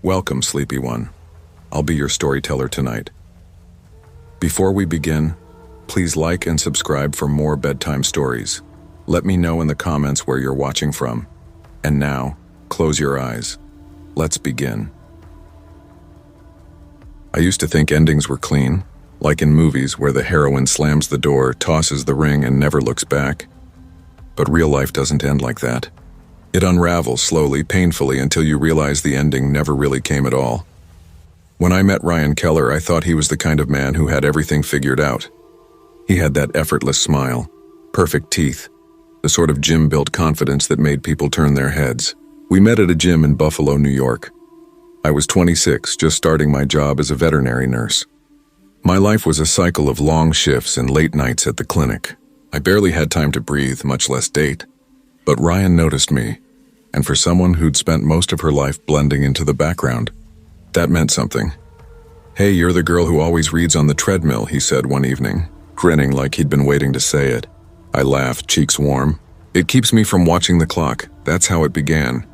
Welcome, sleepy one. I'll be your storyteller tonight. Before we begin, please like and subscribe for more bedtime stories. Let me know in the comments where you're watching from. And now, close your eyes. Let's begin. I used to think endings were clean, like in movies where the heroine slams the door, tosses the ring, and never looks back. But real life doesn't end like that. It unravels slowly, painfully, until you realize the ending never really came at all. When I met Ryan Keller, I thought he was the kind of man who had everything figured out. He had that effortless smile, perfect teeth, the sort of gym-built confidence that made people turn their heads. We met at a gym in Buffalo, New York. I was 26, just starting my job as a veterinary nurse. My life was a cycle of long shifts and late nights at the clinic. I barely had time to breathe, much less date. But Ryan noticed me, and for someone who'd spent most of her life blending into the background, that meant something. "Hey, you're the girl who always reads on the treadmill," he said one evening, grinning like he'd been waiting to say it. I laughed, cheeks warm. "It keeps me from watching the clock." That's how it began.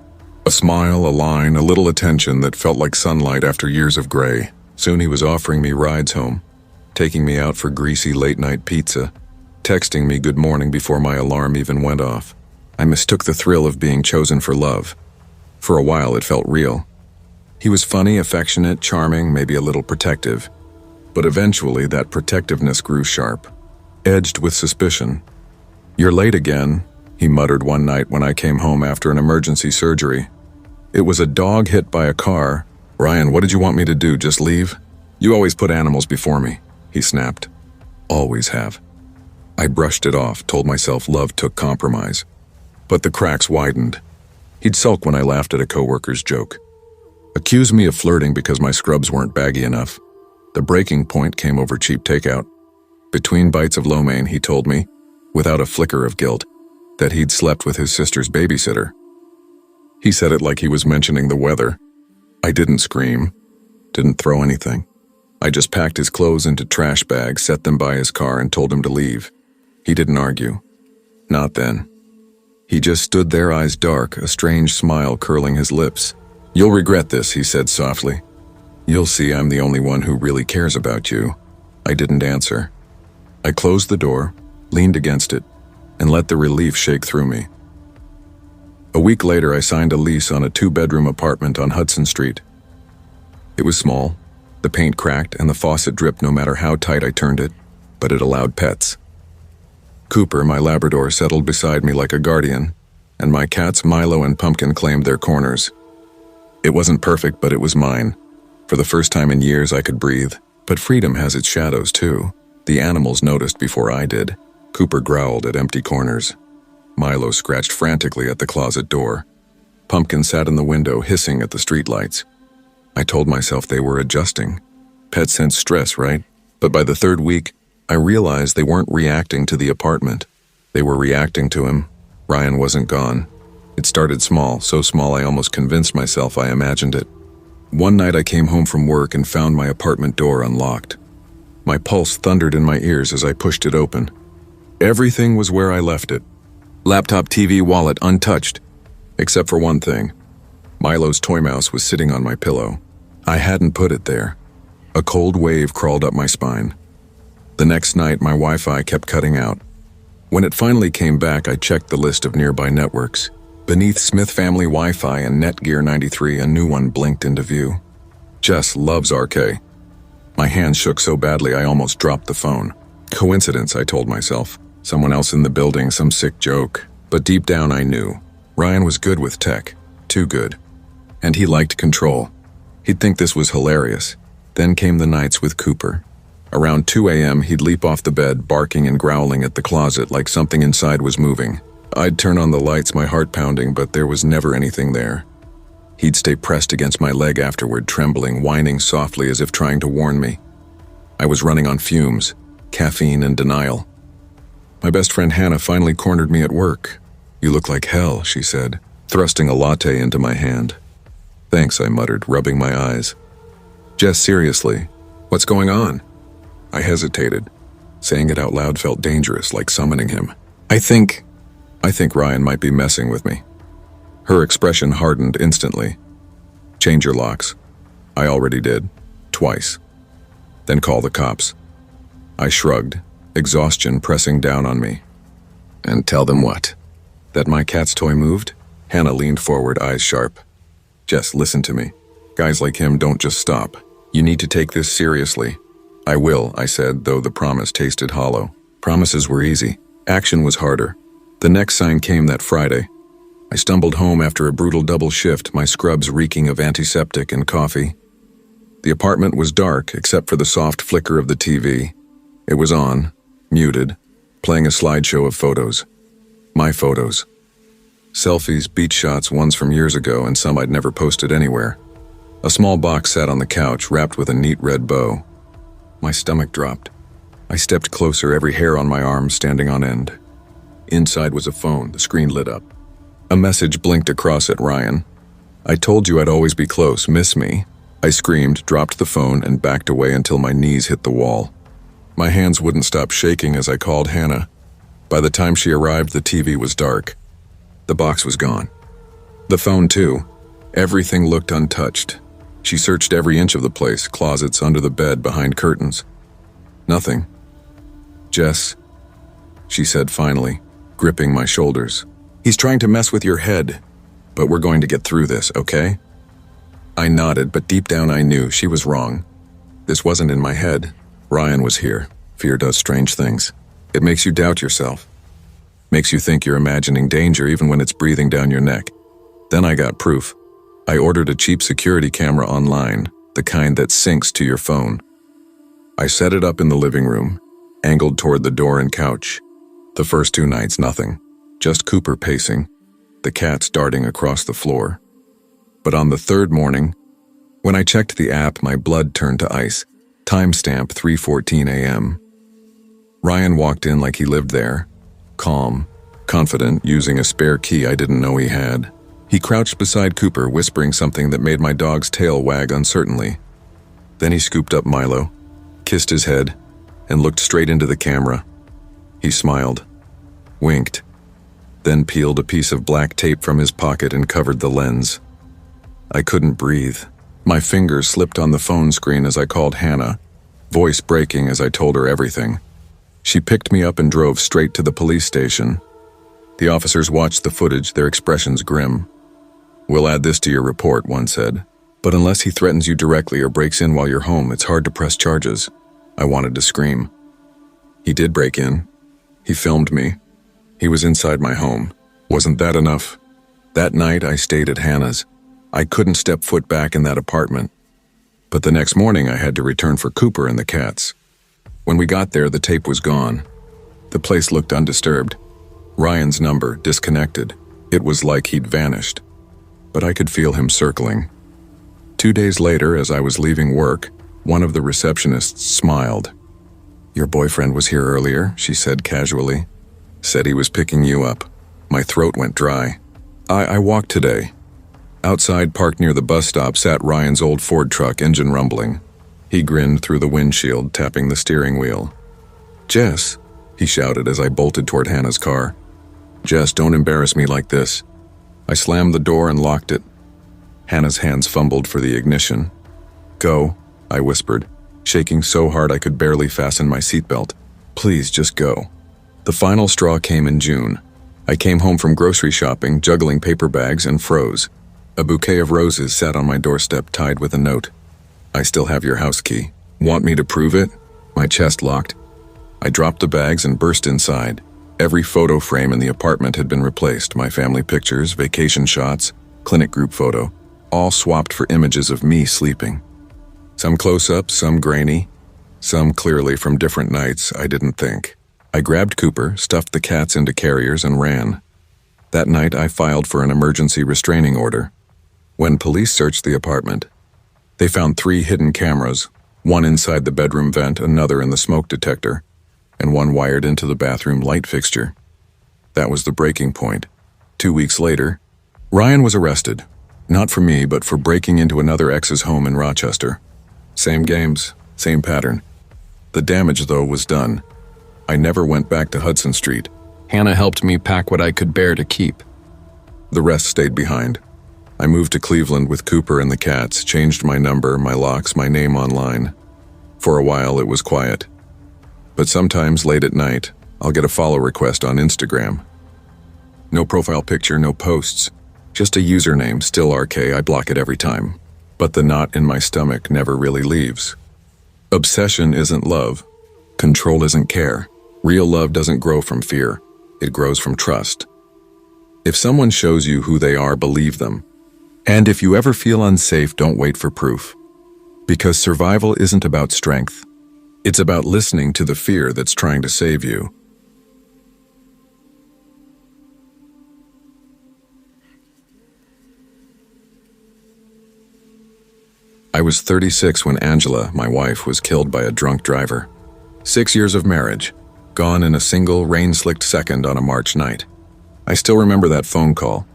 A smile, a line, a little attention that felt like sunlight after years of gray. Soon he was offering me rides home, taking me out for greasy late-night pizza, texting me good morning before my alarm even went off. I mistook the thrill of being chosen for love. For a while, it felt real. He was funny, affectionate, charming, maybe a little protective. But eventually, that protectiveness grew sharp, edged with suspicion. "You're late again," he muttered one night when I came home after an emergency surgery. "It was a dog hit by a car." "Ryan, what did you want me to do, just leave?" "You always put animals before me," he snapped. "Always have." I brushed it off, told myself love took compromise. But the cracks widened. He'd sulk when I laughed at a coworker's joke. Accused me of flirting because my scrubs weren't baggy enough. The breaking point came over cheap takeout. Between bites of lo mein, he told me, without a flicker of guilt, that he'd slept with his sister's babysitter. He said it like he was mentioning the weather. I didn't scream, didn't throw anything. I just packed his clothes into trash bags, set them by his car, and told him to leave. He didn't argue. Not then. He just stood there, eyes dark, a strange smile curling his lips. "You'll regret this," he said softly. "You'll see I'm the only one who really cares about you." I didn't answer. I closed the door, leaned against it, and let the relief shake through me. A week later, I signed a lease on a 2-bedroom apartment on Hudson Street. It was small, the paint cracked, and the faucet dripped no matter how tight I turned it, but it allowed pets. Cooper, my Labrador, settled beside me like a guardian, and my cats Milo and Pumpkin claimed their corners. It wasn't perfect, but it was mine. For the first time in years, I could breathe. But freedom has its shadows, too. The animals noticed before I did. Cooper growled at empty corners. Milo scratched frantically at the closet door. Pumpkin sat in the window, hissing at the streetlights. I told myself they were adjusting. Pets sense stress, right? But by the 3rd week, I realized they weren't reacting to the apartment. They were reacting to him. Ryan wasn't gone. It started small, so small I almost convinced myself I imagined it. One night I came home from work and found my apartment door unlocked. My pulse thundered in my ears as I pushed it open. Everything was where I left it. Laptop, TV, wallet, untouched. Except for one thing. Milo's toy mouse was sitting on my pillow. I hadn't put it there. A cold wave crawled up my spine. The next night, my Wi-Fi kept cutting out. When it finally came back, I checked the list of nearby networks. Beneath Smith Family Wi-Fi and Netgear 93, a new one blinked into view. Jess loves RK. My hands shook so badly I almost dropped the phone. Coincidence, I told myself. Someone else in the building, some sick joke. But deep down I knew. Ryan was good with tech. Too good. And he liked control. He'd think this was hilarious. Then came the nights with Cooper. Around 2 a.m., he'd leap off the bed, barking and growling at the closet like something inside was moving. I'd turn on the lights, my heart pounding, but there was never anything there. He'd stay pressed against my leg afterward, trembling, whining softly as if trying to warn me. I was running on fumes, caffeine and denial. My best friend Hannah finally cornered me at work. "You look like hell," she said, thrusting a latte into my hand. "Thanks," I muttered, rubbing my eyes. "Jess, seriously, what's going on?" I hesitated. Saying it out loud felt dangerous, like summoning him. I think Ryan might be messing with me." Her expression hardened instantly. Change your locks. I already did. Twice. Then call the cops. I shrugged, exhaustion pressing down on me. And tell them what? That my cat's toy moved? Hannah leaned forward, eyes sharp. Jess, listen to me. Guys like him don't just stop. You need to take this seriously. I will, I said, though the promise tasted hollow. Promises were easy. Action was harder. The next sign came that Friday. I stumbled home after a brutal double shift, my scrubs reeking of antiseptic and coffee. The apartment was dark, except for the soft flicker of the TV. It was on, muted, playing a slideshow of photos. My photos. Selfies, beach shots, ones from years ago and some I'd never posted anywhere. A small box sat on the couch, wrapped with a neat red bow. My stomach dropped. I stepped closer, every hair on my arm standing on end. Inside was a phone, the screen lit up. A message blinked across at Ryan. I told you I'd always be close, miss me. I screamed, dropped the phone, and backed away until my knees hit the wall. My hands wouldn't stop shaking as I called Hannah. By the time she arrived, the TV was dark. The box was gone. The phone, too. Everything looked untouched. She searched every inch of the place, closets, under the bed, behind curtains. Nothing. Jess, she said finally, gripping my shoulders. He's trying to mess with your head, but we're going to get through this, okay? I nodded, but deep down I knew she was wrong. This wasn't in my head. Ryan was here. Fear does strange things. It makes you doubt yourself. Makes you think you're imagining danger even when it's breathing down your neck. Then I got proof. I ordered a cheap security camera online, the kind that syncs to your phone. I set it up in the living room, angled toward the door and couch. The first 2 nights, nothing. Just Cooper pacing, the cats darting across the floor. But on the 3rd morning, when I checked the app, my blood turned to ice. Timestamp 3:14 a.m. Ryan walked in like he lived there, calm, confident, using a spare key I didn't know he had. He crouched beside Cooper, whispering something that made my dog's tail wag uncertainly. Then he scooped up Milo, kissed his head, and looked straight into the camera. He smiled, winked, then peeled a piece of black tape from his pocket and covered the lens. I couldn't breathe. My fingers slipped on the phone screen as I called Hannah, voice breaking as I told her everything. She picked me up and drove straight to the police station. The officers watched the footage, their expressions grim. We'll add this to your report, one said. But unless he threatens you directly or breaks in while you're home, it's hard to press charges. I wanted to scream. He did break in. He filmed me. He was inside my home. Wasn't that enough? That night I stayed at Hannah's. I couldn't step foot back in that apartment. But the next morning I had to return for Cooper and the cats. When we got there, the tape was gone. The place looked undisturbed. Ryan's number disconnected. It was like he'd vanished. But I could feel him circling. 2 days later, as I was leaving work, one of the receptionists smiled. Your boyfriend was here earlier, she said casually. Said he was picking you up. My throat went dry. I walked today. Outside, parked near the bus stop, sat Ryan's old Ford truck, engine rumbling. He grinned through the windshield, tapping the steering wheel. Jess, he shouted as I bolted toward Hannah's car. Jess, don't embarrass me like this. I slammed the door and locked it. Hannah's hands fumbled for the ignition. Go, I whispered, shaking so hard I could barely fasten my seatbelt. Please, just go. The final straw came in June. I came home from grocery shopping, juggling paper bags, and froze. A bouquet of roses sat on my doorstep, tied with a note. I still have your house key. Want me to prove it? My chest locked. I dropped the bags and burst inside. Every photo frame in the apartment had been replaced. My family pictures, vacation shots, clinic group photo, all swapped for images of me sleeping. Some close-ups, some grainy, some clearly from different nights. I didn't think. I grabbed Cooper, stuffed the cats into carriers, and ran. That night, I filed for an emergency restraining order. When police searched the apartment, they found 3 hidden cameras, one inside the bedroom vent, another in the smoke detector, and one wired into the bathroom light fixture. That was the breaking point. 2 weeks later, Ryan was arrested, not for me, but for breaking into another ex's home in Rochester. Same games, same pattern. The damage, though, was done. I never went back to Hudson Street. Hannah helped me pack what I could bear to keep. The rest stayed behind. I moved to Cleveland with Cooper and the cats, changed my number, my locks, my name online. For a while, it was quiet. But sometimes, late at night, I'll get a follow request on Instagram. No profile picture, no posts. Just a username, still RK, I block it every time. But the knot in my stomach never really leaves. Obsession isn't love. Control isn't care. Real love doesn't grow from fear. It grows from trust. If someone shows you who they are, believe them. And if you ever feel unsafe, don't wait for proof. Because survival isn't about strength. It's about listening to the fear that's trying to save you. I was 36 when Angela, my wife, was killed by a drunk driver. 6 years of marriage, gone in a single rain-slicked second on a March night. I still remember that phone call.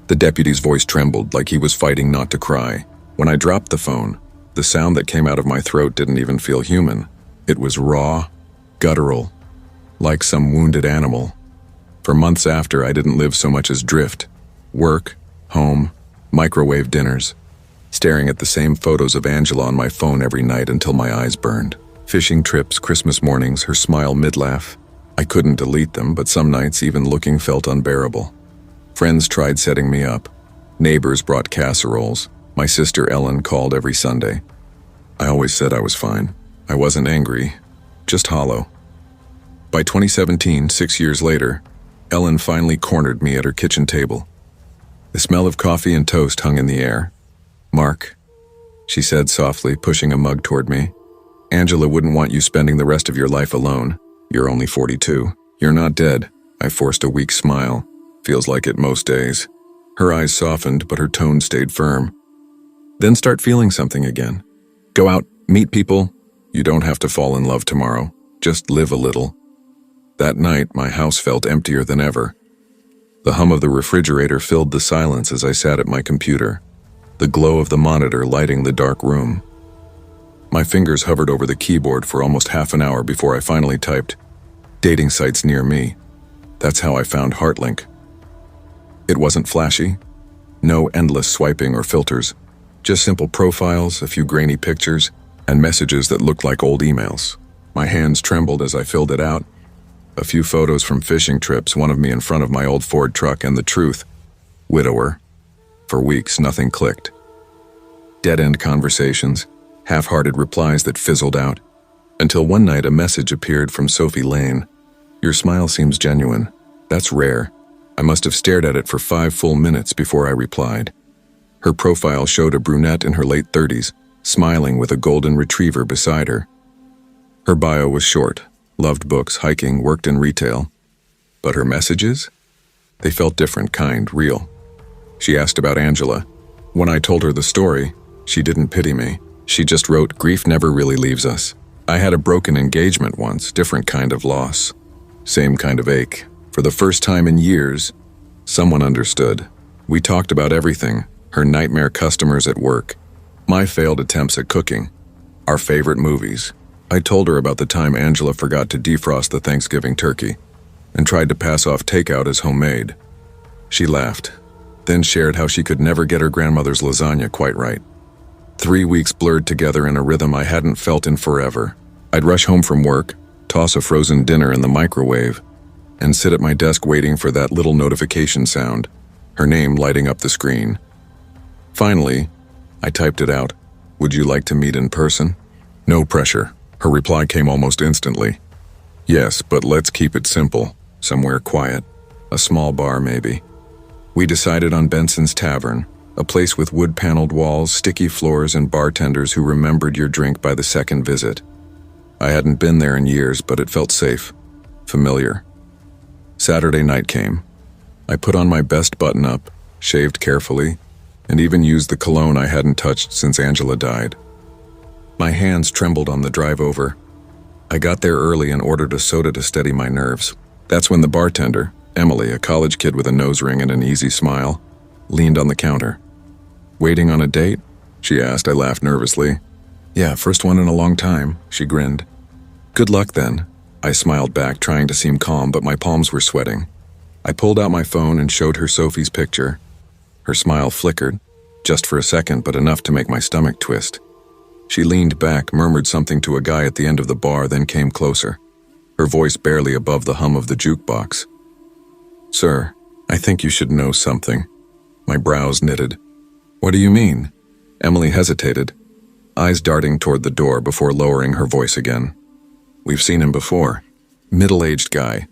The deputy's voice trembled like he was fighting not to cry. When I dropped the phone, the sound that came out of my throat didn't even feel human. It was raw, guttural, like some wounded animal. For months after, I didn't live so much as drift. Work, home, microwave dinners. Staring at the same photos of Angela on my phone every night until my eyes burned. Fishing trips, Christmas mornings, her smile mid-laugh. I couldn't delete them, but some nights even looking felt unbearable. Friends tried setting me up. Neighbors brought casseroles. My sister Ellen called every Sunday. I always said I was fine. I wasn't angry, just hollow. By 2017, 6 years later, Ellen finally cornered me at her kitchen table. The smell of coffee and toast hung in the air. "Mark," she said softly, pushing a mug toward me. "Angela wouldn't want you spending the rest of your life alone. You're only 42. You're not dead." I forced a weak smile. Feels like it most days. Her eyes softened, but her tone stayed firm. "Then start feeling something again. Go out, meet people. You don't have to fall in love tomorrow. Just live a little." That night, my house felt emptier than ever. The hum of the refrigerator filled the silence as I sat at my computer. The glow of the monitor lighting the dark room. My fingers hovered over the keyboard for almost half an hour before I finally typed, "Dating sites near me." That's how I found Heartlink. It wasn't flashy. No endless swiping or filters. Just simple profiles, a few grainy pictures, and messages that looked like old emails. My hands trembled as I filled it out. A few photos from fishing trips, one of me in front of my old Ford truck, and the truth. Widower. For weeks, nothing clicked. Dead-end conversations, half-hearted replies that fizzled out, until one night a message appeared from Sophie Lane. "Your smile seems genuine. That's rare." I must have stared at it for 5 full minutes before I replied. Her profile showed a brunette in her late 30s, smiling with a golden retriever beside her. Her bio was short, loved books, hiking, worked in retail. But her messages? They felt different, kind, real. She asked about Angela. When I told her the story, she didn't pity me. She just wrote, "Grief never really leaves us. I had a broken engagement once, different kind of loss. Same kind of ache. For the first time in years, someone understood. We talked about everything, her nightmare customers at work, my failed attempts at cooking, our favorite movies. I told her about the time Angela forgot to defrost the Thanksgiving turkey and tried to pass off takeout as homemade. She laughed, then shared how she could never get her grandmother's lasagna quite right. 3 weeks blurred together in a rhythm I hadn't felt in forever. I'd rush home from work, toss a frozen dinner in the microwave, and sit at my desk waiting for that little notification sound, her name lighting up the screen. Finally, I typed it out. "Would you like to meet in person?" No pressure. Her reply came almost instantly. "Yes, but let's keep it simple. Somewhere quiet. A small bar, maybe." We decided on Benson's Tavern, a place with wood-paneled walls, sticky floors, and bartenders who remembered your drink by the second visit. I hadn't been there in years, but it felt safe, familiar. Saturday night came. I put on my best button-up, shaved carefully, and even used the cologne I hadn't touched since Angela died. My hands trembled on the drive over. I got there early and ordered a soda to steady my nerves. That's when the bartender, Emily, a college kid with a nose ring and an easy smile, leaned on the counter. "Waiting on a date?" she asked. I laughed nervously. "Yeah, first one in a long time," she grinned. "Good luck then." I smiled back, trying to seem calm, but my palms were sweating. I pulled out my phone and showed her Sophie's picture. Her smile flickered, just for a second, but enough to make my stomach twist. She leaned back, murmured something to a guy at the end of the bar, then came closer, her voice barely above the hum of the jukebox. "Sir, I think you should know something." My brows knitted. "What do you mean?" Emily hesitated, eyes darting toward the door before lowering her voice again. "We've seen him before. Middle-aged guy.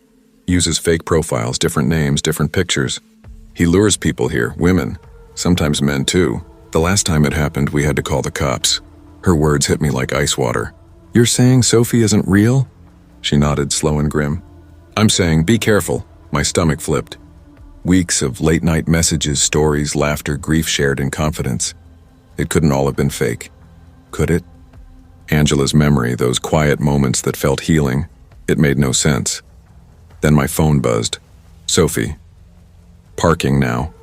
Uses fake profiles, different names, different pictures. He lures people here, women, sometimes men too. The last time it happened, we had to call the cops." Her words hit me like ice water. "You're saying Sophie isn't real?" She nodded, slow and grim. "I'm saying be careful." My stomach flipped. Weeks of late-night messages, stories, laughter, grief shared in confidence. It couldn't all have been fake. Could it? Angela's memory, those quiet moments that felt healing, it made no sense. Then my phone buzzed. "Sophie. Parking now.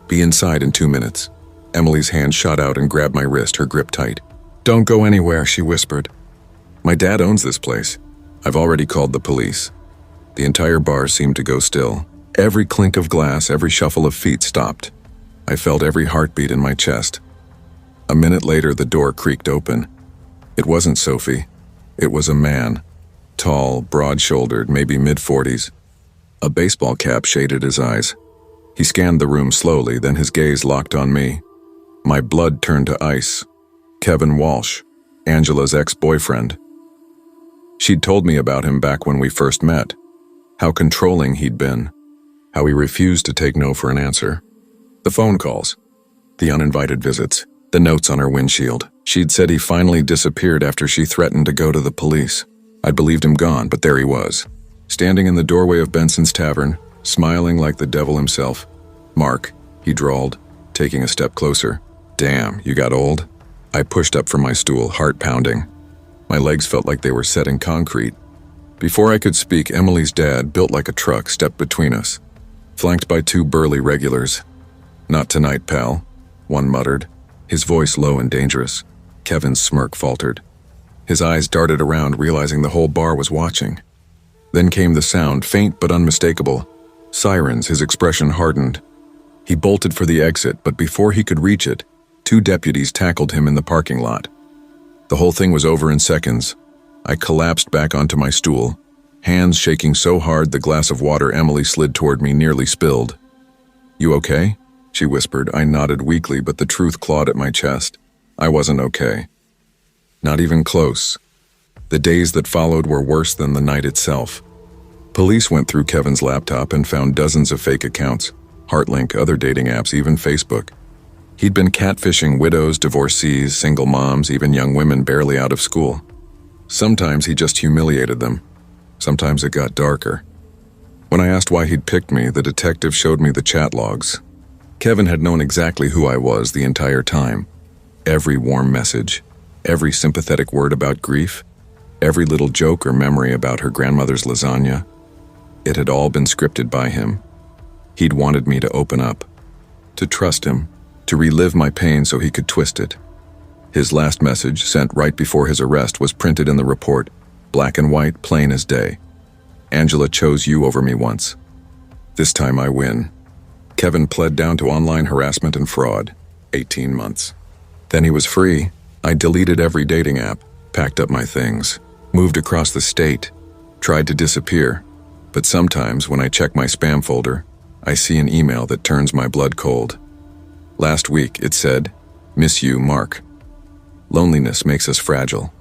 Be inside in 2 minutes." Emily's hand shot out and grabbed my wrist, her grip tight. "Don't go anywhere," she whispered. "My dad owns this place. I've already called the police." The entire bar seemed to go still. Every clink of glass, every shuffle of feet stopped. I felt every heartbeat in my chest. A minute later, the door creaked open. It wasn't Sophie. It was a man. Tall, broad-shouldered, maybe mid-40s. A baseball cap shaded his eyes. He scanned the room slowly, then his gaze locked on me. My blood turned to ice. Kevin Walsh, Angela's ex-boyfriend. She'd told me about him back when we first met. How controlling he'd been. How he refused to take no for an answer. The phone calls. The uninvited visits. The notes on her windshield. She'd said he finally disappeared after she threatened to go to the police. I'd believed him gone, but there he was. Standing in the doorway of Benson's Tavern, smiling like the devil himself. "Mark," he drawled, taking a step closer. "Damn, you got old?" I pushed up from my stool, heart pounding. My legs felt like they were set in concrete. Before I could speak, Emily's dad, built like a truck, stepped between us, flanked by 2 burly regulars. "Not tonight, pal," one muttered, his voice low and dangerous. Kevin's smirk faltered. His eyes darted around, realizing the whole bar was watching. Then came the sound, faint but unmistakable. Sirens, his expression hardened. He bolted for the exit, but before he could reach it, 2 deputies tackled him in the parking lot. The whole thing was over in seconds. I collapsed back onto my stool, hands shaking so hard the glass of water Emily slid toward me nearly spilled. "You okay?" she whispered. I nodded weakly, but the truth clawed at my chest. I wasn't okay. Not even close. The days that followed were worse than the night itself. Police went through Kevin's laptop and found dozens of fake accounts, Heartlink, other dating apps, even Facebook. He'd been catfishing widows, divorcees, single moms, even young women barely out of school. Sometimes he just humiliated them. Sometimes it got darker. When I asked why he'd picked me, the detective showed me the chat logs. Kevin had known exactly who I was the entire time. Every warm message, every sympathetic word about grief, every little joke or memory about her grandmother's lasagna. It had all been scripted by him. He'd wanted me to open up, to trust him, to relive my pain so he could twist it. His last message, sent right before his arrest, was printed in the report, black and white, plain as day. "Angela chose you over me once. This time I win." Kevin pled down to online harassment and fraud, 18 months. Then he was free. I deleted every dating app, packed up my things, moved across the state, tried to disappear. But sometimes when I check my spam folder, I see an email that turns my blood cold. Last week it said, "Miss you, Mark." Loneliness makes us fragile.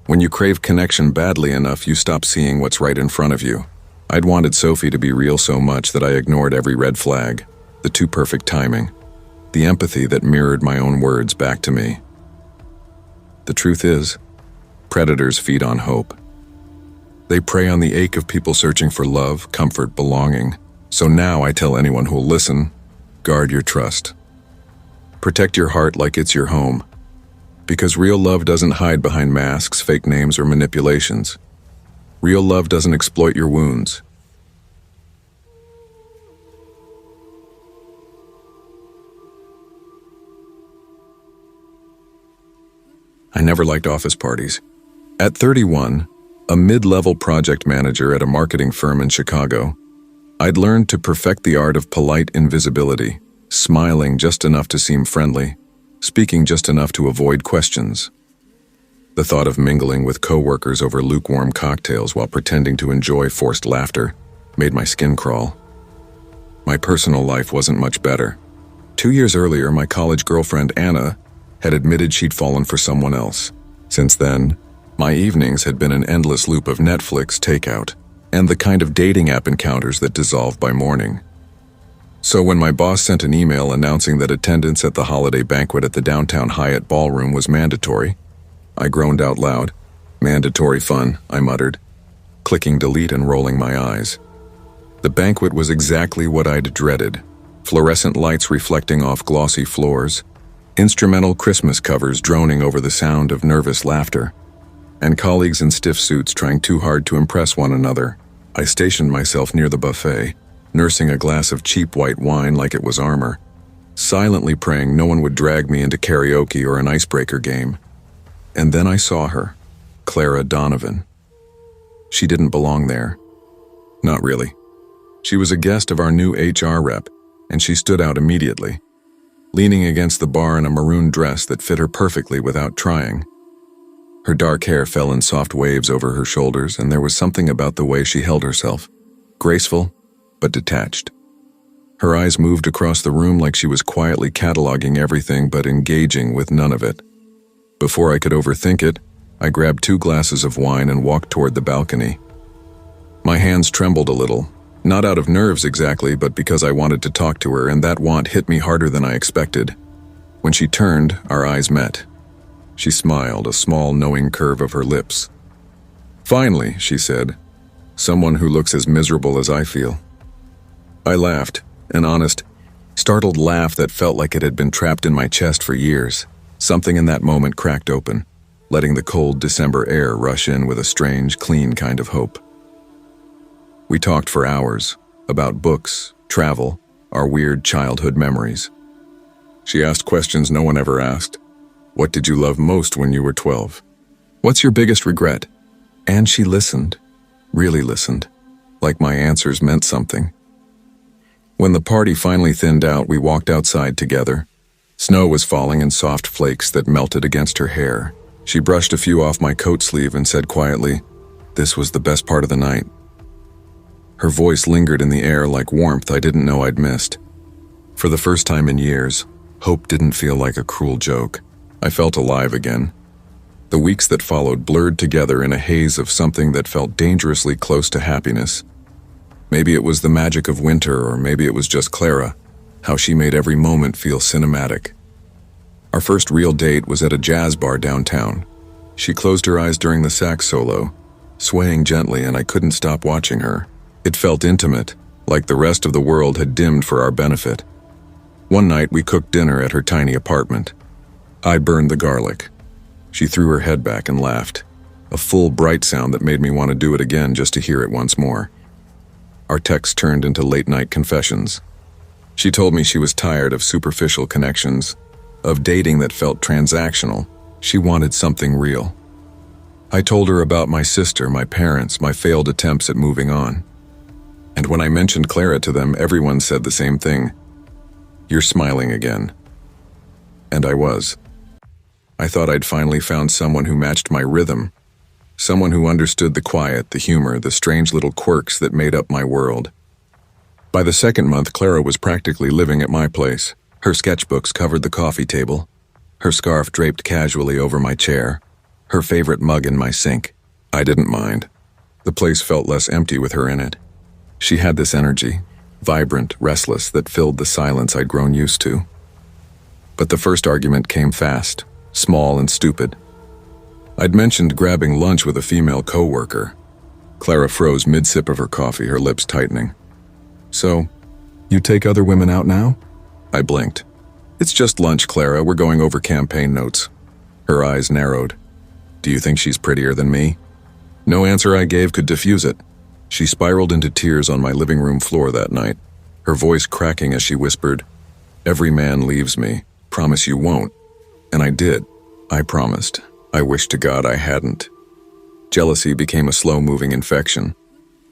When you crave connection badly enough, you stop seeing what's right in front of you. I'd wanted Sophie to be real so much that I ignored every red flag, the too perfect timing, the empathy that mirrored my own words back to me. The truth is, predators feed on hope. They prey on the ache of people searching for love, comfort, belonging. So now I tell anyone who'll listen, guard your trust. Protect your heart like it's your home. Because real love doesn't hide behind masks, fake names, or manipulations. Real love doesn't exploit your wounds. I never liked office parties. At 31, a mid-level project manager at a marketing firm in Chicago, I'd learned to perfect the art of polite invisibility. smiling just enough to seem friendly, speaking just enough to avoid questions. The thought of mingling with coworkers over lukewarm cocktails while pretending to enjoy forced laughter made my skin crawl. My personal life wasn't much better. 2 years earlier, my college girlfriend Anna had admitted she'd fallen for someone else. Since then, my evenings had been an endless loop of Netflix takeout and the kind of dating app encounters that dissolve by morning. So when my boss sent an email announcing that attendance at the holiday banquet at the downtown Hyatt ballroom was mandatory, I groaned out loud. "Mandatory fun," I muttered, clicking delete and rolling my eyes. The banquet was exactly what I'd dreaded. Fluorescent lights reflecting off glossy floors, instrumental Christmas covers droning over the sound of nervous laughter, and colleagues in stiff suits trying too hard to impress one another. I stationed myself near the buffet, nursing a glass of cheap white wine like it was armor, silently praying no one would drag me into karaoke or an icebreaker game. And then I saw her, Clara Donovan. She didn't belong there. Not really. She was a guest of our new HR rep, and she stood out immediately, leaning against the bar in a maroon dress that fit her perfectly without trying. Her dark hair fell in soft waves over her shoulders, and there was something about the way she held herself, graceful but detached. Her eyes moved across the room like she was quietly cataloging everything but engaging with none of it. Before I could overthink it, I grabbed 2 glasses of wine and walked toward the balcony. My hands trembled a little, not out of nerves exactly, but because I wanted to talk to her, and that want hit me harder than I expected. When she turned, our eyes met. She smiled, a small, knowing curve of her lips. "Finally," she said, "someone who looks as miserable as I feel." I laughed, an honest, startled laugh that felt like it had been trapped in my chest for years. Something in that moment cracked open, letting the cold December air rush in with a strange, clean kind of hope. We talked for hours, about books, travel, our weird childhood memories. She asked questions no one ever asked. What did you love most when you were 12? What's your biggest regret? And she listened, really listened, like my answers meant something. When the party finally thinned out, we walked outside together. Snow was falling in soft flakes that melted against her hair. She brushed a few off my coat sleeve and said quietly, "This was the best part of the night." Her voice lingered in the air like warmth I didn't know I'd missed. For the first time in years, hope didn't feel like a cruel joke. I felt alive again. The weeks that followed blurred together in a haze of something that felt dangerously close to happiness. Maybe it was the magic of winter, or maybe it was just Clara, how she made every moment feel cinematic. Our first real date was at a jazz bar downtown. She closed her eyes during the sax solo, swaying gently, and I couldn't stop watching her. It felt intimate, like the rest of the world had dimmed for our benefit. One night we cooked dinner at her tiny apartment. I burned the garlic. She threw her head back and laughed, a full, bright sound that made me want to do it again just to hear it once more. Our texts turned into late-night confessions. She told me she was tired of superficial connections, of dating that felt transactional. She wanted something real. I told her about my sister, my parents, my failed attempts at moving on. And when I mentioned Clara to them, everyone said the same thing. "You're smiling again." And I was. I thought I'd finally found someone who matched my rhythm, someone who understood the quiet, the humor, the strange little quirks that made up my world. By the second month, Clara was practically living at my place. Her sketchbooks covered the coffee table, her scarf draped casually over my chair, her favorite mug in my sink. I didn't mind. The place felt less empty with her in it. She had this energy, vibrant, restless, that filled the silence I'd grown used to. But the first argument came fast, small and stupid. I'd mentioned grabbing lunch with a female coworker. Clara froze mid-sip of her coffee, her lips tightening. "So, you take other women out now?" I blinked. "It's just lunch, Clara. We're going over campaign notes." Her eyes narrowed. "Do you think she's prettier than me?" No answer I gave could diffuse it. She spiraled into tears on my living room floor that night, her voice cracking as she whispered, "Every man leaves me. Promise you won't." And I did. I promised. I wish to God I hadn't. Jealousy became a slow-moving infection.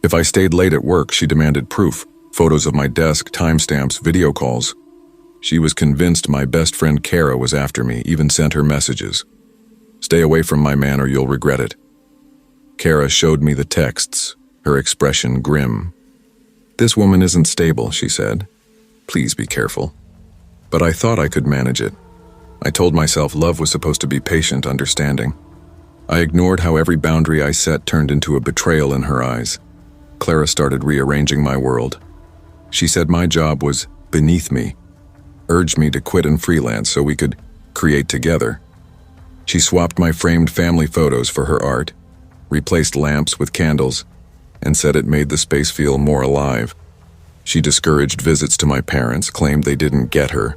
If I stayed late at work, she demanded proof, photos of my desk, timestamps, video calls. She was convinced my best friend Kara was after me, even sent her messages. "Stay away from my man or you'll regret it." Kara showed me the texts, her expression grim. "This woman isn't stable," she said. "Please be careful." But I thought I could manage it. I told myself love was supposed to be patient, understanding. I ignored how every boundary I set turned into a betrayal in her eyes. Clara started rearranging my world. She said my job was beneath me, urged me to quit and freelance so we could create together. She swapped my framed family photos for her art, replaced lamps with candles, and said it made the space feel more alive. She discouraged visits to my parents, claimed they didn't get her,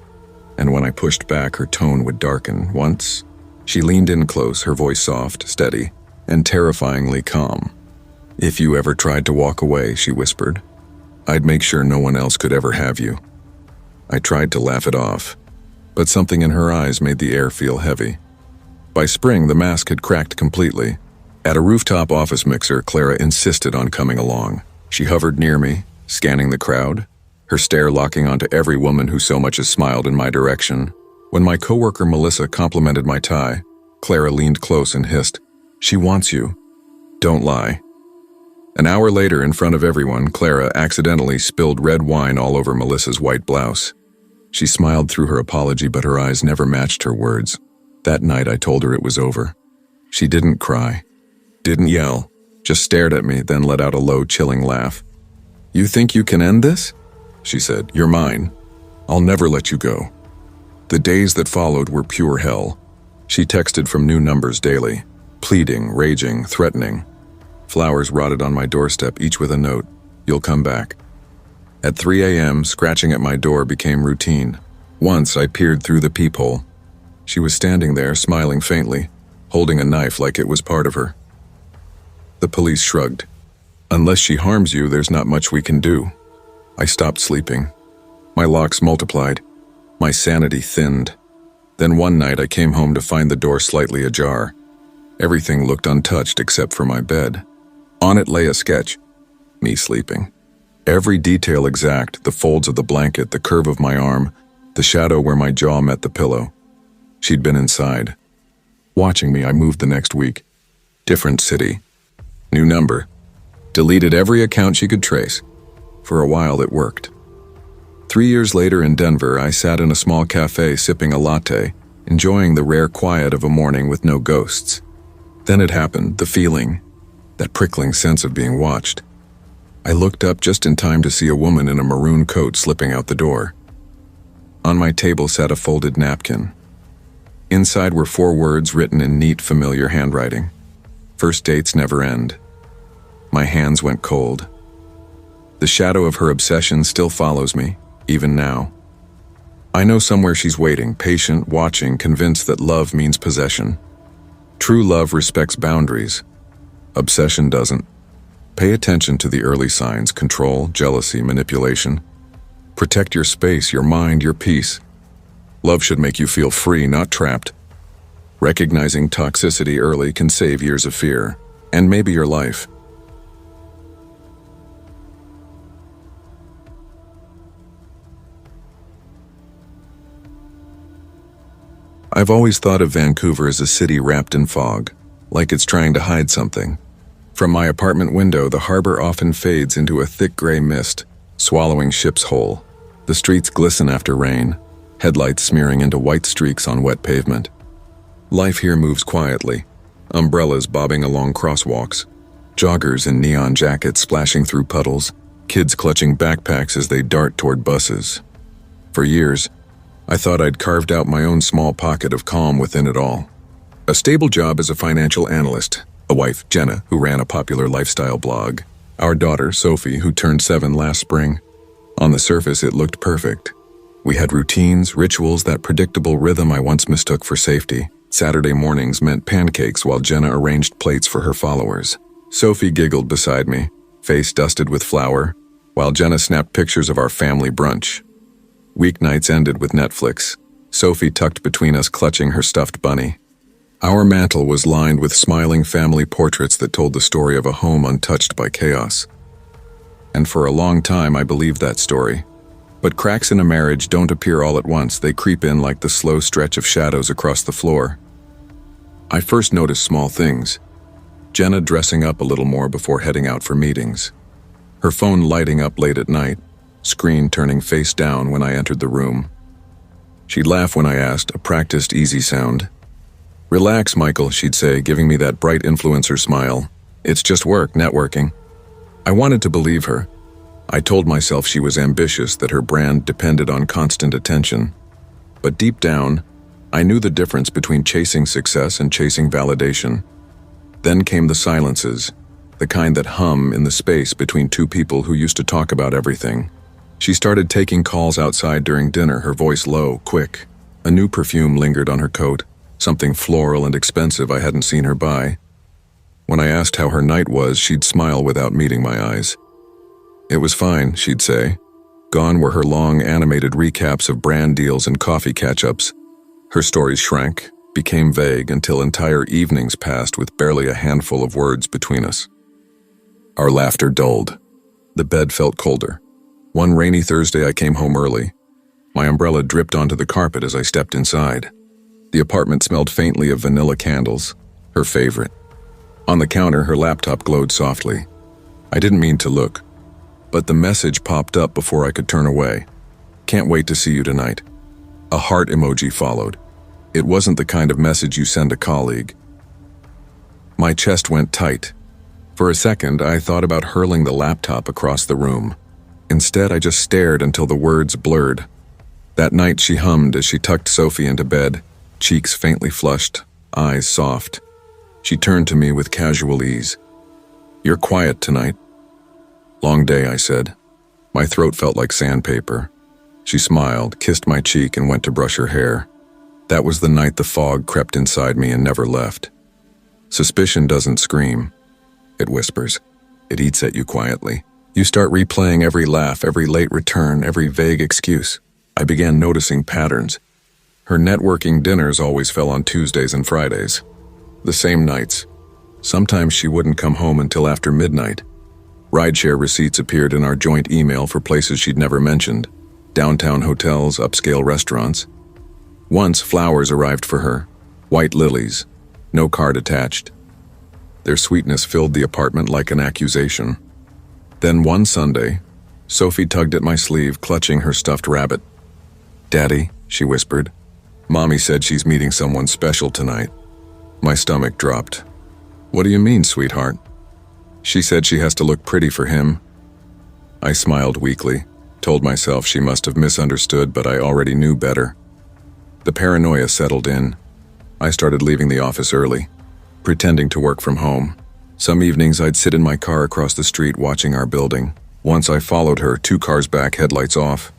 and when I pushed back, her tone would darken. Once, she leaned in close, her voice soft, steady, and terrifyingly calm. "If you ever tried to walk away," she whispered, "I'd make sure no one else could ever have you." I tried to laugh it off, but something in her eyes made the air feel heavy. By spring, the mask had cracked completely. At a rooftop office mixer, Clara insisted on coming along. She hovered near me, scanning the crowd, her stare locking onto every woman who so much as smiled in my direction. When my coworker Melissa complimented my tie, Clara leaned close and hissed, "She wants you. Don't lie." An hour later, in front of everyone, Clara accidentally spilled red wine all over Melissa's white blouse. She smiled through her apology, but her eyes never matched her words. That night, I told her it was over. She didn't cry, didn't yell, just stared at me, then let out a low, chilling laugh. "You think you can end this?" she said. "You're mine. I'll never let you go." The days that followed were pure hell. She texted from new numbers daily, pleading, raging, threatening. Flowers rotted on my doorstep, each with a note, "You'll come back." At 3 a.m., scratching at my door became routine. Once I peered through the peephole. She was standing there, smiling faintly, holding a knife like it was part of her. The police shrugged. "Unless she harms you, there's not much we can do." I stopped sleeping. My locks multiplied. My sanity thinned. Then one night I came home to find the door slightly ajar. Everything looked untouched except for my bed. On it lay a sketch. Me sleeping. Every detail exact, the folds of the blanket, the curve of my arm, the shadow where my jaw met the pillow. She'd been inside. Watching me, I moved the next week. Different city. New number. Deleted every account she could trace. For a while, it worked. 3 years later in Denver, I sat in a small cafe sipping a latte, enjoying the rare quiet of a morning with no ghosts. Then it happened, the feeling, that prickling sense of being watched. I looked up just in time to see a woman in a maroon coat slipping out the door. On my table sat a folded napkin. Inside were 4 words written in neat, familiar handwriting. "First dates never end." My hands went cold. The shadow of her obsession still follows me, even now. I know somewhere she's waiting, patient, watching, convinced that love means possession. True love respects boundaries. Obsession doesn't. Pay attention to the early signs: control, jealousy, manipulation. Protect your space, your mind, your peace. Love should make you feel free, not trapped. Recognizing toxicity early can save years of fear, and maybe your life. I've always thought of Vancouver as a city wrapped in fog, like it's trying to hide something. From my apartment window, the harbor often fades into a thick gray mist, swallowing ships whole. The streets glisten after rain, headlights smearing into white streaks on wet pavement. Life here moves quietly, umbrellas bobbing along crosswalks, joggers in neon jackets splashing through puddles, kids clutching backpacks as they dart toward buses. For years, I thought I'd carved out my own small pocket of calm within it all. A stable job as a financial analyst, a wife, Jenna, who ran a popular lifestyle blog, our daughter, Sophie, who turned 7 last spring. On the surface, it looked perfect. We had routines, rituals, that predictable rhythm I once mistook for safety. Saturday mornings meant pancakes while Jenna arranged plates for her followers. Sophie giggled beside me, face dusted with flour, while Jenna snapped pictures of our family brunch. Weeknights ended with Netflix, Sophie tucked between us clutching her stuffed bunny. Our mantel was lined with smiling family portraits that told the story of a home untouched by chaos. And for a long time I believed that story. But cracks in a marriage don't appear all at once, they creep in like the slow stretch of shadows across the floor. I first noticed small things. Jenna dressing up a little more before heading out for meetings. Her phone lighting up late at night, screen turning face down when I entered the room. She'd laugh when I asked, a practiced easy sound. "Relax, Michael," she'd say, giving me that bright influencer smile. "It's just work, networking." I wanted to believe her. I told myself she was ambitious, that her brand depended on constant attention. But deep down, I knew the difference between chasing success and chasing validation. Then came the silences, the kind that hum in the space between two people who used to talk about everything. She started taking calls outside during dinner, her voice low, quick. A new perfume lingered on her coat, something floral and expensive I hadn't seen her buy. When I asked how her night was, she'd smile without meeting my eyes. "It was fine," she'd say. Gone were her long, animated recaps of brand deals and coffee catch-ups. Her stories shrank, became vague, until entire evenings passed with barely a handful of words between us. Our laughter dulled. The bed felt colder. One rainy Thursday I came home early. My umbrella dripped onto the carpet as I stepped inside. The apartment smelled faintly of vanilla candles, her favorite. On the counter, her laptop glowed softly. I didn't mean to look, but the message popped up before I could turn away. "Can't wait to see you tonight." A heart emoji followed. It wasn't the kind of message you send a colleague. My chest went tight. For a second, I thought about hurling the laptop across the room. Instead, I just stared until the words blurred. That night, she hummed as she tucked Sophie into bed, cheeks faintly flushed, eyes soft. She turned to me with casual ease. "You're quiet tonight." "Long day," I said. My throat felt like sandpaper. She smiled, kissed my cheek, and went to brush her hair. That was the night the fog crept inside me and never left. Suspicion doesn't scream. It whispers. It eats at you quietly. You start replaying every laugh, every late return, every vague excuse. I began noticing patterns. Her networking dinners always fell on Tuesdays and Fridays. The same nights. Sometimes she wouldn't come home until after midnight. Rideshare receipts appeared in our joint email for places she'd never mentioned. Downtown hotels, upscale restaurants. Once, flowers arrived for her. White lilies. No card attached. Their sweetness filled the apartment like an accusation. Then one Sunday, Sophie tugged at my sleeve, clutching her stuffed rabbit. "Daddy," she whispered. "Mommy said she's meeting someone special tonight." My stomach dropped. "What do you mean, sweetheart?" "She said she has to look pretty for him." I smiled weakly, told myself she must have misunderstood, but I already knew better. The paranoia settled in. I started leaving the office early, pretending to work from home. Some evenings I'd sit in my car across the street watching our building. Once I followed her, 2 cars back, headlights off.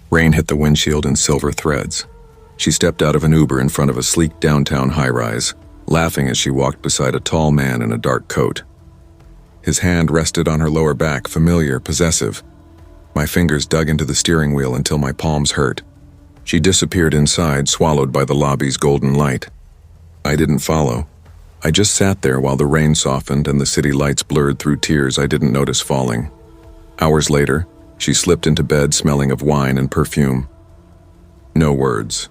Rain hit the windshield in silver threads. She stepped out of an Uber in front of a sleek downtown high-rise, laughing as she walked beside a tall man in a dark coat. His hand rested on her lower back, familiar, possessive. My fingers dug into the steering wheel until my palms hurt. She disappeared inside, swallowed by the lobby's golden light. I didn't follow. I just sat there while the rain softened and the city lights blurred through tears I didn't notice falling. Hours later, she slipped into bed smelling of wine and perfume. No words.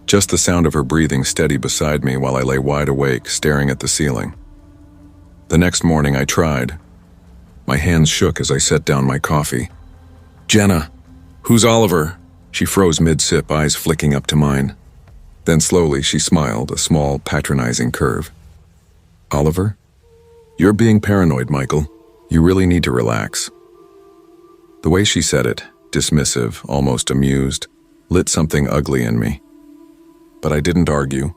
Just the sound of her breathing steady beside me while I lay wide awake, staring at the ceiling. The next morning I tried. My hands shook as I set down my coffee. "Jenna, who's Oliver?" She froze mid-sip, eyes flicking up to mine. Then slowly she smiled, a small, patronizing curve. "Oliver? You're being paranoid, Michael. You really need to relax." The way she said it, dismissive, almost amused, lit something ugly in me. But I didn't argue.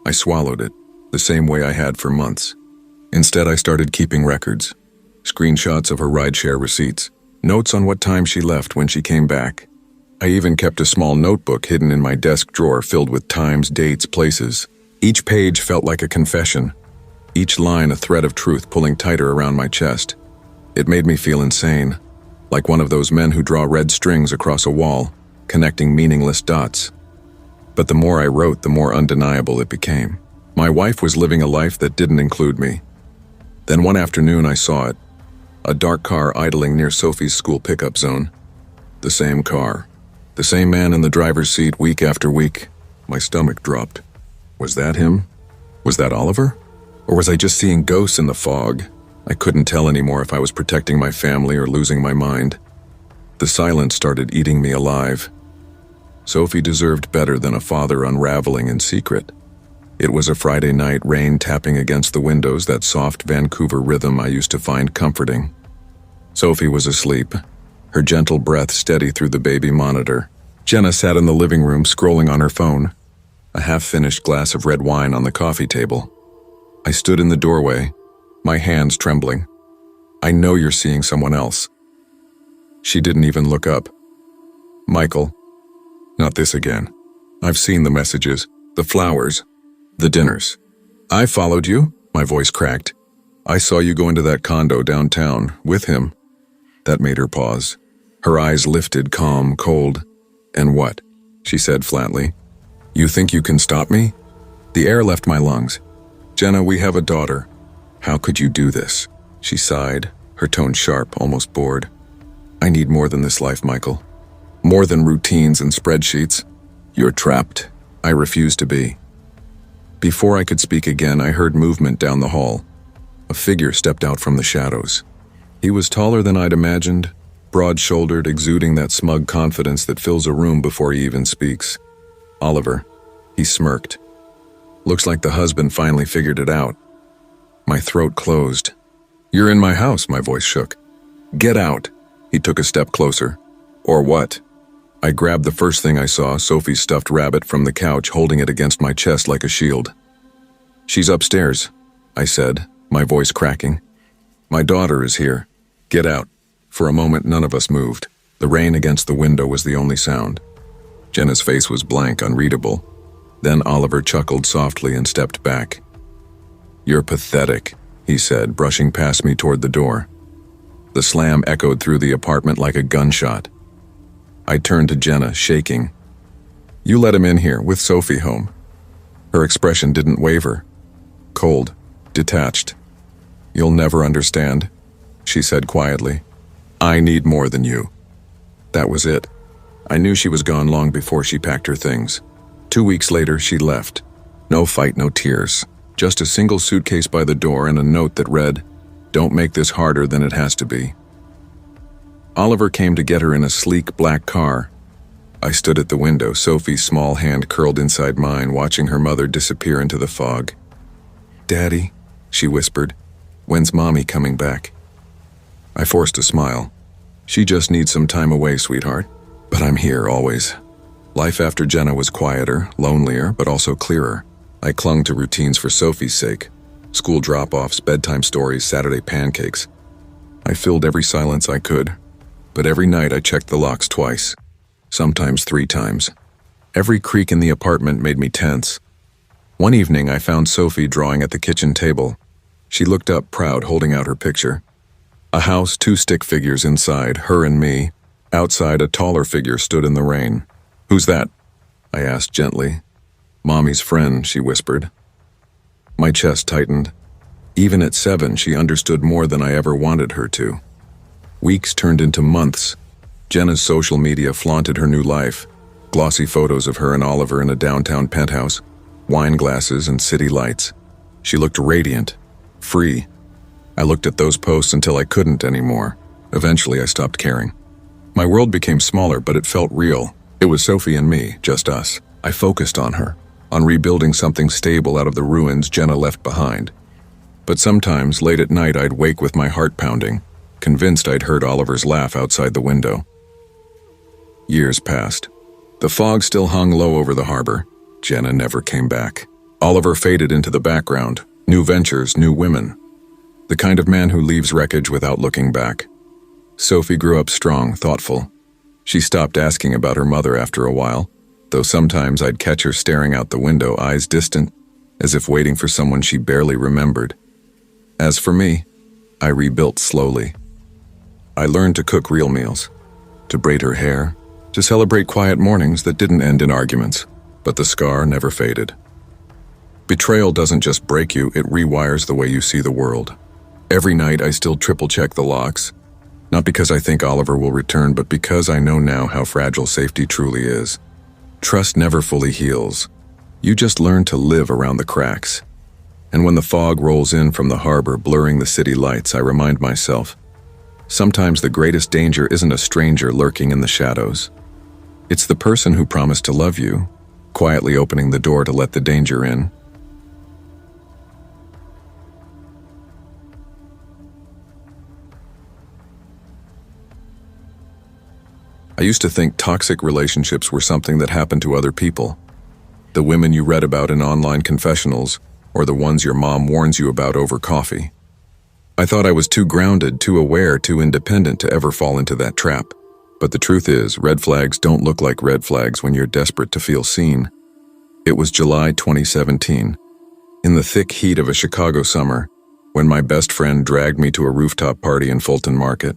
I swallowed it, the same way I had for months. Instead, I started keeping records. Screenshots of her rideshare receipts, notes on what time she left when she came back. I even kept a small notebook hidden in my desk drawer filled with times, dates, places. Each page felt like a confession. Each line a thread of truth pulling tighter around my chest. It made me feel insane, like one of those men who draw red strings across a wall, connecting meaningless dots. But the more I wrote, the more undeniable it became. My wife was living a life that didn't include me. Then one afternoon I saw it, a dark car idling near Sophie's school pickup zone. The same car. The same man in the driver's seat week after week. My stomach dropped. Was that him? Was that Oliver? Or was I just seeing ghosts in the fog? I couldn't tell anymore if I was protecting my family or losing my mind. The silence started eating me alive. Sophie deserved better than a father unraveling in secret. It was a Friday night, rain tapping against the windows, that soft Vancouver rhythm I used to find comforting. Sophie was asleep, her gentle breath steady through the baby monitor. Jenna sat in the living room scrolling on her phone, a half-finished glass of red wine on the coffee table. I stood in the doorway, my hands trembling. I know you're seeing someone else. She didn't even look up. Michael. Not this again. I've seen the messages, the flowers, the dinners. I followed you, my voice cracked. I saw you go into that condo downtown, with him. That made her pause. Her eyes lifted, calm, cold. And what? She said flatly. You think you can stop me? The air left my lungs. Jenna, we have a daughter. How could you do this? She sighed, her tone sharp, almost bored. I need more than this life, Michael. More than routines and spreadsheets. You're trapped. I refuse to be. Before I could speak again, I heard movement down the hall. A figure stepped out from the shadows. He was taller than I'd imagined, broad-shouldered, exuding that smug confidence that fills a room before he even speaks. Oliver. He smirked. Looks like the husband finally figured it out. My throat closed. You're in my house, my voice shook. Get out. He took a step closer. Or what? I grabbed the first thing I saw, Sophie's stuffed rabbit, from the couch, holding it against my chest like a shield. She's upstairs, I said, my voice cracking. My daughter is here. Get out. For a moment, none of us moved. The rain against the window was the only sound. Jenna's face was blank, unreadable. Then Oliver chuckled softly and stepped back. You're pathetic, he said, brushing past me toward the door. The slam echoed through the apartment like a gunshot. I turned to Jenna, shaking. You let him in here, with Sophie home. Her expression didn't waver. Cold, detached. You'll never understand, she said quietly. I need more than you. That was it. I knew she was gone long before she packed her things. 2 weeks later, she left. No fight, no tears. Just a single suitcase by the door and a note that read, Don't make this harder than it has to be. Oliver came to get her in a sleek black car. I stood at the window, Sophie's small hand curled inside mine, watching her mother disappear into the fog. Daddy, she whispered, when's Mommy coming back? I forced a smile. She just needs some time away, sweetheart. But I'm here, always. Life after Jenna was quieter, lonelier, but also clearer. I clung to routines for Sophie's sake. School drop-offs, bedtime stories, Saturday pancakes. I filled every silence I could. But every night I checked the locks twice. Sometimes 3 times. Every creak in the apartment made me tense. One evening I found Sophie drawing at the kitchen table. She looked up, proud, holding out her picture. A house, 2 stick figures inside, her and me. Outside, a taller figure stood in the rain. Who's that? I asked gently. Mommy's friend, she whispered. My chest tightened. Even at 7, she understood more than I ever wanted her to. Weeks turned into months. Jenna's social media flaunted her new life. Glossy photos of her and Oliver in a downtown penthouse, wine glasses and city lights. She looked radiant, free. I looked at those posts until I couldn't anymore. Eventually, I stopped caring. My world became smaller, but it felt real. It was Sophie and me, just us. I focused on her, on rebuilding something stable out of the ruins Jenna left behind. But sometimes, late at night, I'd wake with my heart pounding, convinced I'd heard Oliver's laugh outside the window. Years passed. The fog still hung low over the harbor. Jenna never came back. Oliver faded into the background. New ventures, new women. The kind of man who leaves wreckage without looking back. Sophie grew up strong, thoughtful. She stopped asking about her mother after a while, though sometimes I'd catch her staring out the window, eyes distant, as if waiting for someone she barely remembered. As for me, I rebuilt slowly. I learned to cook real meals, to braid her hair, to celebrate quiet mornings that didn't end in arguments, but the scar never faded. Betrayal doesn't just break you, it rewires the way you see the world. Every night I still triple-check the locks, Not because I think Oliver will return, but because I know now how fragile safety truly is. Trust never fully heals. You just learn to live around the cracks. And when the fog rolls in from the harbor, blurring the city lights, I remind myself, sometimes the greatest danger isn't a stranger lurking in the shadows. It's the person who promised to love you, quietly opening the door to let the danger in. I used to think toxic relationships were something that happened to other people. The women you read about in online confessionals, or the ones your mom warns you about over coffee. I thought I was too grounded, too aware, too independent to ever fall into that trap. But the truth is, red flags don't look like red flags when you're desperate to feel seen. It was July 2017, in the thick heat of a Chicago summer, when my best friend dragged me to a rooftop party in Fulton Market.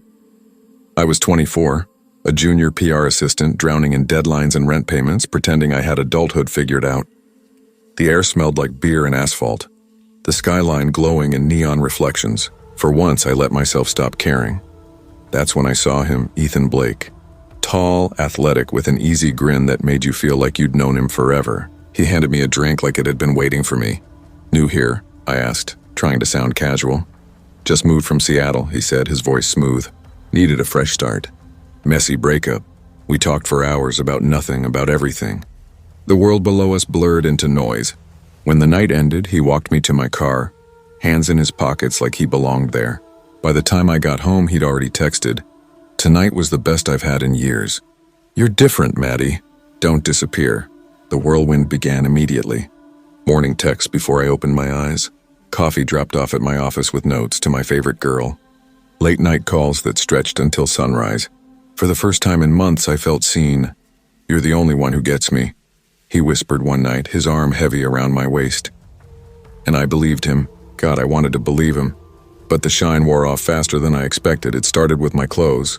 I was 24, a junior PR assistant drowning in deadlines and rent payments, pretending I had adulthood figured out. The air smelled like beer and asphalt, the skyline glowing in neon reflections. For once, I let myself stop caring. That's when I saw him, Ethan Blake. Tall, athletic, with an easy grin that made you feel like you'd known him forever. He handed me a drink like it had been waiting for me. "New here?" I asked, trying to sound casual. "Just moved from Seattle," he said, his voice smooth. "Needed a fresh start. Messy breakup. We talked for hours about nothing, about everything." The world below us blurred into noise. When the night ended, he walked me to my car, hands in his pockets like he belonged there. By the time I got home, he'd already texted, "Tonight was the best I've had in years. You're different, Maddie. Don't disappear." The whirlwind began immediately. Morning text before I opened my eyes. Coffee dropped off at my office with notes to my favorite girl. Late night calls that stretched until sunrise. For the first time in months, I felt seen. "You're the only one who gets me," he whispered one night, his arm heavy around my waist. And I believed him. God, I wanted to believe him. But the shine wore off faster than I expected. It started with my clothes.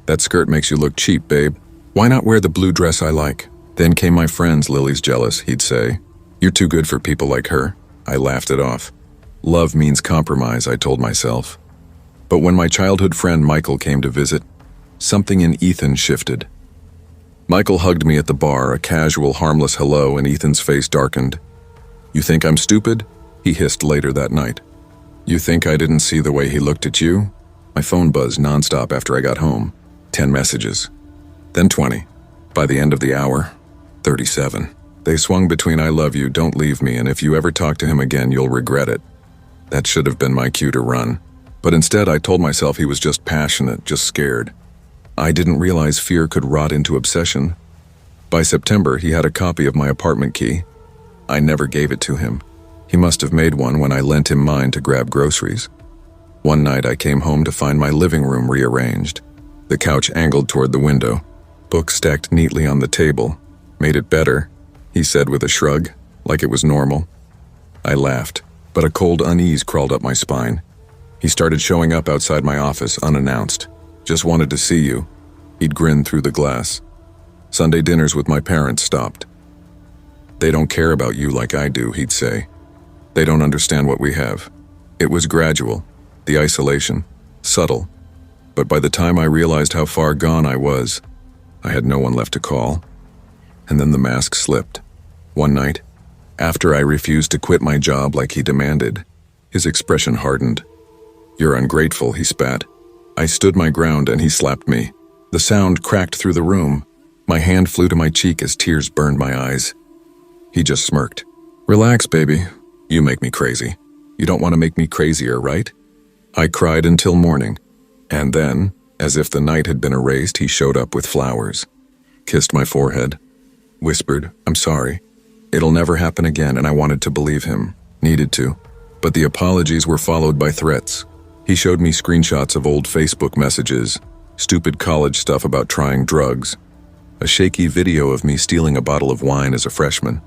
"That skirt makes you look cheap, babe. Why not wear the blue dress I like?" Then came my friends. "Lily's jealous," he'd say. "You're too good for people like her." I laughed it off. Love means compromise, I told myself. But when my childhood friend Michael came to visit, something in Ethan shifted. Michael hugged me at the bar, a casual, harmless hello, and Ethan's face darkened. "You think I'm stupid?" he hissed later that night. "You think I didn't see the way he looked at you?" My phone buzzed nonstop after I got home. 10 messages. Then 20. By the end of the hour, 37. They swung between "I love you, don't leave me, and if you ever talk to him again, you'll regret it." That should have been my cue to run. But instead, I told myself he was just passionate, just scared. I didn't realize fear could rot into obsession. By September, he had a copy of my apartment key. I never gave it to him. He must have made one when I lent him mine to grab groceries. One night, I came home to find my living room rearranged. The couch angled toward the window. Books stacked neatly on the table. "Made it better," he said with a shrug, like it was normal. I laughed, but a cold unease crawled up my spine. He started showing up outside my office unannounced. "Just wanted to see you." He'd grin through the glass. "Sunday dinners with my parents stopped." "They don't care about you like I do," he'd say. "They don't understand what we have." It was gradual, the isolation, subtle. But by the time I realized how far gone I was, I had no one left to call. And then the mask slipped. One night, after I refused to quit my job like he demanded, his expression hardened. "You're ungrateful," he spat. I stood my ground and he slapped me. The sound cracked through the room. My hand flew to my cheek as tears burned my eyes. He just smirked. "Relax, baby. You make me crazy. You don't want to make me crazier, right?" I cried until morning. And then, as if the night had been erased, he showed up with flowers. Kissed my forehead. Whispered, "I'm sorry. It'll never happen again," and I wanted to believe him. Needed to. But the apologies were followed by threats. He showed me screenshots of old Facebook messages, stupid college stuff about trying drugs, a shaky video of me stealing a bottle of wine as a freshman.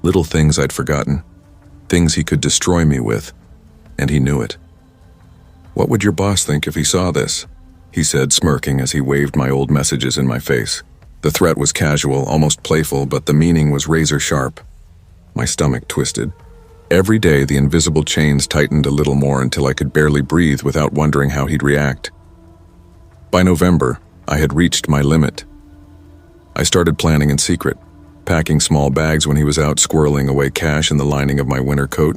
Little things I'd forgotten. Things he could destroy me with. And he knew it. "What would your boss think if he saw this?" he said, smirking as he waved my old messages in my face. The threat was casual, almost playful, but the meaning was razor sharp. My stomach twisted. Every day, the invisible chains tightened a little more until I could barely breathe without wondering how he'd react. By November, I had reached my limit. I started planning in secret, packing small bags when he was out squirreling away cash in the lining of my winter coat,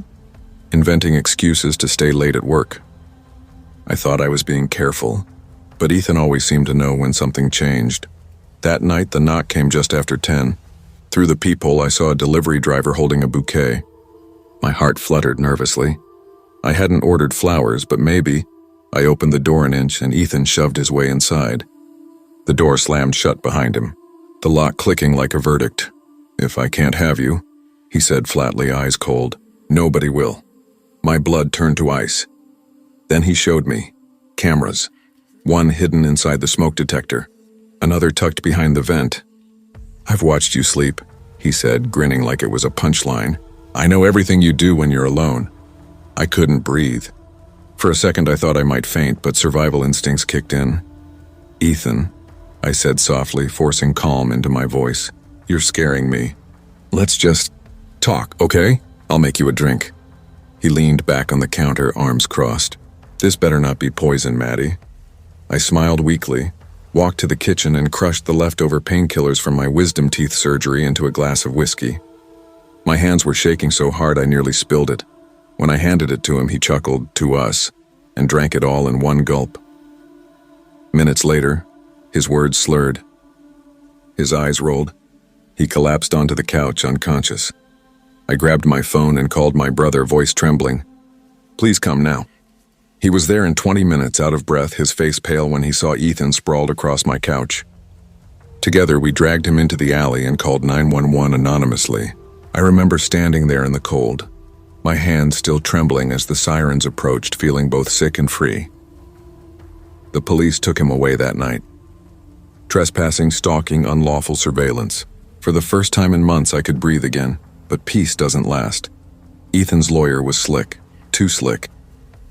inventing excuses to stay late at work. I thought I was being careful, but Ethan always seemed to know when something changed. That night, the knock came just after 10. Through the peephole, I saw a delivery driver holding a bouquet. My heart fluttered nervously. I hadn't ordered flowers, but maybe. I opened the door an inch and Ethan shoved his way inside. The door slammed shut behind him, the lock clicking like a verdict. "If I can't have you," he said flatly, eyes cold, "nobody will." My blood turned to ice. Then he showed me cameras, one hidden inside the smoke detector, another tucked behind the vent. "I've watched you sleep," he said, grinning like it was a punchline. "I know everything you do when you're alone." I couldn't breathe. For a second I thought I might faint, but survival instincts kicked in. "Ethan," I said softly, forcing calm into my voice, "you're scaring me. Let's just talk, okay? I'll make you a drink." He leaned back on the counter, arms crossed. "This better not be poison, Maddie." I smiled weakly, walked to the kitchen and crushed the leftover painkillers from my wisdom teeth surgery into a glass of whiskey. My hands were shaking so hard I nearly spilled it. When I handed it to him, he chuckled, "To us," and drank it all in one gulp. Minutes later, his words slurred. His eyes rolled. He collapsed onto the couch, unconscious. I grabbed my phone and called my brother, voice trembling. "Please come now." He was there in 20 minutes, out of breath, his face pale when he saw Ethan sprawled across my couch. Together, we dragged him into the alley and called 911 anonymously. I remember standing there in the cold, my hands still trembling as the sirens approached, feeling both sick and free. The police took him away that night. Trespassing, stalking, unlawful surveillance. For the first time in months, I could breathe again, but peace doesn't last. Ethan's lawyer was slick, too slick.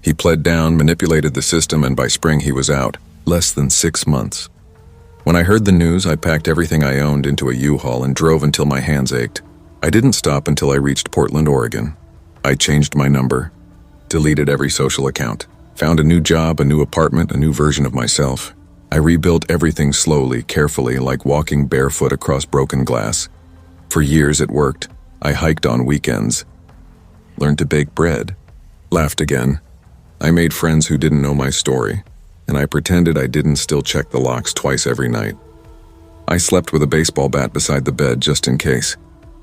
He pled down, manipulated the system, and by spring he was out, less than 6 months. When I heard the news, I packed everything I owned into a U-Haul and drove until my hands ached. I didn't stop until I reached Portland, Oregon. I changed my number, deleted every social account, found a new job, a new apartment, a new version of myself. I rebuilt everything slowly, carefully, like walking barefoot across broken glass. For years it worked. I hiked on weekends, learned to bake bread, laughed again. I made friends who didn't know my story, and I pretended I didn't still check the locks twice every night. I slept with a baseball bat beside the bed just in case.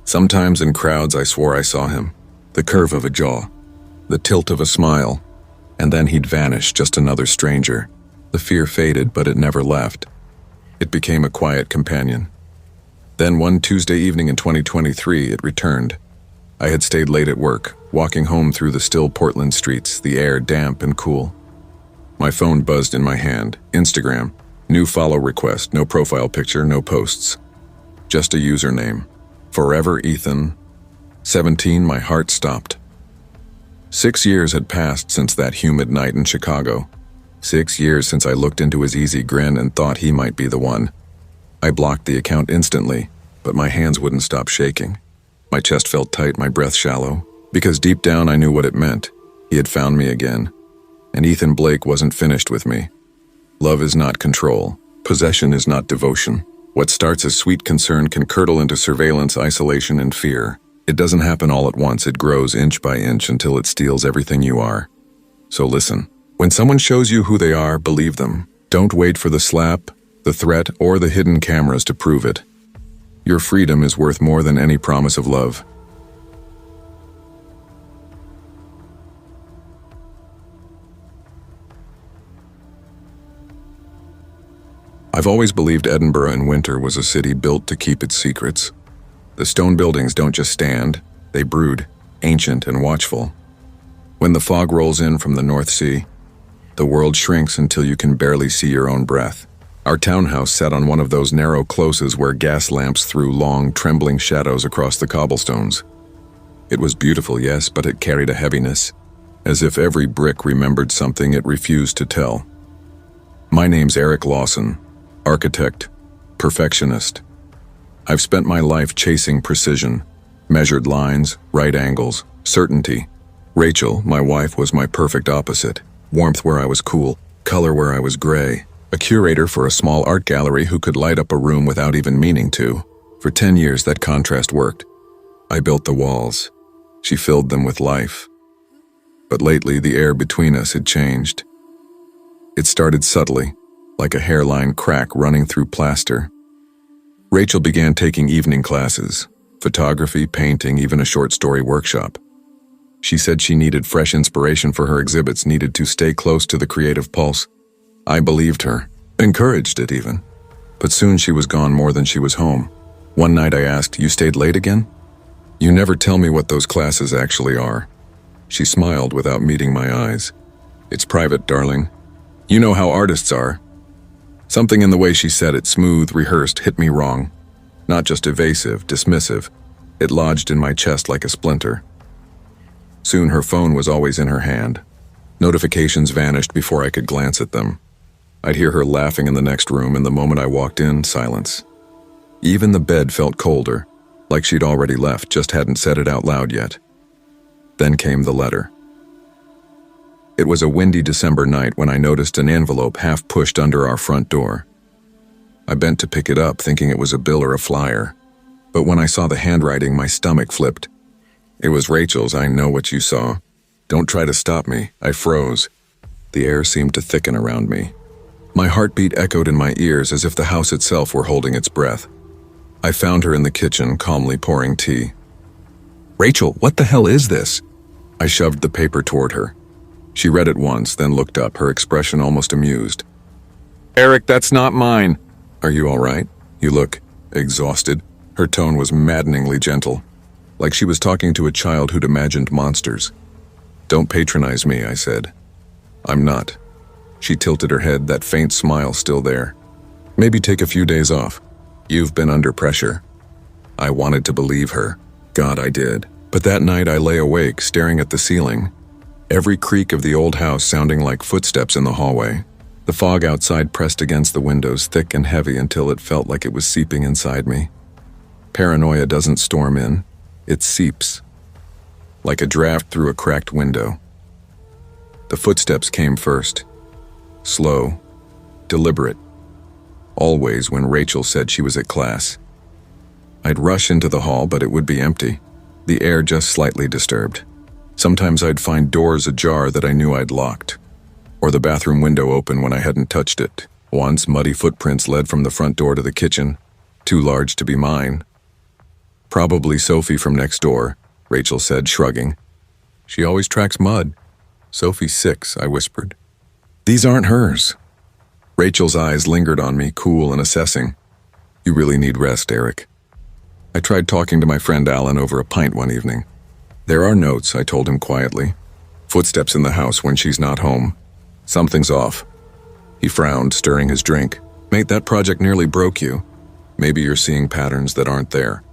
Sometimes in crowds I swore I saw him. The curve of a jaw, the tilt of a smile, and then he'd vanish, just another stranger. The fear faded, but it never left. It became a quiet companion. Then one Tuesday evening in 2023, it returned. I had stayed late at work, walking home through the still Portland streets, the air damp and cool. My phone buzzed in my hand. Instagram. New follow request, no profile picture, no posts. Just a username. Forever Ethan. 17, my heart stopped. 6 years had passed since that humid night in Chicago. 6 years since I looked into his easy grin and thought he might be the one. I blocked the account instantly, but my hands wouldn't stop shaking. My chest felt tight, my breath shallow, because deep down I knew what it meant. He had found me again, and Ethan Blake wasn't finished with me. Love is not control. Possession is not devotion. What starts as sweet concern can curdle into surveillance, isolation, and fear. It doesn't happen all at once. It grows inch by inch until it steals everything you are. So listen. When someone shows you who they are, believe them. Don't wait for the slap, the threat, or the hidden cameras to prove it. Your freedom is worth more than any promise of love. I've always believed Edinburgh in winter was a city built to keep its secrets. The stone buildings don't just stand, they brood, ancient and watchful. When the fog rolls in from the North Sea, the world shrinks until you can barely see your own breath. Our townhouse sat on one of those narrow closes where gas lamps threw long, trembling shadows across the cobblestones. It was beautiful, yes, but it carried a heaviness, as if every brick remembered something it refused to tell. My name's Eric Lawson, architect, perfectionist. I've spent my life chasing precision, measured lines, right angles, certainty. Rachel, my wife, was my perfect opposite. Warmth where I was cool, color where I was gray. A curator for a small art gallery who could light up a room without even meaning to. For 10 years, that contrast worked. I built the walls. She filled them with life. But lately, the air between us had changed. It started subtly, like a hairline crack running through plaster. Rachel began taking evening classes, photography, painting, even a short story workshop. She said she needed fresh inspiration for her exhibits, needed to stay close to the creative pulse. I believed her, encouraged it even. But soon she was gone more than she was home. One night I asked, "You stayed late again?" "You never tell me what those classes actually are." She smiled without meeting my eyes. "It's private, darling. You know how artists are." Something in the way she said it, smooth, rehearsed, hit me wrong. Not just evasive, dismissive. It lodged in my chest like a splinter. Soon her phone was always in her hand. Notifications vanished before I could glance at them. I'd hear her laughing in the next room, and the moment I walked in, silence. Even the bed felt colder, like she'd already left, just hadn't said it out loud yet. Then came the letter. It was a windy December night when I noticed an envelope half pushed under our front door. I bent to pick it up, thinking it was a bill or a flyer. But when I saw the handwriting, my stomach flipped. It was Rachel's. "I know what you saw. Don't try to stop me." I froze. The air seemed to thicken around me. My heartbeat echoed in my ears as if the house itself were holding its breath. I found her in the kitchen, calmly pouring tea. "Rachel, what the hell is this?" I shoved the paper toward her. She read it once, then looked up, her expression almost amused. "Eric, that's not mine." "Are you all right? You look exhausted." Her tone was maddeningly gentle, like she was talking to a child who'd imagined monsters. "Don't patronize me," I said. "I'm not." She tilted her head, that faint smile still there. "Maybe take a few days off. You've been under pressure." I wanted to believe her. God, I did. But that night I lay awake, staring at the ceiling. Every creak of the old house sounding like footsteps in the hallway. The fog outside pressed against the windows, thick and heavy, until it felt like it was seeping inside me. Paranoia doesn't storm in. It seeps. Like a draft through a cracked window. The footsteps came first. Slow. Deliberate. Always when Rachel said she was at class. I'd rush into the hall, but it would be empty. The air just slightly disturbed. Sometimes I'd find doors ajar that I knew I'd locked, or the bathroom window open when I hadn't touched it. Once, muddy footprints led from the front door to the kitchen, too large to be mine. "Probably Sophie from next door," Rachel said, shrugging. "She always tracks mud." "Sophie's 6, I whispered. "These aren't hers." Rachel's eyes lingered on me, cool and assessing. "You really need rest, Eric." I tried talking to my friend Alan over a pint one evening. "There are notes," I told him quietly. "Footsteps in the house when she's not home. Something's off." He frowned, stirring his drink. "Mate, that project nearly broke you. Maybe you're seeing patterns that aren't there."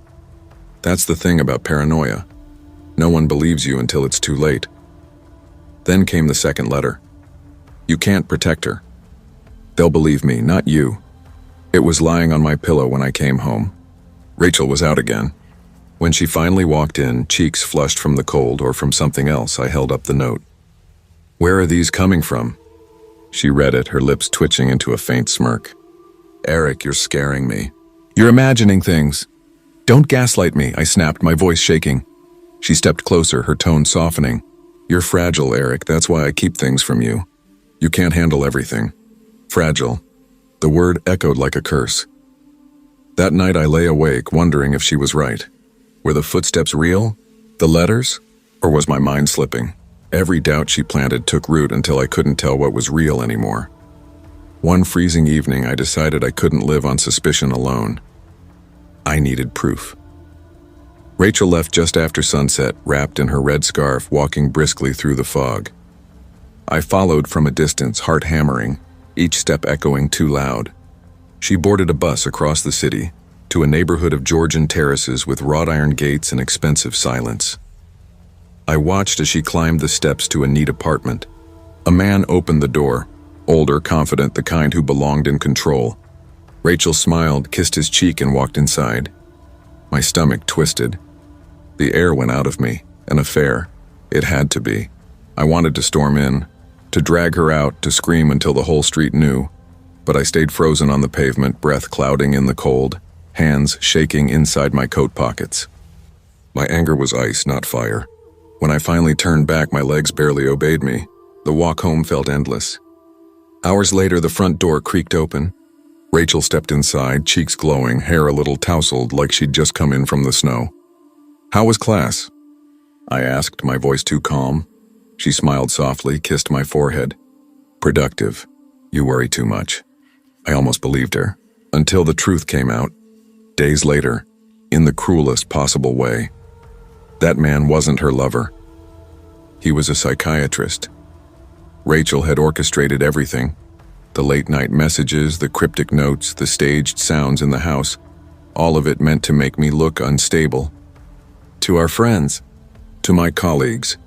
That's the thing about paranoia. No one believes you until it's too late. Then came the second letter. "You can't protect her. They'll believe me, not you." It was lying on my pillow when I came home. Rachel was out again. When she finally walked in, cheeks flushed from the cold or from something else, I held up the note. "Where are these coming from?" She read it, her lips twitching into a faint smirk. "Eric, you're scaring me. You're imagining things." "Don't gaslight me," I snapped, my voice shaking. She stepped closer, her tone softening. "You're fragile, Eric. That's why I keep things from you. You can't handle everything." Fragile. The word echoed like a curse. That night I lay awake, wondering if she was right. Were the footsteps real? The letters? Or was my mind slipping? Every doubt she planted took root until I couldn't tell what was real anymore. One freezing evening, I decided I couldn't live on suspicion alone. I needed proof. Rachel left just after sunset, wrapped in her red scarf, walking briskly through the fog. I followed from a distance, heart hammering, each step echoing too loud. She boarded a bus across the city, to a neighborhood of Georgian terraces with wrought iron gates and expensive silence. I watched as she climbed the steps to a neat apartment. A man opened the door, older, confident, the kind who belonged in control. Rachel smiled, kissed his cheek, and walked inside. My stomach twisted. The air went out of me. An affair. It had to be. I wanted to storm in, to drag her out, to scream until the whole street knew. but I stayed frozen on the pavement, breath clouding in the cold, hands shaking inside my coat pockets. My anger was ice, not fire. When I finally turned back, my legs barely obeyed me. The walk home felt endless. Hours later, the front door creaked open. Rachel stepped inside, cheeks glowing, hair a little tousled like she'd just come in from the snow. "How was class?" I asked, my voice too calm. She smiled softly, kissed my forehead. "Productive. You worry too much." I almost believed her, until the truth came out. Days later, in the cruelest possible way. That man wasn't her lover. He was a psychiatrist. Rachel had orchestrated everything. The late-night messages, the cryptic notes, the staged sounds in the house, all of it meant to make me look unstable. To our friends, to my colleagues,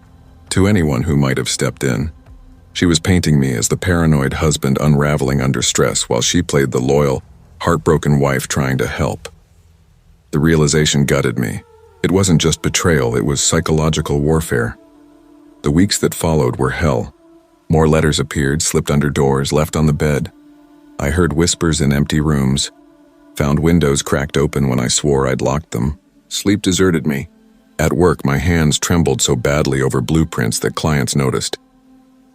to anyone who might have stepped in. She was painting me as the paranoid husband unraveling under stress while she played the loyal, heartbroken wife trying to help. The realization gutted me. It wasn't just betrayal, it was psychological warfare. The weeks that followed were hell. More letters appeared, slipped under doors, left on the bed. I heard whispers in empty rooms, found windows cracked open when I swore I'd locked them. Sleep deserted me. At work, my hands trembled so badly over blueprints that clients noticed.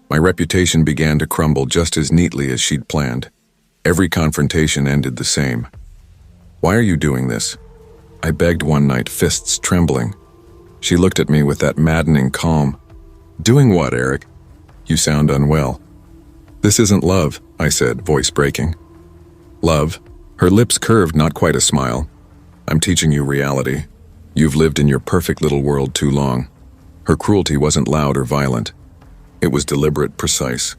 My reputation began to crumble just as neatly as she'd planned. Every confrontation ended the same. "Why are you doing this?" I begged one night, fists trembling. She looked at me with that maddening calm. "Doing what, Eric? You sound unwell." "This isn't love," I said, voice breaking. "Love?" Her lips curved, not quite a smile. "I'm teaching you reality. You've lived in your perfect little world too long." Her cruelty wasn't loud or violent. It was deliberate, precise.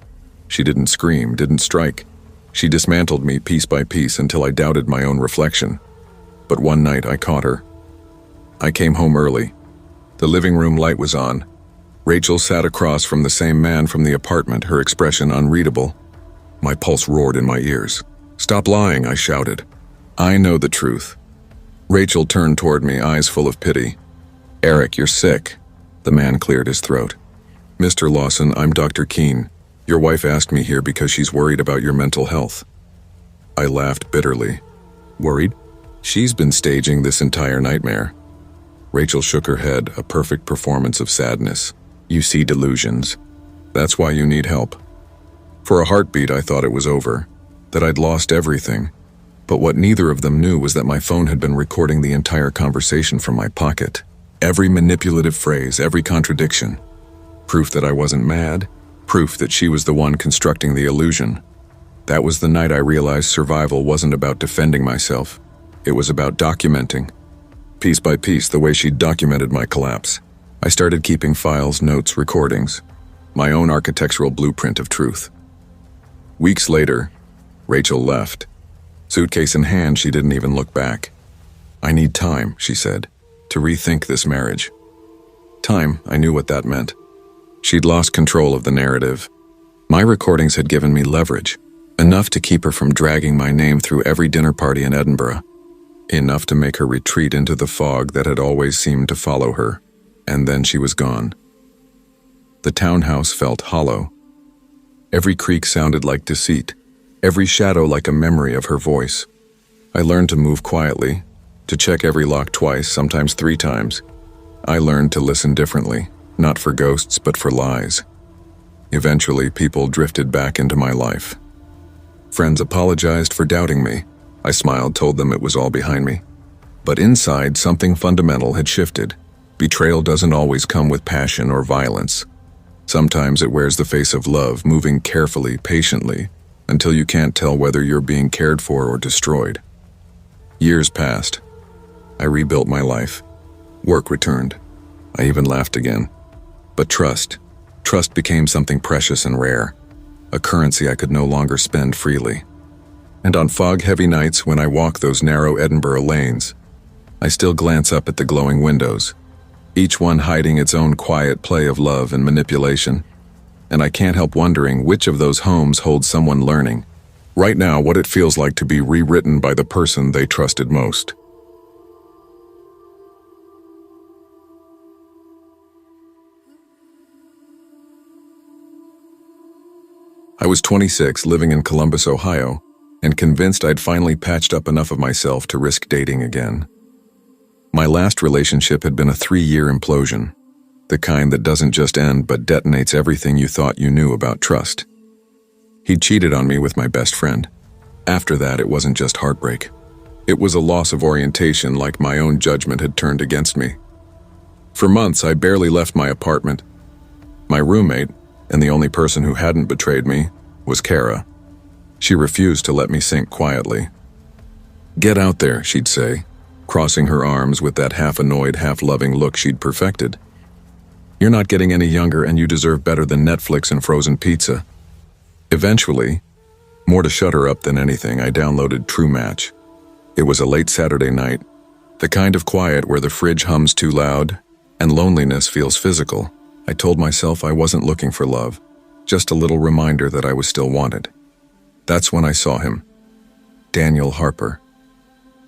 She didn't scream, didn't strike. She dismantled me piece by piece until I doubted my own reflection. But one night I caught her. I came home early. The living room light was on. Rachel sat across from the same man from the apartment, her expression unreadable. My pulse roared in my ears. "Stop lying," I shouted. "I know the truth." Rachel turned toward me, eyes full of pity. "Eric, you're sick." The man cleared his throat. "Mr. Lawson, I'm Dr. Keene. Your wife asked me here because she's worried about your mental health." I laughed bitterly. "Worried? She's been staging this entire nightmare." Rachel shook her head, a perfect performance of sadness. "You see delusions. That's why you need help." For a heartbeat, I thought it was over, that I'd lost everything. But what neither of them knew was that my phone had been recording the entire conversation from my pocket. Every manipulative phrase, every contradiction. Proof that I wasn't mad, proof that she was the one constructing the illusion. That was the night I realized survival wasn't about defending myself. It was about documenting. Piece by piece, the way she'd documented my collapse. I started keeping files, notes, recordings. My own architectural blueprint of truth. Weeks later, Rachel left. Suitcase in hand, she didn't even look back. "I need time," she said, "to rethink this marriage." Time, I knew what that meant. She'd lost control of the narrative. My recordings had given me leverage, enough to keep her from dragging my name through every dinner party in Edinburgh. Enough to make her retreat into the fog that had always seemed to follow her, and then she was gone. The townhouse felt hollow. Every creak sounded like deceit, every shadow like a memory of her voice. I learned to move quietly, to check every lock twice, sometimes 3 times. I learned to listen differently, not for ghosts, but for lies. Eventually, people drifted back into my life. Friends apologized for doubting me. I smiled, told them it was all behind me. But inside, something fundamental had shifted. Betrayal doesn't always come with passion or violence. Sometimes it wears the face of love, moving carefully, patiently, until you can't tell whether you're being cared for or destroyed. Years passed. I rebuilt my life. Work returned. I even laughed again. But trust became something precious and rare, a currency I could no longer spend freely. And on fog-heavy nights when I walk those narrow Edinburgh lanes, I still glance up at the glowing windows, each one hiding its own quiet play of love and manipulation. And I can't help wondering which of those homes holds someone learning, right now, what it feels like to be rewritten by the person they trusted most. I was 26, living in Columbus, Ohio, and convinced I'd finally patched up enough of myself to risk dating again. My last relationship had been a 3-year implosion, the kind that doesn't just end but detonates everything you thought you knew about trust. He'd cheated on me with my best friend. After that, it wasn't just heartbreak. It was a loss of orientation, like my own judgment had turned against me. For months, I barely left my apartment. My roommate, and the only person who hadn't betrayed me, was Kara. She refused to let me sink quietly. "Get out there," she'd say, crossing her arms with that half-annoyed, half-loving look she'd perfected. "You're not getting any younger, and you deserve better than Netflix and frozen pizza." Eventually, more to shut her up than anything, I downloaded True Match. It was a late Saturday night, the kind of quiet where the fridge hums too loud and loneliness feels physical. I told myself I wasn't looking for love, just a little reminder that I was still wanted. That's when I saw him. Daniel Harper.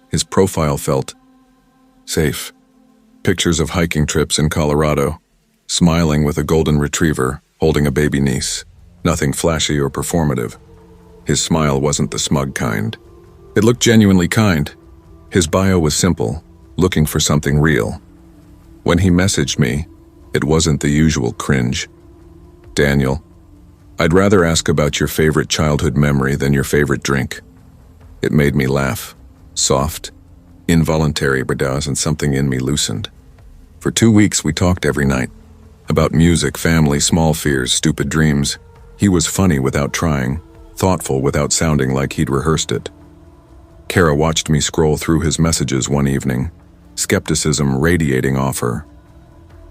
His profile felt safe. Pictures of hiking trips in Colorado, smiling with a golden retriever, holding a baby niece. Nothing flashy or performative. His smile wasn't the smug kind. It looked genuinely kind. His bio was simple, looking for something real. When he messaged me, it wasn't the usual cringe. "Daniel, I'd rather ask about your favorite childhood memory than your favorite drink." It made me laugh. Soft, involuntary burdaz, and something in me loosened. For 2 weeks we talked every night. About music, family, small fears, stupid dreams. He was funny without trying, thoughtful without sounding like he'd rehearsed it. Kara watched me scroll through his messages one evening, skepticism radiating off her.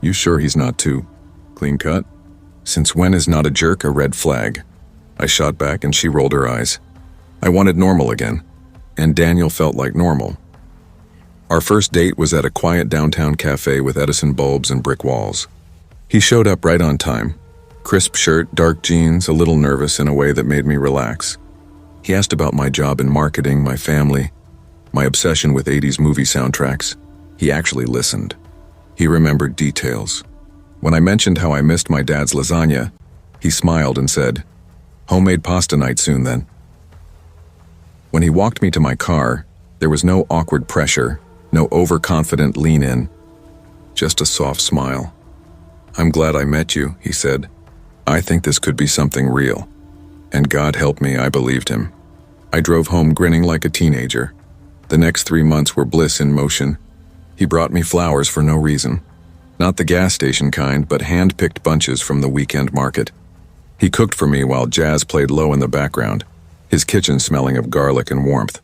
"You sure he's not too clean cut? Since when is not a jerk a red flag?" I shot back and she rolled her eyes. I wanted normal again, and Daniel felt like normal. Our first date was at a quiet downtown cafe with Edison bulbs and brick walls. He showed up right on time. Crisp shirt, dark jeans, a little nervous in a way that made me relax. He asked about my job in marketing, my family, my obsession with 80s movie soundtracks. He actually listened. He remembered details. When I mentioned how I missed my dad's lasagna, he smiled and said, "Homemade pasta night soon then." When he walked me to my car, there was no awkward pressure, no overconfident lean-in, just a soft smile. "I'm glad I met you," he said. "I think this could be something real." And God help me, I believed him. I drove home grinning like a teenager. The next 3 months were bliss in motion. He brought me flowers for no reason. Not the gas station kind, but hand-picked bunches from the weekend market. He cooked for me while jazz played low in the background, his kitchen smelling of garlic and warmth.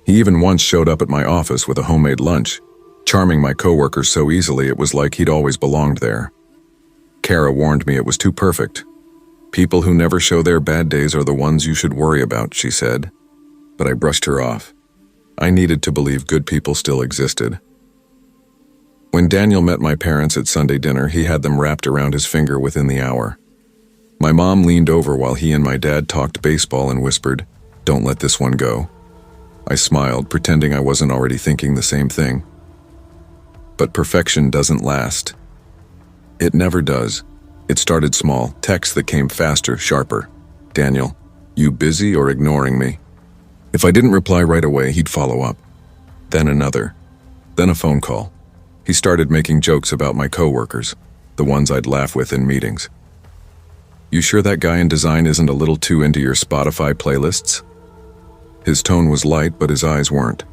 He even once showed up at my office with a homemade lunch, charming my coworkers so easily it was like he'd always belonged there. Kara warned me it was too perfect. "People who never show their bad days are the ones you should worry about," she said. But I brushed her off. I needed to believe good people still existed. When Daniel met my parents at Sunday dinner, he had them wrapped around his finger within the hour. My mom leaned over while he and my dad talked baseball and whispered, "Don't let this one go." I smiled, pretending I wasn't already thinking the same thing. But perfection doesn't last. It never does. It started small, texts that came faster, sharper. "Daniel, you busy or ignoring me?" If I didn't reply right away, he'd follow up. Then another. Then a phone call. He started making jokes about my coworkers, the ones I'd laugh with in meetings. "You sure that guy in design isn't a little too into your Spotify playlists?" His tone was light, but his eyes weren't.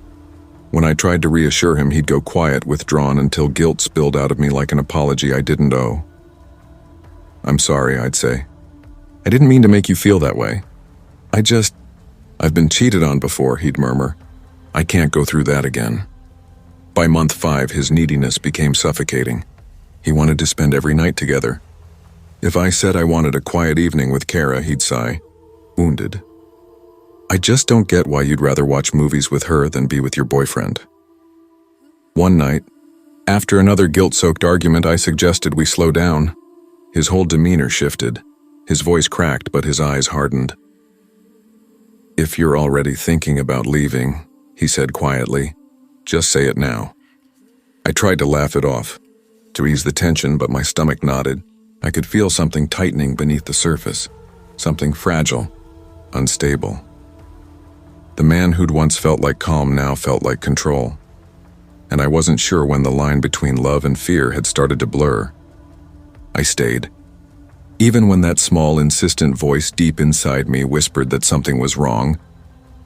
When I tried to reassure him, he'd go quiet, withdrawn, until guilt spilled out of me like an apology I didn't owe. "I'm sorry," I'd say. "I didn't mean to make you feel that way. I've been cheated on before," he'd murmur. "I can't go through that again." By month 5, his neediness became suffocating. He wanted to spend every night together. If I said I wanted a quiet evening with Kara, he'd sigh, wounded. "I just don't get why you'd rather watch movies with her than be with your boyfriend." One night, after another guilt-soaked argument, I suggested we slow down. His whole demeanor shifted. His voice cracked, but his eyes hardened. "If you're already thinking about leaving," he said quietly, "just say it now." I tried to laugh it off, to ease the tension, but my stomach knotted. I could feel something tightening beneath the surface, something fragile, unstable. The man who'd once felt like calm now felt like control. And I wasn't sure when the line between love and fear had started to blur. I stayed. Even when that small, insistent voice deep inside me whispered that something was wrong,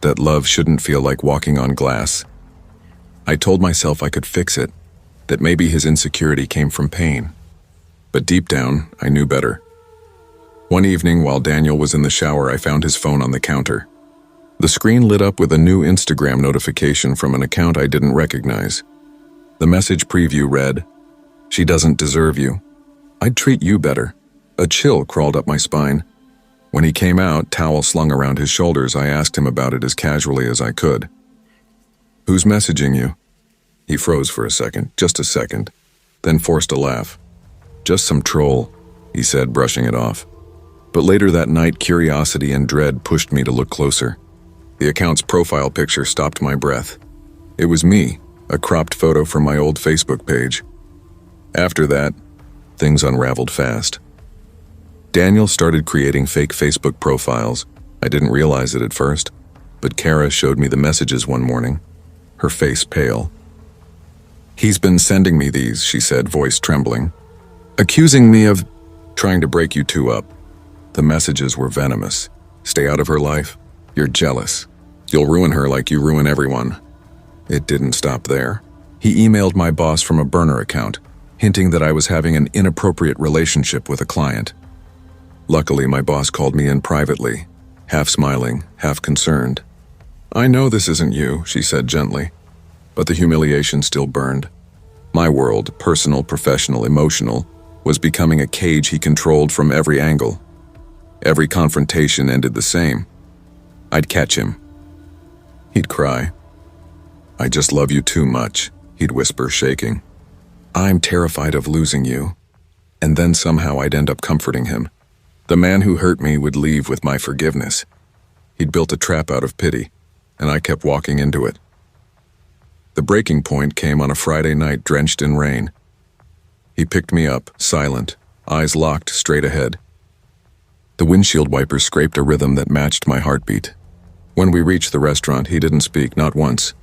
that love shouldn't feel like walking on glass. I told myself I could fix it, that maybe his insecurity came from pain. But deep down, I knew better. One evening, while Daniel was in the shower, I found his phone on the counter. The screen lit up with a new Instagram notification from an account I didn't recognize. The message preview read, "She doesn't deserve you. I'd treat you better." A chill crawled up my spine. When he came out, towel slung around his shoulders, I asked him about it as casually as I could. "Who's messaging you?" He froze for a second, just a second, then forced a laugh. "Just some troll," he said, brushing it off. But later that night, curiosity and dread pushed me to look closer. The account's profile picture stopped my breath. It was me, a cropped photo from my old Facebook page. After that, things unraveled fast. Daniel started creating fake Facebook profiles. I didn't realize it at first, but Kara showed me the messages one morning, her face pale. "He's been sending me these," she said, voice trembling, "accusing me of trying to break you two up." The messages were venomous. "Stay out of her life. You're jealous. You'll ruin her like you ruin everyone." It didn't stop there. He emailed my boss from a burner account, hinting that I was having an inappropriate relationship with a client. Luckily, my boss called me in privately, half smiling, half concerned. "I know this isn't you," she said gently, but the humiliation still burned. My world, personal, professional, emotional, was becoming a cage he controlled from every angle. Every confrontation ended the same. I'd catch him. He'd cry. "I just love you too much," he'd whisper, shaking. "I'm terrified of losing you." And then somehow I'd end up comforting him. The man who hurt me would leave with my forgiveness. He'd built a trap out of pity, and I kept walking into it. The breaking point came on a Friday night drenched in rain. He picked me up, silent, eyes locked straight ahead. The windshield wipers scraped a rhythm that matched my heartbeat. When we reached the restaurant, he didn't speak, not once.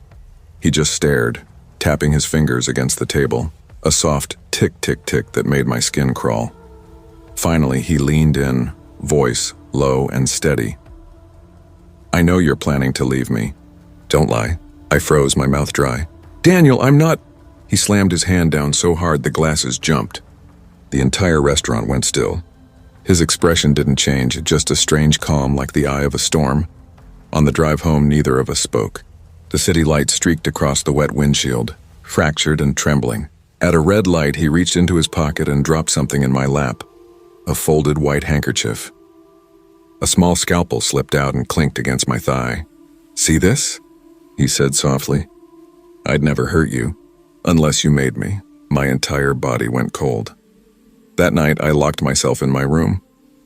He just stared, tapping his fingers against the table, a soft tick-tick-tick that made my skin crawl. Finally, he leaned in, voice low and steady. "I know you're planning to leave me. Don't lie." I froze, my mouth dry. "Daniel, I'm not..." He slammed his hand down so hard the glasses jumped. The entire restaurant went still. His expression didn't change, just a strange calm like the eye of a storm. On the drive home, neither of us spoke. The city light streaked across the wet windshield, fractured and trembling. At a red light, he reached into his pocket and dropped something in my lap. A folded white handkerchief. A small scalpel slipped out and clinked against my thigh. "See this?" he said softly. "I'd never hurt you, unless you made me." My entire body went cold. That night, I locked myself in my room.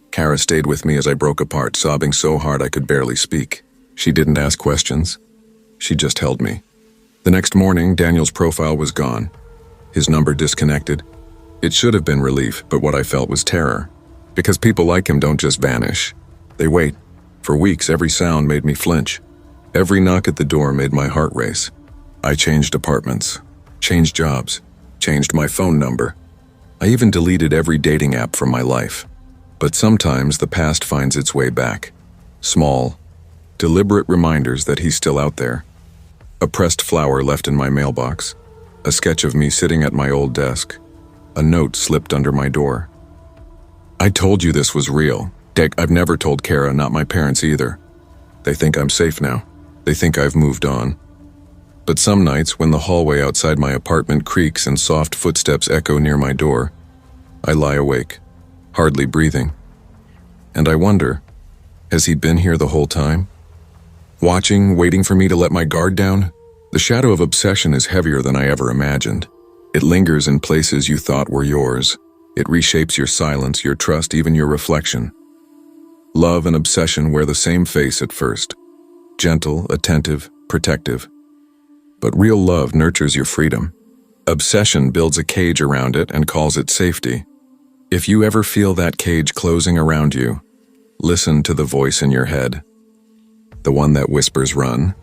Kara stayed with me as I broke apart, sobbing so hard I could barely speak. She didn't ask questions. She just held me. The next morning, Daniel's profile was gone. His number disconnected. It should have been relief, but what I felt was terror. Because people like him don't just vanish. They wait. For weeks, every sound made me flinch. Every knock at the door made my heart race. I changed apartments, changed jobs, changed my phone number. I even deleted every dating app from my life. But sometimes the past finds its way back. Small, deliberate reminders that he's still out there. A pressed flower left in my mailbox. A sketch of me sitting at my old desk. A note slipped under my door. "I told you this was real. Dick, I've never told Kara, not my parents either. They think I'm safe now. They think I've moved on." But some nights, when the hallway outside my apartment creaks and soft footsteps echo near my door, I lie awake, hardly breathing. And I wonder, has he been here the whole time? Watching, waiting for me to let my guard down? The shadow of obsession is heavier than I ever imagined. It lingers in places you thought were yours. It reshapes your silence, your trust, even your reflection. Love and obsession wear the same face at first. Gentle, attentive, protective. But real love nurtures your freedom. Obsession builds a cage around it and calls it safety. If you ever feel that cage closing around you, listen to the voice in your head. The one that whispers run?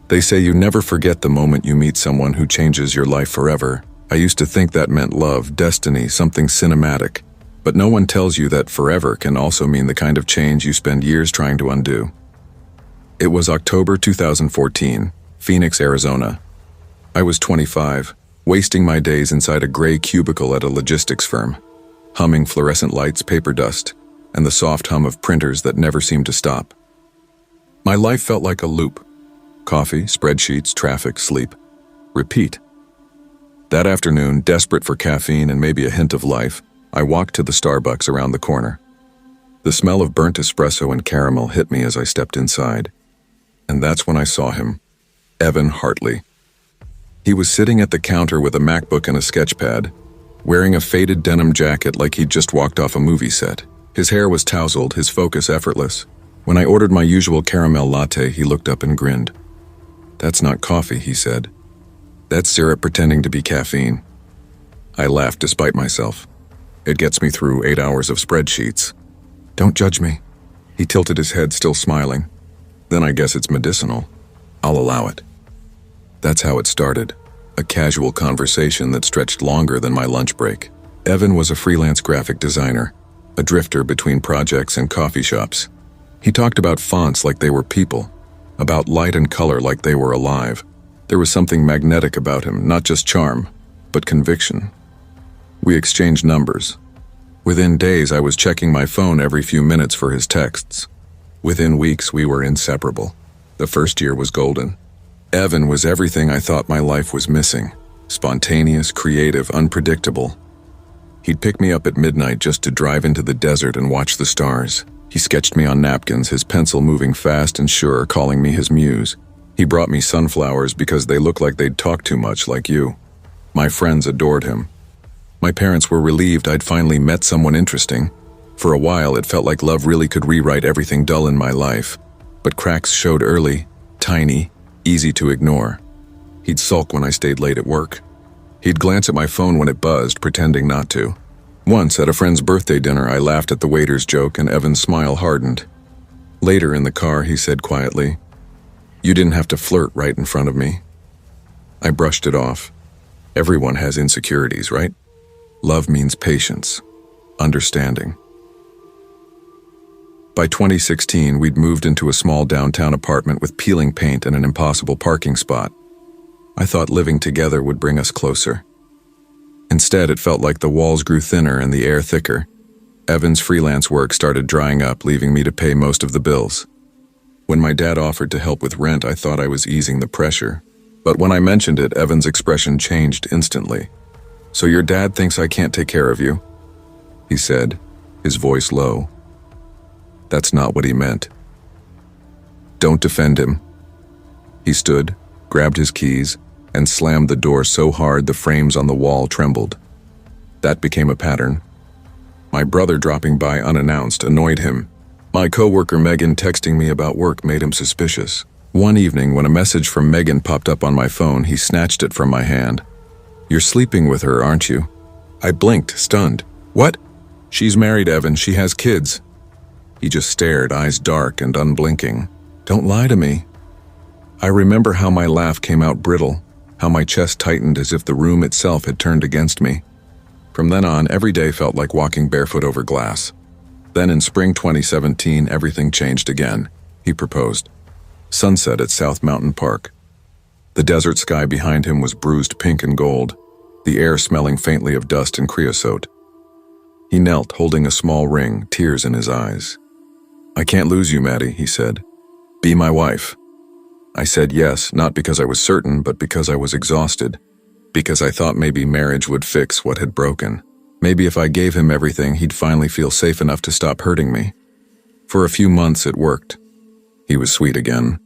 They say you never forget the moment you meet someone who changes your life forever. I used to think that meant love, destiny, something cinematic. But no one tells you that forever can also mean the kind of change you spend years trying to undo. It was October 2014, Phoenix, Arizona. I was 25, wasting my days inside a gray cubicle at a logistics firm, humming fluorescent lights, paper dust, and the soft hum of printers that never seemed to stop. My life felt like a loop. Coffee, spreadsheets, traffic, sleep. Repeat. That afternoon, desperate for caffeine and maybe a hint of life, I walked to the Starbucks around the corner. The smell of burnt espresso and caramel hit me as I stepped inside. And that's when I saw him, Evan Hartley. He was sitting at the counter with a MacBook and a sketch pad, wearing a faded denim jacket like he'd just walked off a movie set. His hair was tousled, his focus effortless. When I ordered my usual caramel latte, he looked up and grinned. "That's not coffee," he said. "That's syrup pretending to be caffeine." I laughed despite myself. It gets me through 8 hours of spreadsheets. "Don't judge me." He tilted his head, still smiling. "Then I guess it's medicinal. I'll allow it." That's how it started, a casual conversation that stretched longer than my lunch break. Evan was a freelance graphic designer, a drifter between projects and coffee shops. He talked about fonts like they were people, about light and color like they were alive. There was something magnetic about him, not just charm, but conviction. We exchanged numbers. Within days, I was checking my phone every few minutes for his texts. Within weeks, we were inseparable. The first year was golden. Evan was everything I thought my life was missing. Spontaneous, creative, unpredictable. He'd pick me up at midnight just to drive into the desert and watch the stars. He sketched me on napkins, his pencil moving fast and sure, calling me his muse. He brought me sunflowers because they looked like they'd talk too much, like you. My friends adored him. My parents were relieved I'd finally met someone interesting. For a while, it felt like love really could rewrite everything dull in my life. But cracks showed early, tiny, easy to ignore. He'd sulk when I stayed late at work. He'd glance at my phone when it buzzed, pretending not to. Once, at a friend's birthday dinner, I laughed at the waiter's joke and Evan's smile hardened. Later in the car, he said quietly, "You didn't have to flirt right in front of me." I brushed it off. Everyone has insecurities, right? Love means patience, understanding. By 2016, we'd moved into a small downtown apartment with peeling paint and an impossible parking spot. I thought living together would bring us closer. Instead, it felt like the walls grew thinner and the air thicker. Evan's freelance work started drying up, leaving me to pay most of the bills. When my dad offered to help with rent, I thought I was easing the pressure. But when I mentioned it, Evan's expression changed instantly. "So your dad thinks I can't take care of you?" he said, his voice low. That's not what he meant. Don't defend him. He stood, grabbed his keys, and slammed the door so hard the frames on the wall trembled. That became a pattern. My brother dropping by unannounced annoyed him. My coworker Megan texting me about work made him suspicious. One evening, when a message from Megan popped up on my phone, he snatched it from my hand. "You're sleeping with her, aren't you?" I blinked, stunned. "What?" "She's married, Evan. She has kids." He just stared, eyes dark and unblinking. "Don't lie to me." I remember how my laugh came out brittle, how my chest tightened as if the room itself had turned against me. From then on, every day felt like walking barefoot over glass. Then in spring 2017, everything changed again. He proposed. Sunset at South Mountain Park. The desert sky behind him was bruised pink and gold, the air smelling faintly of dust and creosote. He knelt, holding a small ring, tears in his eyes. "I can't lose you, Maddie," he said. "Be my wife." I said yes, not because I was certain, but because I was exhausted. Because I thought maybe marriage would fix what had broken. Maybe if I gave him everything, he'd finally feel safe enough to stop hurting me. For a few months, it worked. He was sweet again,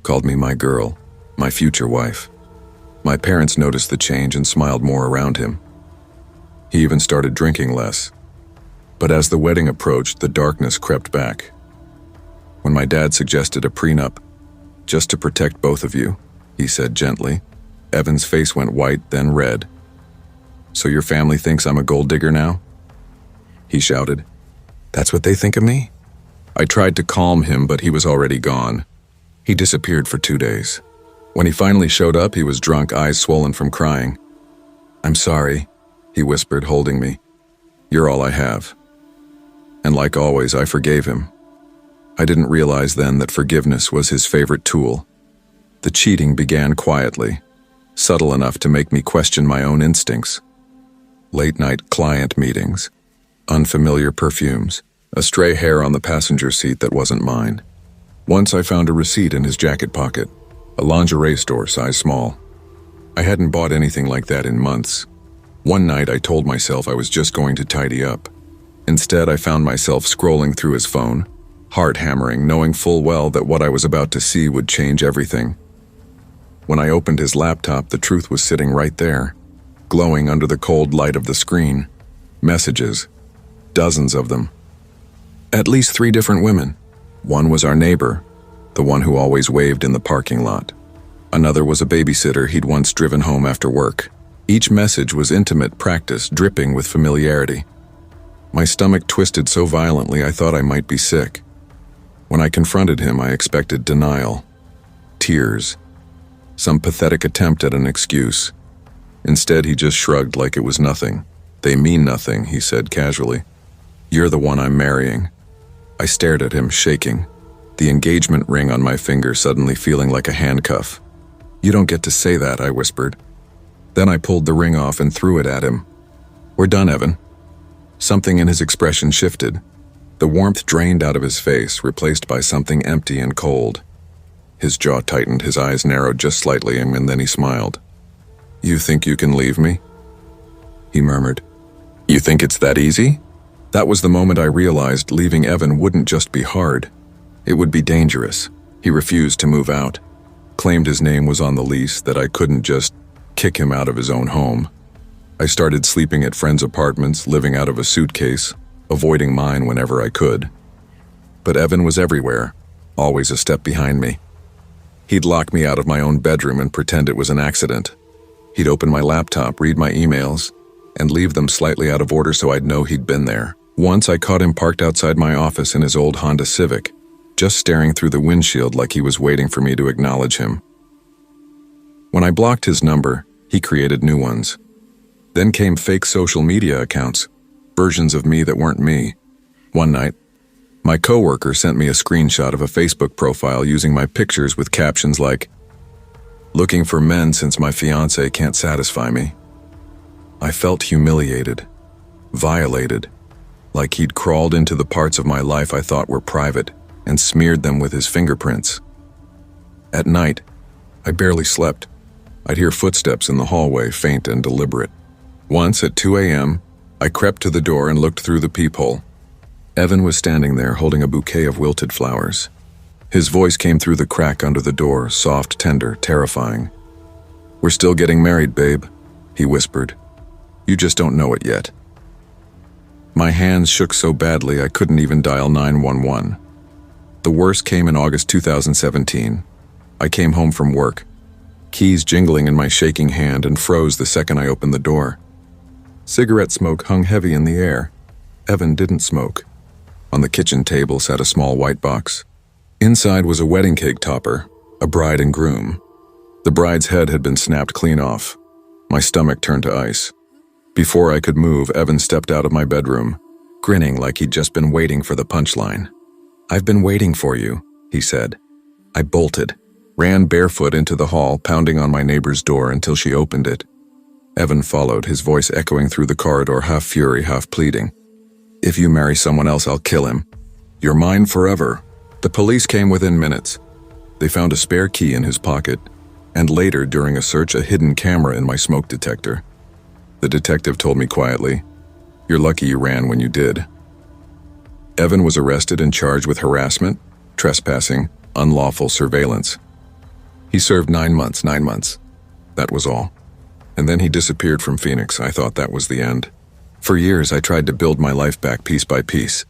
called me my girl, my future wife. My parents noticed the change and smiled more around him. He even started drinking less. But as the wedding approached, the darkness crept back. When my dad suggested a prenup, "Just to protect both of you," he said gently. Evan's face went white, then red. "So your family thinks I'm a gold digger now?" he shouted. "That's what they think of me?" I tried to calm him, but he was already gone. He disappeared for 2 days. When he finally showed up, he was drunk, eyes swollen from crying. "I'm sorry," he whispered, holding me. "You're all I have." And like always, I forgave him. I didn't realize then that forgiveness was his favorite tool. The cheating began quietly, subtle enough to make me question my own instincts. Late-night client meetings, unfamiliar perfumes, a stray hair on the passenger seat that wasn't mine. Once I found a receipt in his jacket pocket, a lingerie store size small. I hadn't bought anything like that in months. One night I told myself I was just going to tidy up. Instead, I found myself scrolling through his phone, heart hammering, knowing full well that what I was about to see would change everything. When I opened his laptop, the truth was sitting right there, glowing under the cold light of the screen. Messages, dozens of them. At least 3 different women. One was our neighbor, the one who always waved in the parking lot. Another was a babysitter he'd once driven home after work. Each message was intimate practice, dripping with familiarity. My stomach twisted so violently I thought I might be sick. When I confronted him, I expected denial, tears, some pathetic attempt at an excuse. Instead, he just shrugged like it was nothing. "They mean nothing," he said casually. "You're the one I'm marrying." I stared at him, shaking, the engagement ring on my finger suddenly feeling like a handcuff. "You don't get to say that," I whispered. Then I pulled the ring off and threw it at him. "We're done, Evan." Something in his expression shifted. The warmth drained out of his face, replaced by something empty and cold. His jaw tightened, his eyes narrowed just slightly, and then he smiled. "You think you can leave me?" he murmured. "You think it's that easy?" That was the moment I realized leaving Evan wouldn't just be hard. It would be dangerous. He refused to move out, claimed his name was on the lease, that I couldn't just kick him out of his own home. I started sleeping at friends' apartments, living out of a suitcase, avoiding mine whenever I could. But Evan was everywhere, always a step behind me. He'd lock me out of my own bedroom and pretend it was an accident. He'd open my laptop, read my emails, and leave them slightly out of order so I'd know he'd been there. Once I caught him parked outside my office in his old Honda Civic, just staring through the windshield like he was waiting for me to acknowledge him. When I blocked his number, he created new ones. Then came fake social media accounts, versions of me that weren't me. One night, my coworker sent me a screenshot of a Facebook profile using my pictures with captions like, "Looking for men since my fiancé can't satisfy me." I felt humiliated, violated, like he'd crawled into the parts of my life I thought were private and smeared them with his fingerprints. At night, I barely slept. I'd hear footsteps in the hallway, faint and deliberate. Once at 2 a.m., I crept to the door and looked through the peephole. Evan was standing there holding a bouquet of wilted flowers. His voice came through the crack under the door, soft, tender, terrifying. "We're still getting married, babe," he whispered. "You just don't know it yet." My hands shook so badly I couldn't even dial 911. The worst came in August 2017. I came home from work, keys jingling in my shaking hand, and froze the second I opened the door. Cigarette smoke hung heavy in the air. Evan didn't smoke. On the kitchen table sat a small white box. Inside was a wedding cake topper, a bride and groom. The bride's head had been snapped clean off. My stomach turned to ice. Before I could move, Evan stepped out of my bedroom, grinning like he'd just been waiting for the punchline. "I've been waiting for you," he said. I bolted, ran barefoot into the hall, pounding on my neighbor's door until she opened it. Evan followed, his voice echoing through the corridor, half fury, half pleading. "If you marry someone else, I'll kill him. You're mine forever." The police came within minutes. They found a spare key in his pocket, and later, during a search, a hidden camera in my smoke detector. The detective told me quietly, "You're lucky you ran when you did." Evan was arrested and charged with harassment, trespassing, unlawful surveillance. He served 9 months. That was all. And then he disappeared from Phoenix. I thought that was the end. For years, I tried to build my life back piece by piece.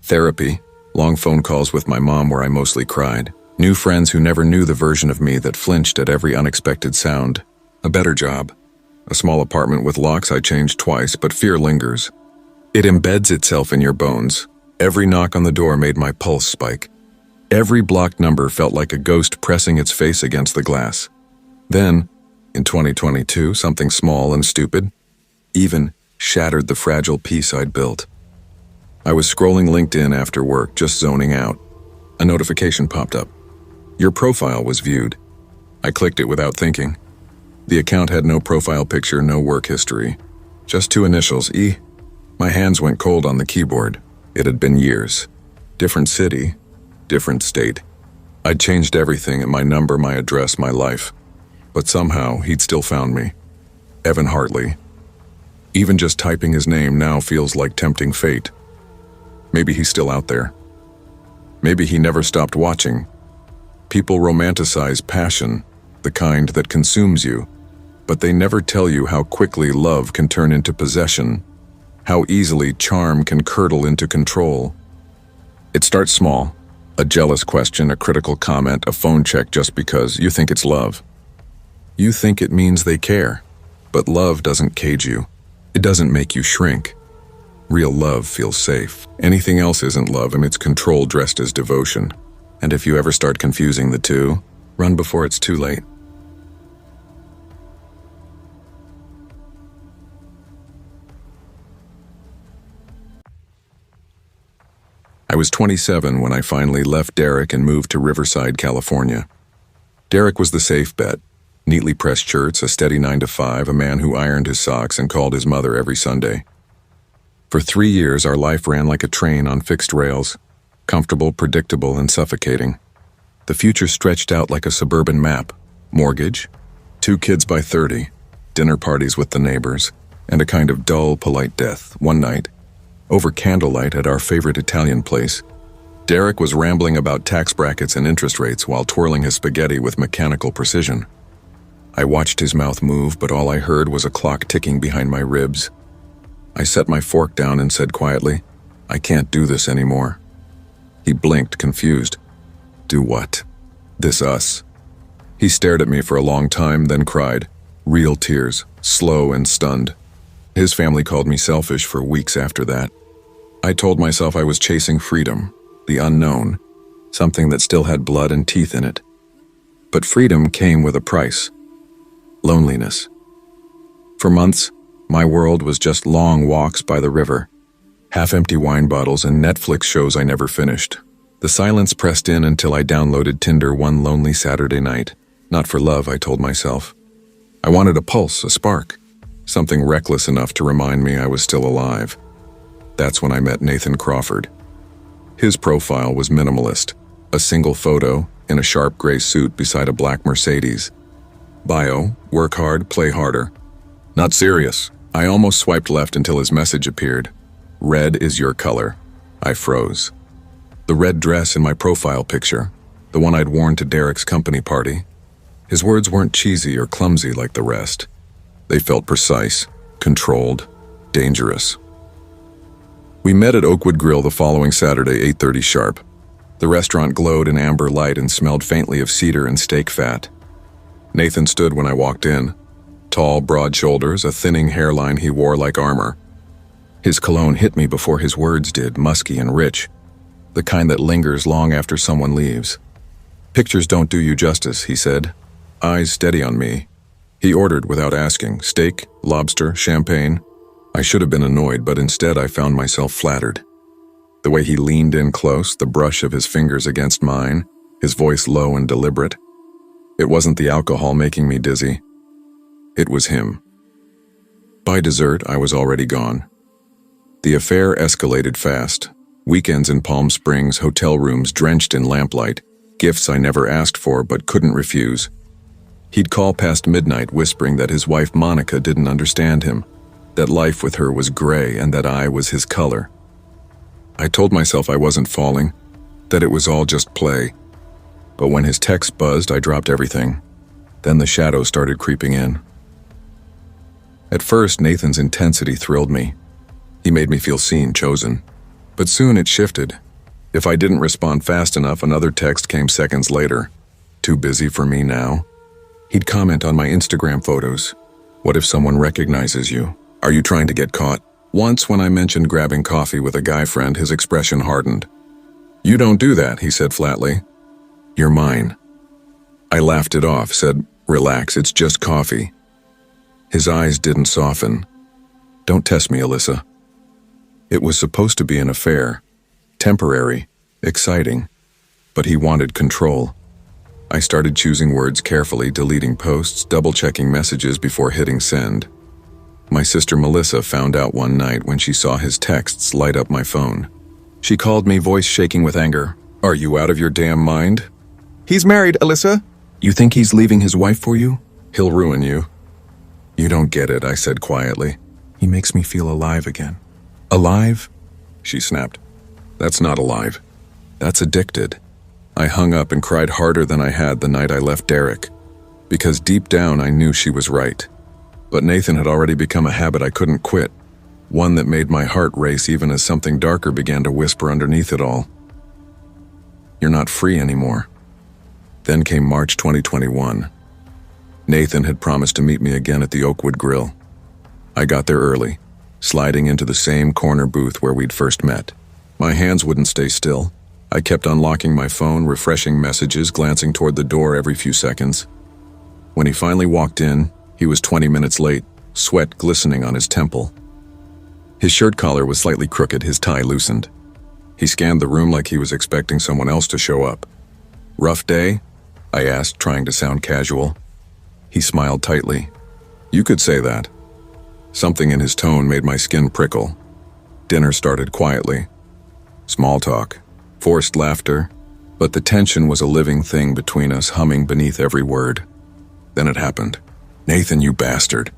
Therapy, long phone calls with my mom where I mostly cried, new friends who never knew the version of me that flinched at every unexpected sound, a better job. a small apartment with locks I changed twice, but fear lingers. It embeds itself in your bones. Every knock on the door made my pulse spike. Every blocked number felt like a ghost pressing its face against the glass. Then, in 2022, something small and stupid, even shattered the fragile peace I'd built. I was scrolling LinkedIn after work, just zoning out. A notification popped up. Your profile was viewed. I clicked it without thinking. The account had no profile picture, no work history. Just two initials, E. My hands went cold on the keyboard. It had been years. Different city, different state. I'd changed everything, my number, my address, my life. But somehow, he'd still found me. Evan Hartley. Even just typing his name now feels like tempting fate. Maybe he's still out there. Maybe he never stopped watching. People romanticize passion, the kind that consumes you, but they never tell you how quickly love can turn into possession, how easily charm can curdle into control. It starts small, a jealous question, a critical comment, a phone check just because you think it's love. You think it means they care, but love doesn't cage you. It doesn't make you shrink. Real love feels safe. Anything else isn't love, and it's control dressed as devotion. And if you ever start confusing the two, run before it's too late. I was 27 when I finally left Derek and moved to Riverside, California. Derek was the safe bet. Neatly pressed shirts, a steady 9 to 5, a man who ironed his socks and called his mother every Sunday. For 3 years, our life ran like a train on fixed rails, comfortable, predictable, and suffocating. The future stretched out like a suburban map. Mortgage, 2 kids by 30, dinner parties with the neighbors, and a kind of dull, polite death. One night, over candlelight at our favorite Italian place, Derek was rambling about tax brackets and interest rates while twirling his spaghetti with mechanical precision. I watched his mouth move, but all I heard was a clock ticking behind my ribs. I set my fork down and said quietly, "I can't do this anymore." He blinked, confused. "Do what?" "This us." He stared at me for a long time, then cried. Real tears, slow and stunned. His family called me selfish for weeks after that. I told myself I was chasing freedom, the unknown, something that still had blood and teeth in it. But freedom came with a price. Loneliness. For months, my world was just long walks by the river, half-empty wine bottles and Netflix shows I never finished. The silence pressed in until I downloaded Tinder one lonely Saturday night. Not for love, I told myself. I wanted a pulse, a spark, something reckless enough to remind me I was still alive. That's when I met Nathan Crawford. His profile was minimalist, a single photo in a sharp gray suit beside a black Mercedes. Bio, work hard, play harder. Not serious. I almost swiped left until his message appeared. Red is your color. I froze. The red dress in my profile picture, the one I'd worn to Derek's company party. His words weren't cheesy or clumsy like the rest. They felt precise, controlled, dangerous. We met at Oakwood Grill the following Saturday, 8:30 sharp. The restaurant glowed in amber light and smelled faintly of cedar and steak fat. Nathan stood when I walked in. Tall, broad shoulders, a thinning hairline he wore like armor. His cologne hit me before his words did, musky and rich, the kind that lingers long after someone leaves. "Pictures don't do you justice," he said, eyes steady on me. He ordered without asking, steak, lobster, champagne. I should have been annoyed, but instead I found myself flattered. The way he leaned in close, the brush of his fingers against mine, his voice low and deliberate. It wasn't the alcohol making me dizzy. It was him. By dessert, I was already gone. The affair escalated fast. Weekends in Palm Springs, hotel rooms drenched in lamplight, gifts I never asked for but couldn't refuse. He'd call past midnight whispering that his wife Monica didn't understand him, that life with her was gray and that I was his color. I told myself I wasn't falling, that it was all just play. But when his text buzzed, I dropped everything. Then the shadows started creeping in. At first, Nathan's intensity thrilled me. He made me feel seen, chosen. But soon it shifted. If I didn't respond fast enough, another text came seconds later. "Too busy for me now?" He'd comment on my Instagram photos. What if someone recognizes you? Are you trying to get caught? Once, when I mentioned grabbing coffee with a guy friend, his expression hardened. You don't do that, he said flatly. You're mine. I laughed it off, said, relax, it's just coffee. His eyes didn't soften. Don't test me, Alyssa. It was supposed to be an affair. Temporary, exciting. But he wanted control. I started choosing words carefully, deleting posts, double-checking messages before hitting send. My sister Melissa found out one night when she saw his texts light up my phone. She called me, voice shaking with anger. Are you out of your damn mind? He's married, Alyssa. You think he's leaving his wife for you? He'll ruin you. You don't get it, I said quietly. He makes me feel alive again. Alive? She snapped. That's not alive. That's addicted. I hung up and cried harder than I had the night I left Derek, because deep down I knew she was right. But Nathan had already become a habit I couldn't quit, one that made my heart race even as something darker began to whisper underneath it all. You're not free anymore. Then came March 2021. Nathan had promised to meet me again at the Oakwood Grill. I got there early, sliding into the same corner booth where we'd first met. My hands wouldn't stay still. I kept unlocking my phone, refreshing messages, glancing toward the door every few seconds. When he finally walked in, he was 20 minutes late, sweat glistening on his temple. His shirt collar was slightly crooked, his tie loosened. He scanned the room like he was expecting someone else to show up. Rough day? I asked, trying to sound casual. He smiled tightly. You could say that. Something in his tone made my skin prickle. Dinner started quietly. Small talk, forced laughter, but the tension was a living thing between us, humming beneath every word. Then it happened. Nathan, you bastard.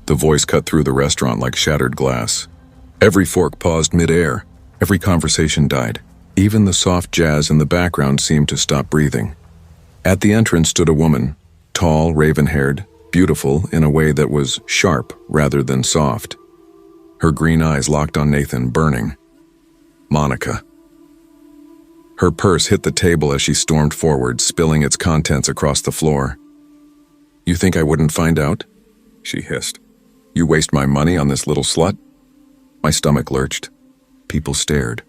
The voice cut through the restaurant like shattered glass. Every fork paused mid-air. Every conversation died. Even the soft jazz in the background seemed to stop breathing. At the entrance stood a woman, tall, raven-haired, beautiful in a way that was sharp rather than soft. Her green eyes locked on Nathan, burning. Monica. Her purse hit the table as she stormed forward, spilling its contents across the floor. You think I wouldn't find out? She hissed. You waste my money on this little slut? My stomach lurched. People stared.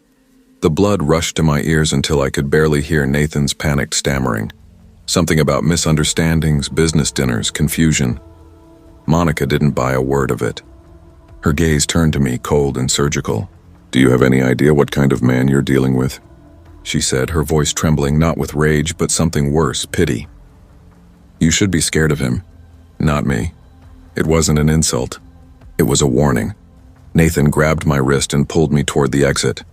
The blood rushed to my ears until I could barely hear Nathan's panicked stammering. Something about misunderstandings, business dinners, confusion. Monica didn't buy a word of it. Her gaze turned to me, cold and surgical. Do you have any idea what kind of man you're dealing with? She said, her voice trembling not with rage but something worse, pity. You should be scared of him. Not me. It wasn't an insult. It was a warning. Nathan grabbed my wrist and pulled me toward the exit.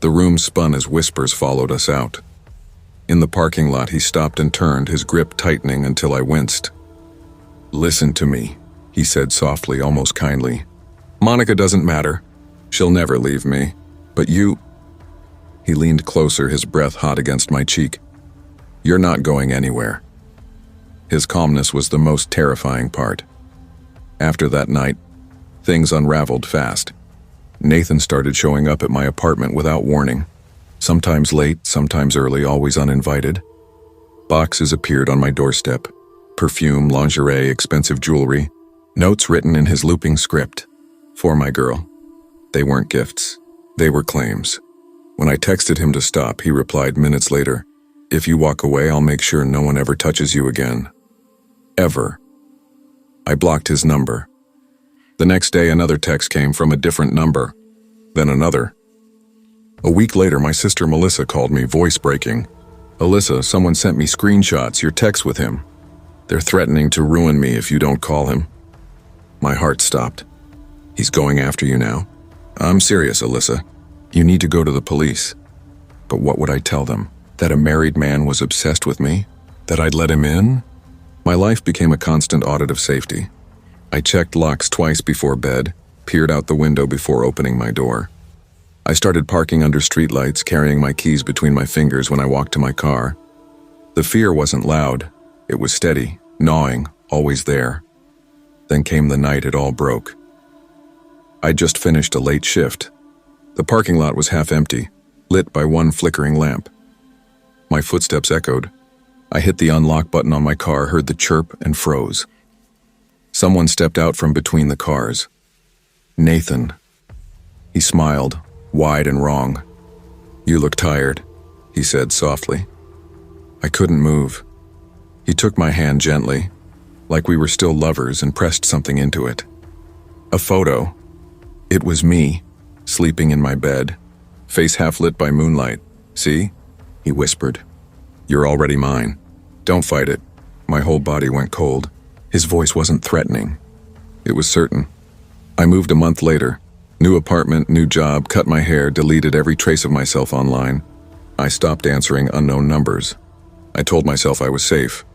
The room spun as whispers followed us out. In the parking lot, he stopped and turned, his grip tightening until I winced. Listen to me, he said softly, almost kindly. Monica doesn't matter. She'll never leave me. But you... He leaned closer, his breath hot against my cheek. You're not going anywhere. His calmness was the most terrifying part. After that night, things unraveled fast. Nathan started showing up at my apartment without warning. Sometimes late, sometimes early, always uninvited. Boxes appeared on my doorstep. Perfume, lingerie, expensive jewelry. Notes written in his looping script. For my girl. They weren't gifts. They were claims. When I texted him to stop, he replied minutes later, If you walk away, I'll make sure no one ever touches you again. Ever. I blocked his number. The next day, another text came from a different number. Then another. A week later, my sister Melissa called me, voice breaking. Alyssa, someone sent me screenshots, your text with him. They're threatening to ruin me if you don't call him. My heart stopped. He's going after you now. I'm serious, Alyssa. You need to go to the police. But what would I tell them? That a married man was obsessed with me? That I'd let him in? My life became a constant audit of safety. I checked locks twice before bed, peered out the window before opening my door. I started parking under streetlights, carrying my keys between my fingers when I walked to my car. The fear wasn't loud. It was steady, gnawing, always there. Then came the night it all broke. I'd just finished a late shift. The parking lot was half empty, lit by one flickering lamp. My footsteps echoed. I hit the unlock button on my car, heard the chirp, and froze. Someone stepped out from between the cars. Nathan. He smiled, wide and wrong. "You look tired," he said softly. I couldn't move. He took my hand gently, like we were still lovers, and pressed something into it. A photo. It was me, sleeping in my bed, face half lit by moonlight. "See?" he whispered. "You're already mine. Don't fight it." My whole body went cold. His voice wasn't threatening. It was certain. I moved a month later. New apartment, new job, cut my hair, deleted every trace of myself online. I stopped answering unknown numbers. I told myself I was safe.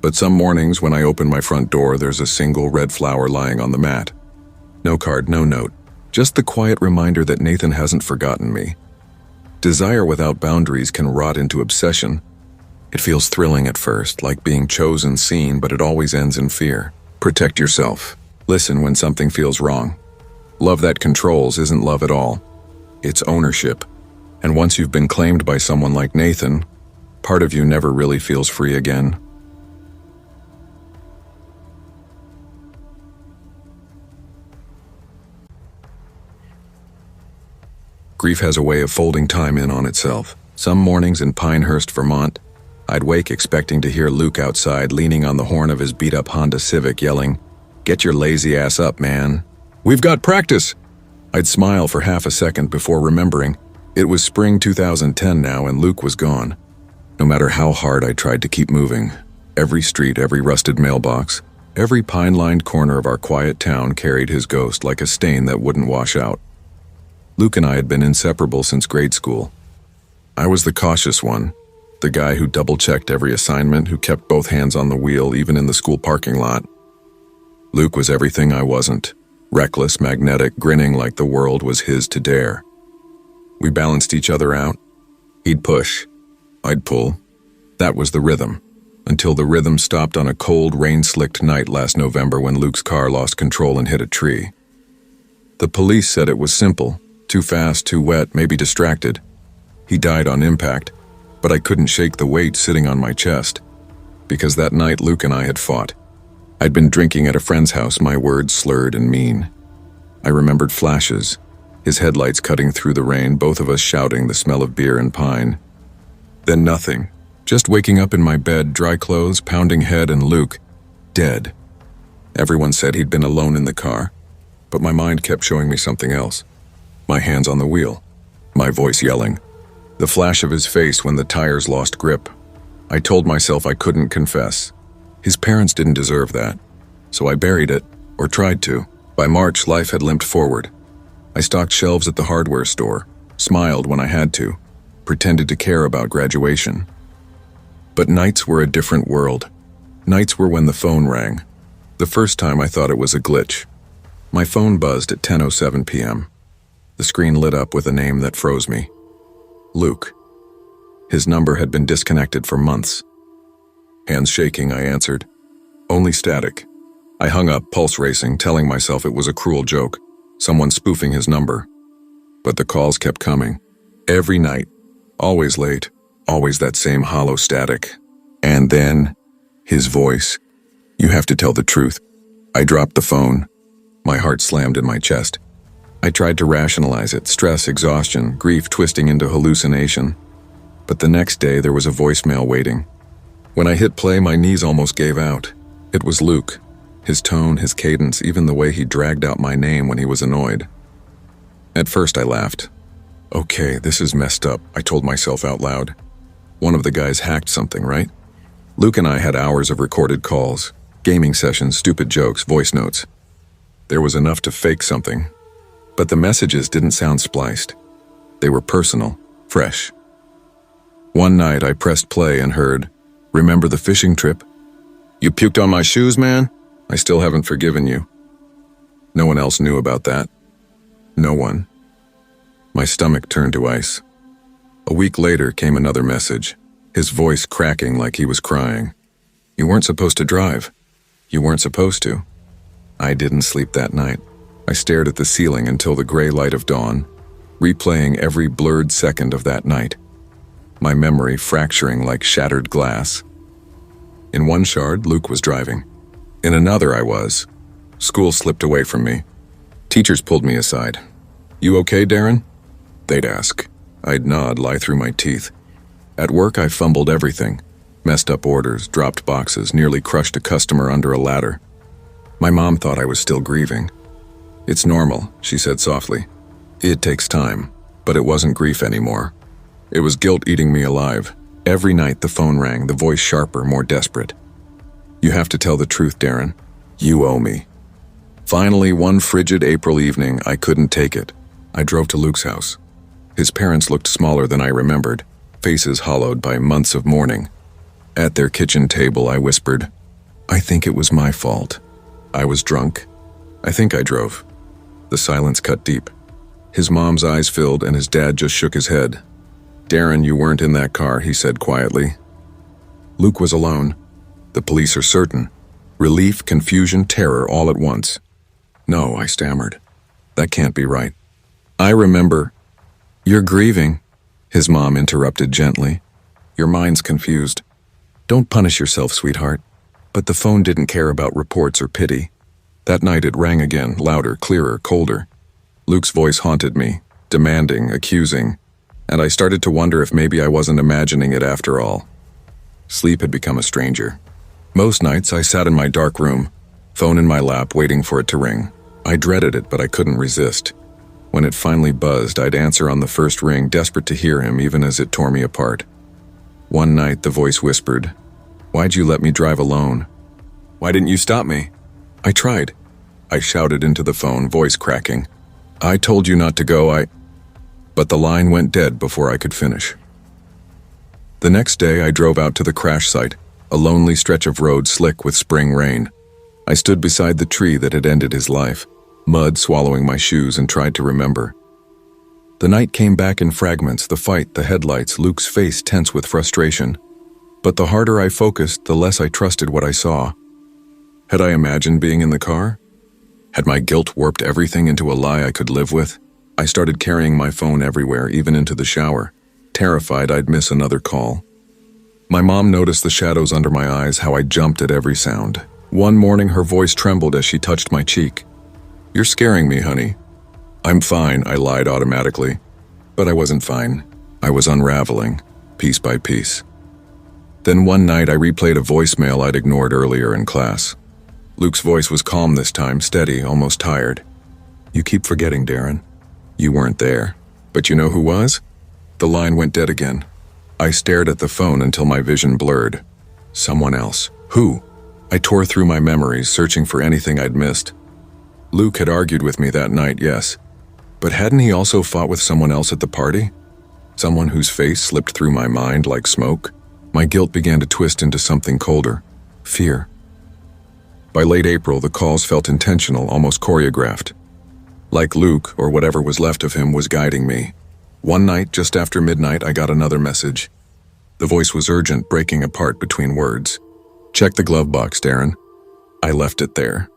But some mornings when I open my front door, there's a single red flower lying on the mat. No card, no note. Just the quiet reminder that Nathan hasn't forgotten me. Desire without boundaries can rot into obsession. It feels thrilling at first, like being chosen, seen, but it always ends in fear. Protect yourself. Listen when something feels wrong. Love that controls isn't love at all. It's ownership. And once you've been claimed by someone like Nathan, part of you never really feels free again. Grief has a way of folding time in on itself. Some mornings in Pinehurst, Vermont, I'd wake expecting to hear Luke outside leaning on the horn of his beat-up Honda Civic yelling, "Get your lazy ass up, man. We've got practice!" I'd smile for half a second before remembering it was spring 2010 now and Luke was gone. No matter how hard I tried to keep moving, every street, every rusted mailbox, every pine-lined corner of our quiet town carried his ghost like a stain that wouldn't wash out. Luke and I had been inseparable since grade school. I was the cautious one, the guy who double-checked every assignment, who kept both hands on the wheel even in the school parking lot. Luke was everything I wasn't. Reckless, magnetic, grinning like the world was his to dare. We balanced each other out. He'd push. I'd pull. That was the rhythm. Until the rhythm stopped on a cold, rain-slicked night last November when Luke's car lost control and hit a tree. The police said it was simple. Too fast, too wet, maybe distracted. He died on impact. But I couldn't shake the weight sitting on my chest. Because that night Luke and I had fought. I'd been drinking at a friend's house, my words slurred and mean. I remembered flashes, his headlights cutting through the rain, both of us shouting, the smell of beer and pine. Then nothing. Just waking up in my bed, dry clothes, pounding head, and Luke, dead. Everyone said he'd been alone in the car, but my mind kept showing me something else. My hands on the wheel, my voice yelling. The flash of his face when the tires lost grip. I told myself I couldn't confess. His parents didn't deserve that. So I buried it, or tried to. By March, life had limped forward. I stocked shelves at the hardware store, smiled when I had to, pretended to care about graduation. But nights were a different world. Nights were when the phone rang. The first time I thought it was a glitch. My phone buzzed at 10:07 p.m. The screen lit up with a name that froze me. Luke. His number had been disconnected for months. Hands shaking, I answered. Only static. I hung up, pulse racing, telling myself it was a cruel joke, someone spoofing his number. But the calls kept coming. Every night. Always late. Always that same hollow static. And then, his voice. "You have to tell the truth." I dropped the phone. My heart slammed in my chest. I tried to rationalize it, stress, exhaustion, grief twisting into hallucination. But the next day there was a voicemail waiting. When I hit play, my knees almost gave out. It was Luke. His tone, his cadence, even the way he dragged out my name when he was annoyed. At first I laughed. Okay, this is messed up, I told myself out loud. One of the guys hacked something, right? Luke and I had hours of recorded calls, gaming sessions, stupid jokes, voice notes. There was enough to fake something. But the messages didn't sound spliced. They were personal, fresh. One night I pressed play and heard, "Remember the fishing trip? You puked on my shoes, man? I still haven't forgiven you." No one else knew about that. No one. My stomach turned to ice. A week later came another message, his voice cracking like he was crying. "You weren't supposed to drive. You weren't supposed to." I didn't sleep that night. I stared at the ceiling until the gray light of dawn, replaying every blurred second of that night. My memory fracturing like shattered glass. In one shard, Luke was driving. In another I was. School slipped away from me. Teachers pulled me aside. "You okay, Darren?" They'd ask. I'd nod, lie through my teeth. At work, I fumbled everything. Messed up orders, dropped boxes, nearly crushed a customer under a ladder. My mom thought I was still grieving. "It's normal," she said softly. "It takes time." But it wasn't grief anymore. It was guilt eating me alive. Every night the phone rang, the voice sharper, more desperate. "You have to tell the truth, Darren. You owe me." Finally, one frigid April evening, I couldn't take it. I drove to Luke's house. His parents looked smaller than I remembered, faces hollowed by months of mourning. At their kitchen table, I whispered, "I think it was my fault. I was drunk. I think I drove." The silence cut deep. His mom's eyes filled and his dad just shook his head. "Darren, you weren't in that car," he said quietly. Luke was alone. "The police are certain." Relief, confusion, terror all at once. "No," I stammered. "That can't be right." "I remember." "You're grieving," his mom interrupted gently. "Your mind's confused. Don't punish yourself, sweetheart." But the phone didn't care about reports or pity. That night it rang again, louder, clearer, colder. Luke's voice haunted me, demanding, accusing, and I started to wonder if maybe I wasn't imagining it after all. Sleep had become a stranger. Most nights I sat in my dark room, phone in my lap, waiting for it to ring. I dreaded it, but I couldn't resist. When it finally buzzed, I'd answer on the first ring, desperate to hear him even as it tore me apart. One night the voice whispered, "Why'd you let me drive alone? Why didn't you stop me?" "I tried," I shouted into the phone, voice cracking. "I told you not to go, But the line went dead before I could finish. The next day I drove out to the crash site, a lonely stretch of road slick with spring rain. I stood beside the tree that had ended his life, mud swallowing my shoes, and tried to remember. The night came back in fragments, the fight, the headlights, Luke's face tense with frustration. But the harder I focused, the less I trusted what I saw. Had I imagined being in the car? Had my guilt warped everything into a lie I could live with? I started carrying my phone everywhere, even into the shower, terrified I'd miss another call. My mom noticed the shadows under my eyes, how I jumped at every sound. One morning her voice trembled as she touched my cheek. "You're scaring me, honey." "I'm fine," I lied automatically. But I wasn't fine. I was unraveling, piece by piece. Then one night I replayed a voicemail I'd ignored earlier in class. Luke's voice was calm this time, steady, almost tired. "You keep forgetting, Darren. You weren't there. But you know who was?" The line went dead again. I stared at the phone until my vision blurred. Someone else. Who? I tore through my memories, searching for anything I'd missed. Luke had argued with me that night, yes. But hadn't he also fought with someone else at the party? Someone whose face slipped through my mind like smoke? My guilt began to twist into something colder. Fear. By late April, the calls felt intentional, almost choreographed. Like Luke, or whatever was left of him, was guiding me. One night, just after midnight, I got another message. The voice was urgent, breaking apart between words. "Check the glove box, Darren." I left it there.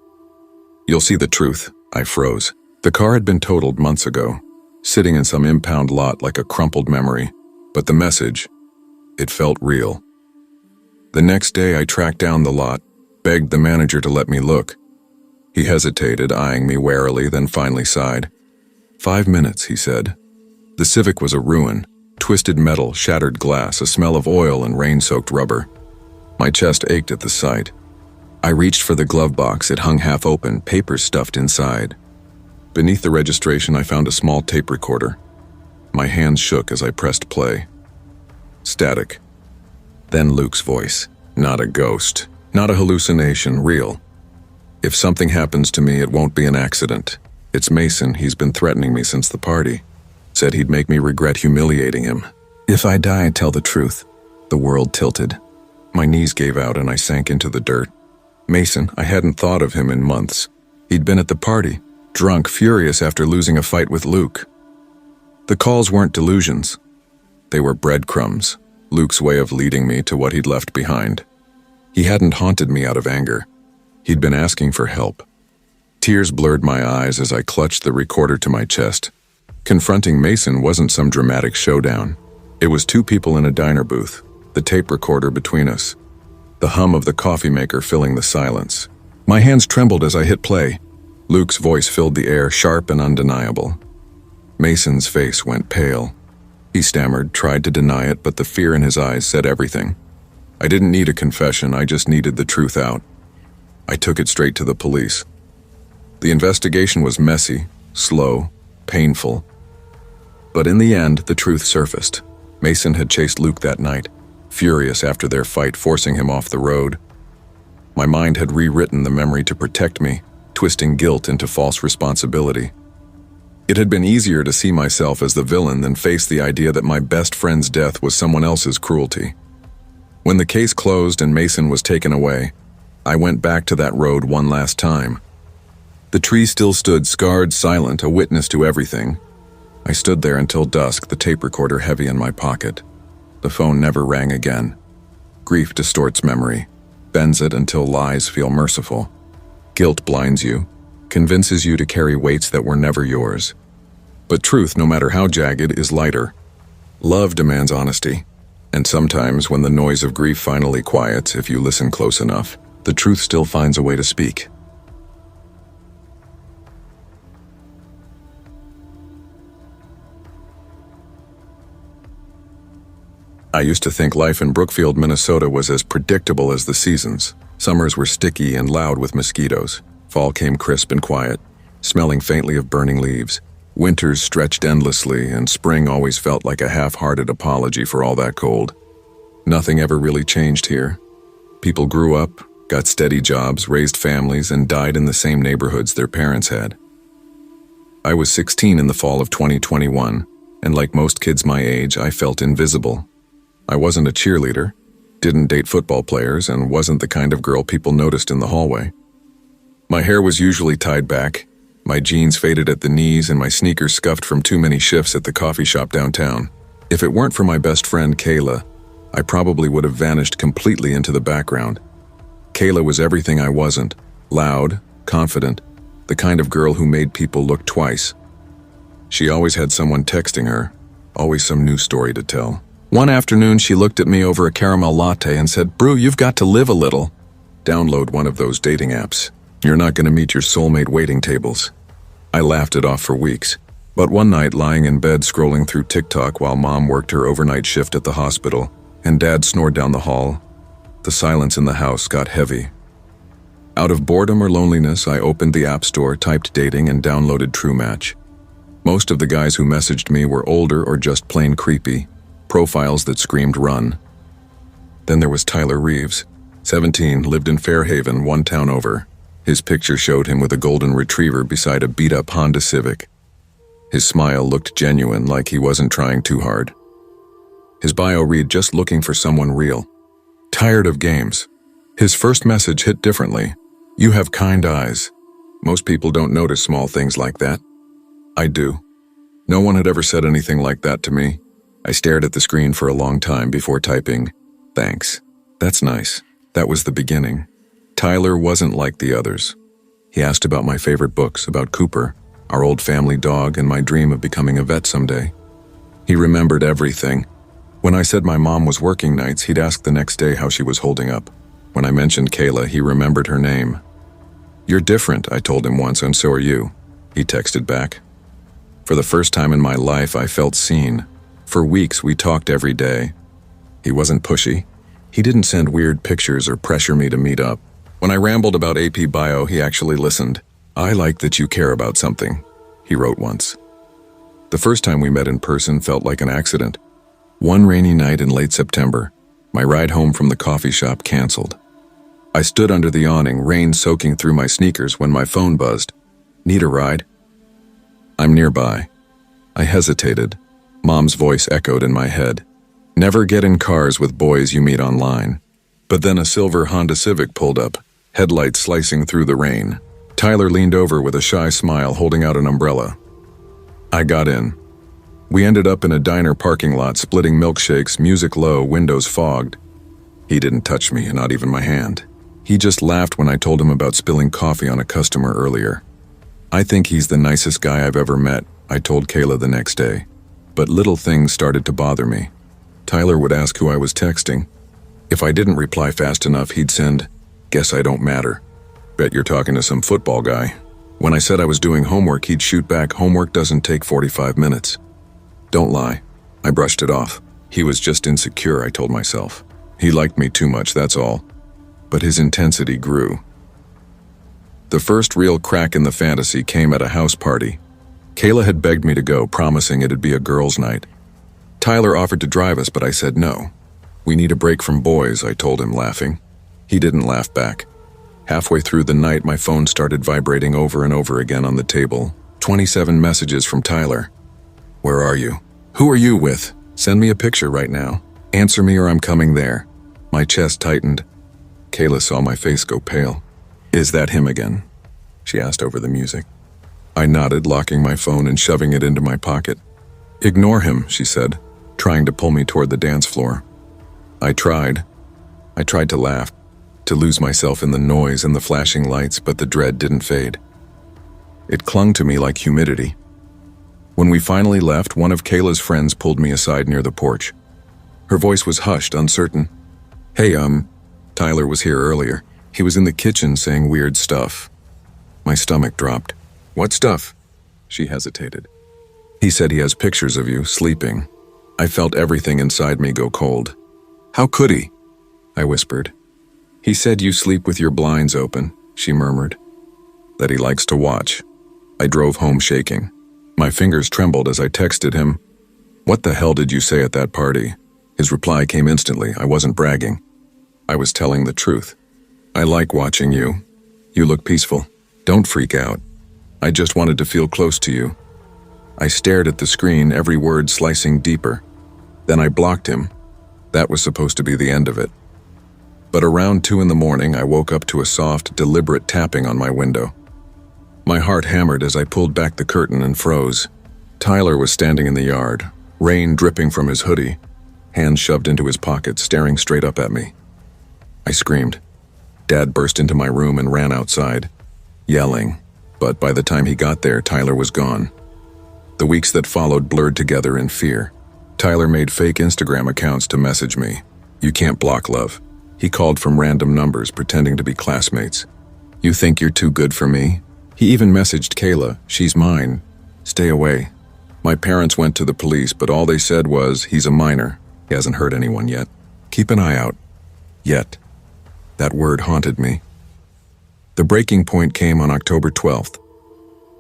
"You'll see the truth." I froze. The car had been totaled months ago, sitting in some impound lot like a crumpled memory. But the message, it felt real. The next day, I tracked down the lot, begged the manager to let me look. He hesitated, eyeing me warily, then finally sighed. 5 minutes, he said. The Civic was a ruin. Twisted metal, shattered glass, a smell of oil and rain-soaked rubber. My chest ached at the sight. I reached for the glove box. It hung half open, papers stuffed inside. Beneath the registration, I found a small tape recorder. My hands shook as I pressed play. Static. Then Luke's voice. Not a ghost. Not a hallucination, real. "If something happens to me, it won't be an accident. It's Mason, he's been threatening me since the party. Said he'd make me regret humiliating him. If I die, tell the truth." The world tilted. My knees gave out and I sank into the dirt. Mason, I hadn't thought of him in months. He'd been at the party, drunk, furious after losing a fight with Luke. The calls weren't delusions. They were breadcrumbs, Luke's way of leading me to what he'd left behind. He hadn't haunted me out of anger. He'd been asking for help. Tears blurred my eyes as I clutched the recorder to my chest. Confronting Mason wasn't some dramatic showdown. It was 2 people in a diner booth, the tape recorder between us, the hum of the coffee maker filling the silence. My hands trembled as I hit play. Luke's voice filled the air, sharp and undeniable. Mason's face went pale. He stammered, tried to deny it, but the fear in his eyes said everything. I didn't need a confession, I just needed the truth out. I took it straight to the police. The investigation was messy, slow, painful. But in the end, the truth surfaced. Mason had chased Luke that night, furious after their fight, forcing him off the road. My mind had rewritten the memory to protect me, twisting guilt into false responsibility. It had been easier to see myself as the villain than face the idea that my best friend's death was someone else's cruelty. When the case closed and Mason was taken away, I went back to that road one last time. The tree still stood scarred, silent, a witness to everything. I stood there until dusk, the tape recorder heavy in my pocket. The phone never rang again. Grief distorts memory, bends it until lies feel merciful. Guilt blinds you, convinces you to carry weights that were never yours. But truth, no matter how jagged, is lighter. Love demands honesty. And sometimes, when the noise of grief finally quiets, if you listen close enough, the truth still finds a way to speak. I used to think life in Brookfield, Minnesota was as predictable as the seasons. Summers were sticky and loud with mosquitoes. Fall came crisp and quiet, smelling faintly of burning leaves. Winters stretched endlessly, and spring always felt like a half-hearted apology for all that cold. Nothing ever really changed here. People grew up, got steady jobs, raised families, and died in the same neighborhoods their parents had. I was 16 in the fall of 2021, and like most kids my age, I felt invisible. I wasn't a cheerleader, didn't date football players, and wasn't the kind of girl people noticed in the hallway. My hair was usually tied back, my jeans faded at the knees, and my sneakers scuffed from too many shifts at the coffee shop downtown. If it weren't for my best friend, Kayla, I probably would have vanished completely into the background. Kayla was everything I wasn't: loud, confident, the kind of girl who made people look twice. She always had someone texting her, always some new story to tell. One afternoon, she looked at me over a caramel latte and said, "Brew, you've got to live a little. Download one of those dating apps. You're not going to meet your soulmate waiting tables." I laughed it off for weeks. But one night, lying in bed scrolling through TikTok while Mom worked her overnight shift at the hospital and Dad snored down the hall, the silence in the house got heavy. Out of boredom or loneliness, I opened the App Store, typed dating, and downloaded True Match. Most of the guys who messaged me were older or just plain creepy, profiles that screamed run. Then there was Tyler Reeves, 17, lived in Fairhaven, one town over. His picture showed him with a golden retriever beside a beat-up Honda Civic. His smile looked genuine, like he wasn't trying too hard. His bio read, "Just looking for someone real. Tired of games." His first message hit differently. "You have kind eyes." Most people don't notice small things like that. I do. No one had ever said anything like that to me. I stared at the screen for a long time before typing, "Thanks. That's nice." That was the beginning. Tyler wasn't like the others. He asked about my favorite books, about Cooper, our old family dog, and my dream of becoming a vet someday. He remembered everything. When I said my mom was working nights, he'd ask the next day how she was holding up. When I mentioned Kayla, he remembered her name. "You're different," I told him once, "and so are you," he texted back. For the first time in my life, I felt seen. For weeks, we talked every day. He wasn't pushy. He didn't send weird pictures or pressure me to meet up. When I rambled about AP Bio, he actually listened. "I like that you care about something," he wrote once. The first time we met in person felt like an accident. One rainy night in late September, my ride home from the coffee shop canceled. I stood under the awning, rain soaking through my sneakers, when my phone buzzed. "Need a ride?" "I'm nearby." I hesitated. Mom's voice echoed in my head. "Never get in cars with boys you meet online." But then a silver Honda Civic pulled up, headlights slicing through the rain. Tyler leaned over with a shy smile, holding out an umbrella. I got in. We ended up in a diner parking lot, splitting milkshakes, music low, windows fogged. He didn't touch me, not even my hand. He just laughed when I told him about spilling coffee on a customer earlier. "I think he's the nicest guy I've ever met," I told Kayla the next day. But little things started to bother me. Tyler would ask who I was texting. If I didn't reply fast enough, he'd send, "Guess I don't matter," Bet you're talking to some football guy. When I said I was doing homework, he'd shoot back, homework doesn't take 45 minutes. Don't lie. I brushed it off. He was just insecure, I told myself. He liked me too much, that's all. But his intensity grew. The first real crack in the fantasy came at a house party. Kayla had begged me to go, promising it'd be a girls' night. Tyler offered to drive us, but I said no. We need a break from boys, I told him, laughing. He didn't laugh back. Halfway through the night, my phone started vibrating over and over again on the table. 27 messages from Tyler. Where are you? Who are you with? Send me a picture right now. Answer me or I'm coming there. My chest tightened. Kayla saw my face go pale. Is that him again? She asked over the music. I nodded, locking my phone and shoving it into my pocket. Ignore him, she said, trying to pull me toward the dance floor. I tried. I tried to laugh, to lose myself in the noise and the flashing lights, but the dread didn't fade. It clung to me like humidity. When we finally left, one of Kayla's friends pulled me aside near the porch. Her voice was hushed, uncertain. Hey, Tyler was here earlier. He was in the kitchen saying weird stuff. My stomach dropped. What stuff? She hesitated. He said he has pictures of you, sleeping. I felt everything inside me go cold. How could he? I whispered. He said you sleep with your blinds open, she murmured. That he likes to watch. I drove home shaking. My fingers trembled as I texted him. What the hell did you say at that party? His reply came instantly. I wasn't bragging. I was telling the truth. I like watching you. You look peaceful. Don't freak out. I just wanted to feel close to you. I stared at the screen, every word slicing deeper. Then I blocked him. That was supposed to be the end of it. But around 2 a.m, I woke up to a soft, deliberate tapping on my window. My heart hammered as I pulled back the curtain and froze. Tyler was standing in the yard, rain dripping from his hoodie, hands shoved into his pockets, staring straight up at me. I screamed. Dad burst into my room and ran outside, yelling, but by the time he got there, Tyler was gone. The weeks that followed blurred together in fear. Tyler made fake Instagram accounts to message me. You can't block love. He called from random numbers, pretending to be classmates. You think you're too good for me? He even messaged Kayla, she's mine. Stay away. My parents went to the police, but all they said was, he's a minor. He hasn't hurt anyone yet. Keep an eye out. Yet. That word haunted me. The breaking point came on October 12th.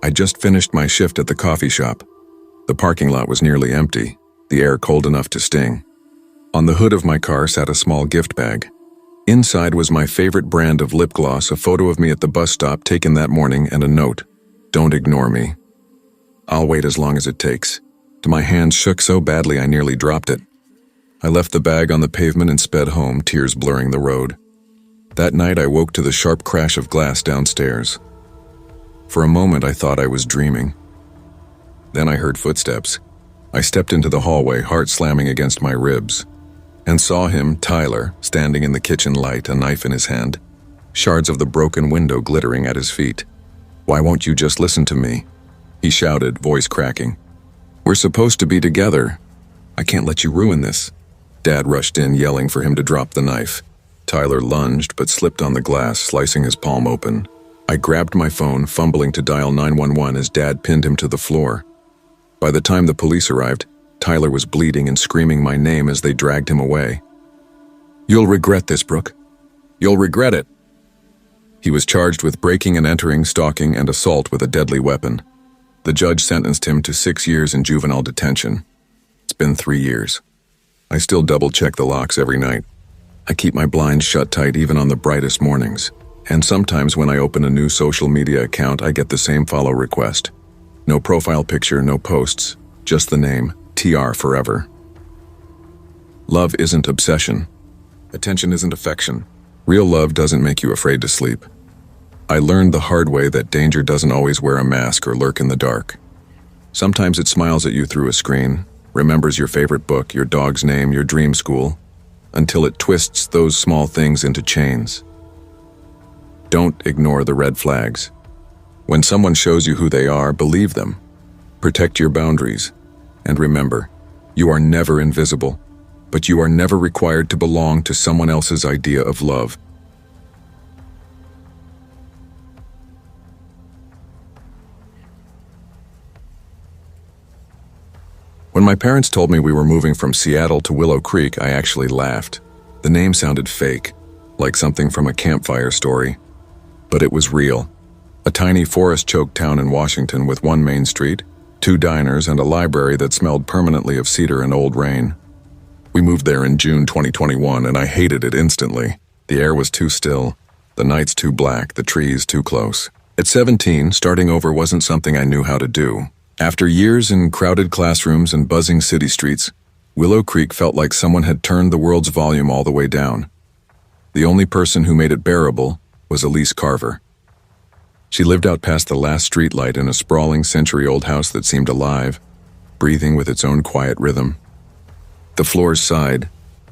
I just finished my shift at the coffee shop. The parking lot was nearly empty, the air cold enough to sting. On the hood of my car sat a small gift bag. Inside was my favorite brand of lip gloss, a photo of me at the bus stop taken that morning, and a note. Don't ignore me. I'll wait as long as it takes. My hands shook so badly I nearly dropped it. I left the bag on the pavement and sped home, tears blurring the road. That night I woke to the sharp crash of glass downstairs. For a moment I thought I was dreaming. Then I heard footsteps. I stepped into the hallway, heart slamming against my ribs, and saw him, Tyler, standing in the kitchen light, a knife in his hand, shards of the broken window glittering at his feet. Why won't you just listen to me? He shouted, voice cracking. We're supposed to be together. I can't let you ruin this. Dad rushed in, yelling for him to drop the knife. Tyler lunged, but slipped on the glass, slicing his palm open. I grabbed my phone, fumbling to dial 911 as Dad pinned him to the floor. By the time the police arrived, Tyler was bleeding and screaming my name as they dragged him away. You'll regret this, Brooke. You'll regret it. He was charged with breaking and entering, stalking, and assault with a deadly weapon. The judge sentenced him to 6 years in juvenile detention. It's been 3 years. I still double-check the locks every night. I keep my blinds shut tight even on the brightest mornings. And sometimes when I open a new social media account, I get the same follow request. No profile picture, no posts, just the name, TR forever. Love isn't obsession. Attention isn't affection. Real love doesn't make you afraid to sleep. I learned the hard way that danger doesn't always wear a mask or lurk in the dark. Sometimes it smiles at you through a screen, remembers your favorite book, your dog's name, your dream school, until it twists those small things into chains. Don't ignore the red flags. When someone shows you who they are, believe them. Protect your boundaries. And remember, you are never invisible, but you are never required to belong to someone else's idea of love. When my parents told me we were moving from Seattle to Willow Creek, I actually laughed. The name sounded fake, like something from a campfire story. But it was real. A tiny forest-choked town in Washington with one main street, 2 diners, and a library that smelled permanently of cedar and old rain. We moved there in June 2021, and I hated it instantly. The air was too still, the nights too black, the trees too close. At 17, starting over wasn't something I knew how to do. After years in crowded classrooms and buzzing city streets, Willow Creek felt like someone had turned the world's volume all the way down. The only person who made it bearable was Elise Carver. She lived out past the last streetlight in a sprawling century-old house that seemed alive, breathing with its own quiet rhythm. The floors sighed,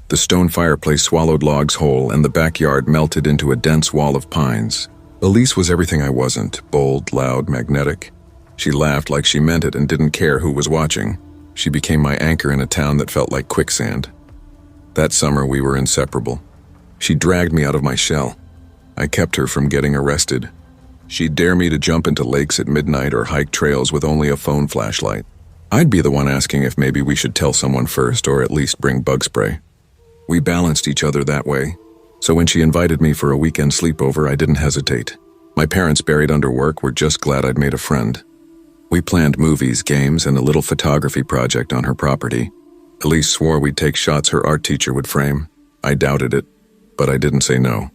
the stone fireplace swallowed logs whole, and the backyard melted into a dense wall of pines. Elise was everything I wasn't: bold, loud, magnetic. She laughed like she meant it and didn't care who was watching. She became my anchor in a town that felt like quicksand. That summer we were inseparable. She dragged me out of my shell. I kept her from getting arrested. She'd dare me to jump into lakes at midnight or hike trails with only a phone flashlight. I'd be the one asking if maybe we should tell someone first or at least bring bug spray. We balanced each other that way, so when she invited me for a weekend sleepover, I didn't hesitate. My parents, buried under work, were just glad I'd made a friend. We planned movies, games, and a little photography project on her property. Elise swore we'd take shots her art teacher would frame. I doubted it, but I didn't say no.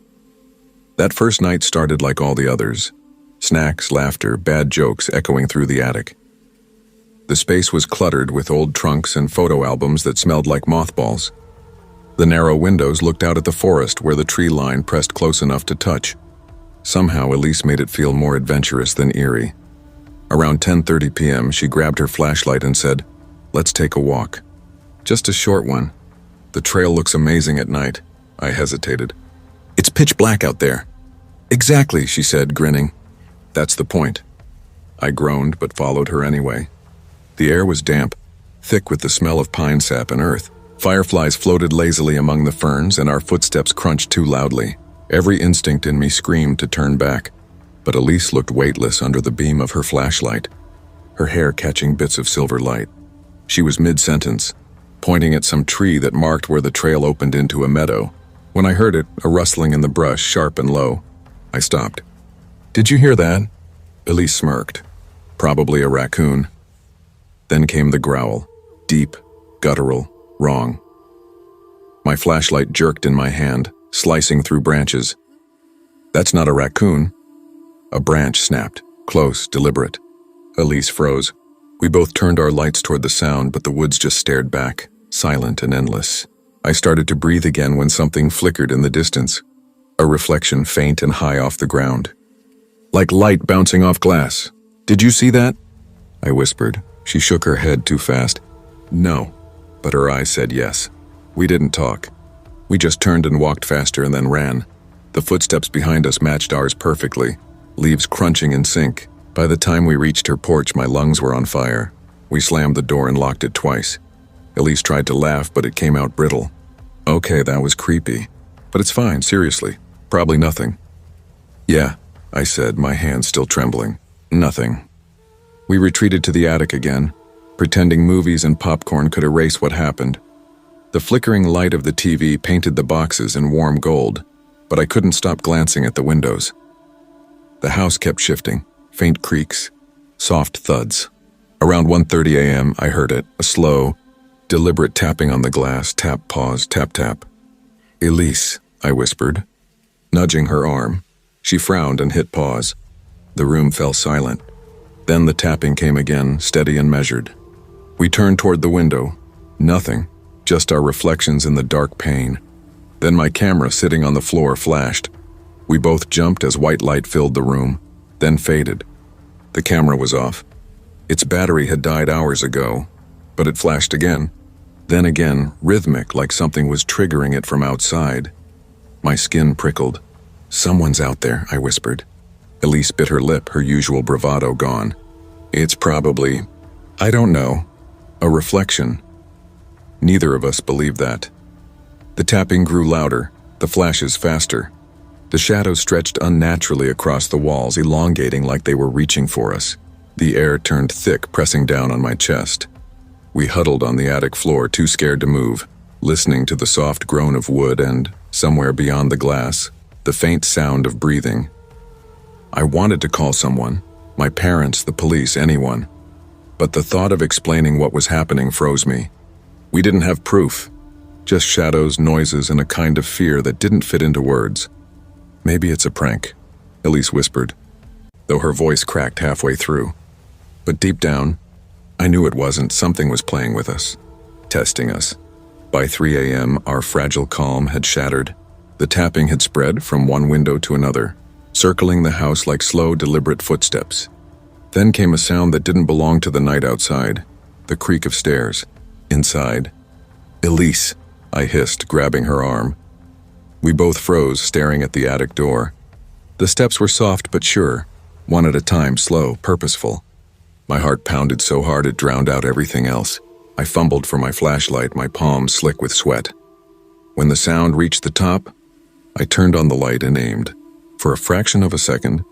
That first night started like all the others. Snacks, laughter, bad jokes echoing through the attic. The space was cluttered with old trunks and photo albums that smelled like mothballs. The narrow windows looked out at the forest where the tree line pressed close enough to touch. Somehow, Elise made it feel more adventurous than eerie. Around 10:30 p.m., she grabbed her flashlight and said, "Let's take a walk." Just a short one. "The trail looks amazing at night." I hesitated. "It's pitch black out there." "Exactly," she said, grinning. "That's the point." I groaned, but followed her anyway. The air was damp, thick with the smell of pine sap and earth. Fireflies floated lazily among the ferns, and our footsteps crunched too loudly. Every instinct in me screamed to turn back, but Elise looked weightless under the beam of her flashlight, her hair catching bits of silver light. She was mid-sentence, pointing at some tree that marked where the trail opened into a meadow. When I heard it, a rustling in the brush, sharp and low, I stopped. "Did you hear that?" Elise smirked. "Probably a raccoon." Then came the growl, deep, guttural, wrong. My flashlight jerked in my hand, slicing through branches. "That's not a raccoon." A branch snapped, close, deliberate. Elise froze. We both turned our lights toward the sound, but the woods just stared back, silent and endless. I started to breathe again when something flickered in the distance, a reflection faint and high off the ground. "Like light bouncing off glass. Did you see that?" I whispered. She shook her head too fast. "No," but her eyes said yes. We didn't talk. We just turned and walked faster and then ran. The footsteps behind us matched ours perfectly, leaves crunching in sync. By the time we reached her porch, my lungs were on fire. We slammed the door and locked it twice. Elise tried to laugh, but it came out brittle. "Okay, that was creepy. But it's fine, seriously. Probably nothing." "Yeah," I said, my hands still trembling. "Nothing." We retreated to the attic again, pretending movies and popcorn could erase what happened. The flickering light of the TV painted the boxes in warm gold, but I couldn't stop glancing at the windows. The house kept shifting, faint creaks, soft thuds. Around 1:30 a.m., I heard it, a slow, deliberate tapping on the glass, tap, pause, tap, tap. "Elise," I whispered, nudging her arm. She frowned and hit pause. The room fell silent. Then the tapping came again, steady and measured. We turned toward the window. Nothing, just our reflections in the dark pane. Then my camera sitting on the floor flashed. We both jumped as white light filled the room, then faded. The camera was off. Its battery had died hours ago, but it flashed again. Then again, rhythmic, like something was triggering it from outside. My skin prickled. "Someone's out there," I whispered. Elise bit her lip, her usual bravado gone. "It's probably, I don't know, a reflection." Neither of us believed that. The tapping grew louder, the flashes faster. The shadows stretched unnaturally across the walls, elongating like they were reaching for us. The air turned thick, pressing down on my chest. We huddled on the attic floor, too scared to move, listening to the soft groan of wood and, somewhere beyond the glass, the faint sound of breathing. I wanted to call someone, my parents, the police, anyone. But the thought of explaining what was happening froze me. We didn't have proof, just shadows, noises, and a kind of fear that didn't fit into words. "Maybe it's a prank," Elise whispered, though her voice cracked halfway through. But deep down, I knew it wasn't. Something was playing with us, testing us. By 3 a.m., our fragile calm had shattered. The tapping had spread from one window to another, circling the house like slow, deliberate footsteps. Then came a sound that didn't belong to the night outside, the creak of stairs. Inside. "Elise," I hissed, grabbing her arm. We both froze, staring at the attic door. The steps were soft but sure, one at a time, slow, purposeful. My heart pounded so hard it drowned out everything else. I fumbled for my flashlight, my palms slick with sweat. When the sound reached the top, I turned on the light and aimed. For a fraction of a second,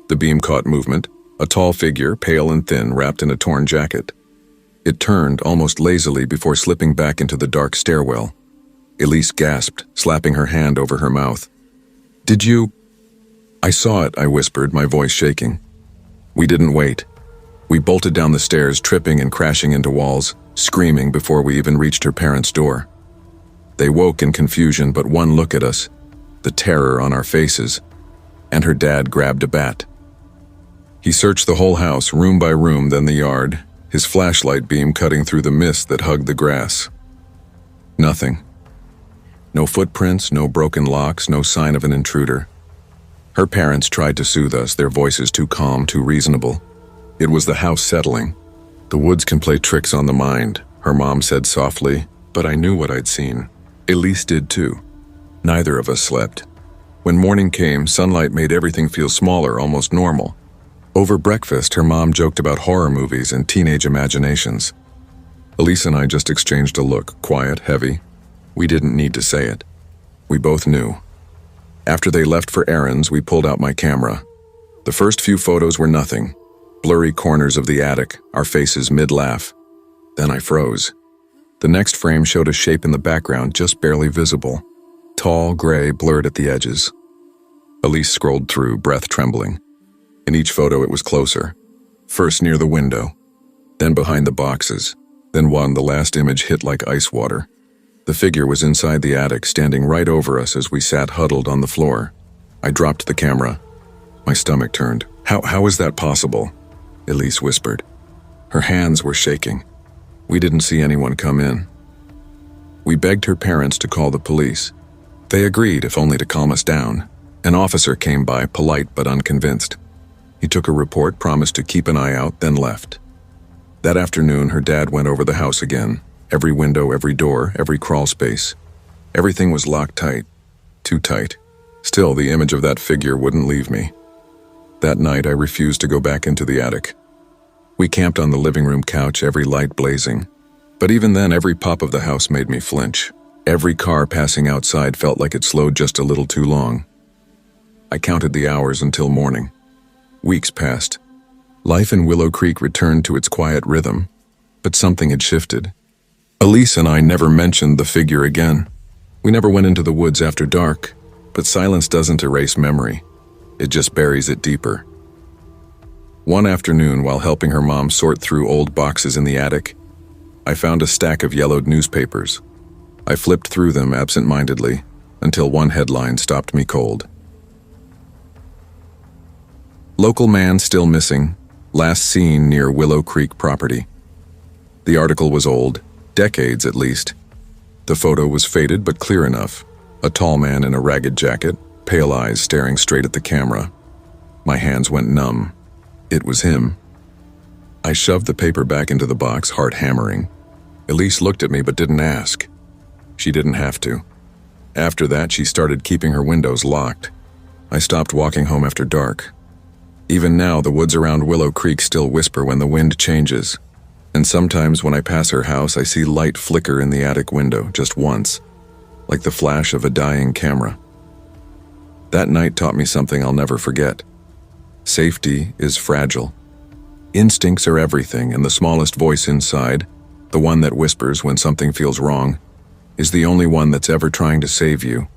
the beam caught movement, a tall figure, pale and thin, wrapped in a torn jacket. It turned almost lazily before slipping back into the dark stairwell. Elise gasped, slapping her hand over her mouth. "Did you—" "I saw it," I whispered, my voice shaking. We didn't wait. We bolted down the stairs, tripping and crashing into walls, screaming before we even reached her parents' door. They woke in confusion, but one look at us, the terror on our faces, and her dad grabbed a bat. He searched the whole house, room by room, then the yard, his flashlight beam cutting through the mist that hugged the grass. Nothing. No footprints, no broken locks, no sign of an intruder. Her parents tried to soothe us, their voices too calm, too reasonable. It was the house settling. "The woods can play tricks on the mind," her mom said softly, but I knew what I'd seen. Elise did too. Neither of us slept. When morning came, sunlight made everything feel smaller, almost normal. Over breakfast, her mom joked about horror movies and teenage imaginations. Elise and I just exchanged a look, quiet, heavy. We didn't need to say it. We both knew. After they left for errands, we pulled out my camera. The first few photos were nothing. Blurry corners of the attic, our faces mid-laugh. Then I froze. The next frame showed a shape in the background, just barely visible. Tall, gray, blurred at the edges. Elise scrolled through, breath trembling. In each photo it was closer. First near the window, then behind the boxes, then one, the last image, hit like ice water. The figure was inside the attic, standing right over us as we sat huddled on the floor. I dropped the camera. My stomach turned. How is that possible?" Elise whispered. Her hands were shaking. We didn't see anyone come in. We begged her parents to call the police. They agreed, if only to calm us down. An officer came by, polite but unconvinced. He took a report, promised to keep an eye out, then left. That afternoon, her dad went over the house again. Every window, every door, every crawl space. Everything was locked tight. Too tight. Still, the image of that figure wouldn't leave me. That night, I refused to go back into the attic. We camped on the living room couch, every light blazing. But even then, every pop of the house made me flinch. Every car passing outside felt like it slowed just a little too long. I counted the hours until morning. Weeks passed. Life in Willow Creek returned to its quiet rhythm, but something had shifted. Elise and I never mentioned the figure again. We never went into the woods after dark, but silence doesn't erase memory. It just buries it deeper. One afternoon, while helping her mom sort through old boxes in the attic, I found a stack of yellowed newspapers. I flipped through them absent-mindedly until one headline stopped me cold. "Local man still missing. Last seen near Willow Creek property." The article was old, decades at least. The photo was faded but clear enough. A tall man in a ragged jacket, pale eyes staring straight at the camera. My hands went numb. It was him. I shoved the paper back into the box, heart hammering. Elise looked at me but didn't ask. She didn't have to. After that, she started keeping her windows locked. I stopped walking home after dark. Even now, the woods around Willow Creek still whisper when the wind changes. And sometimes when I pass her house, I see light flicker in the attic window, just once, like the flash of a dying camera. That night taught me something I'll never forget. Safety is fragile. Instincts are everything, and the smallest voice inside, the one that whispers when something feels wrong, is the only one that's ever trying to save you.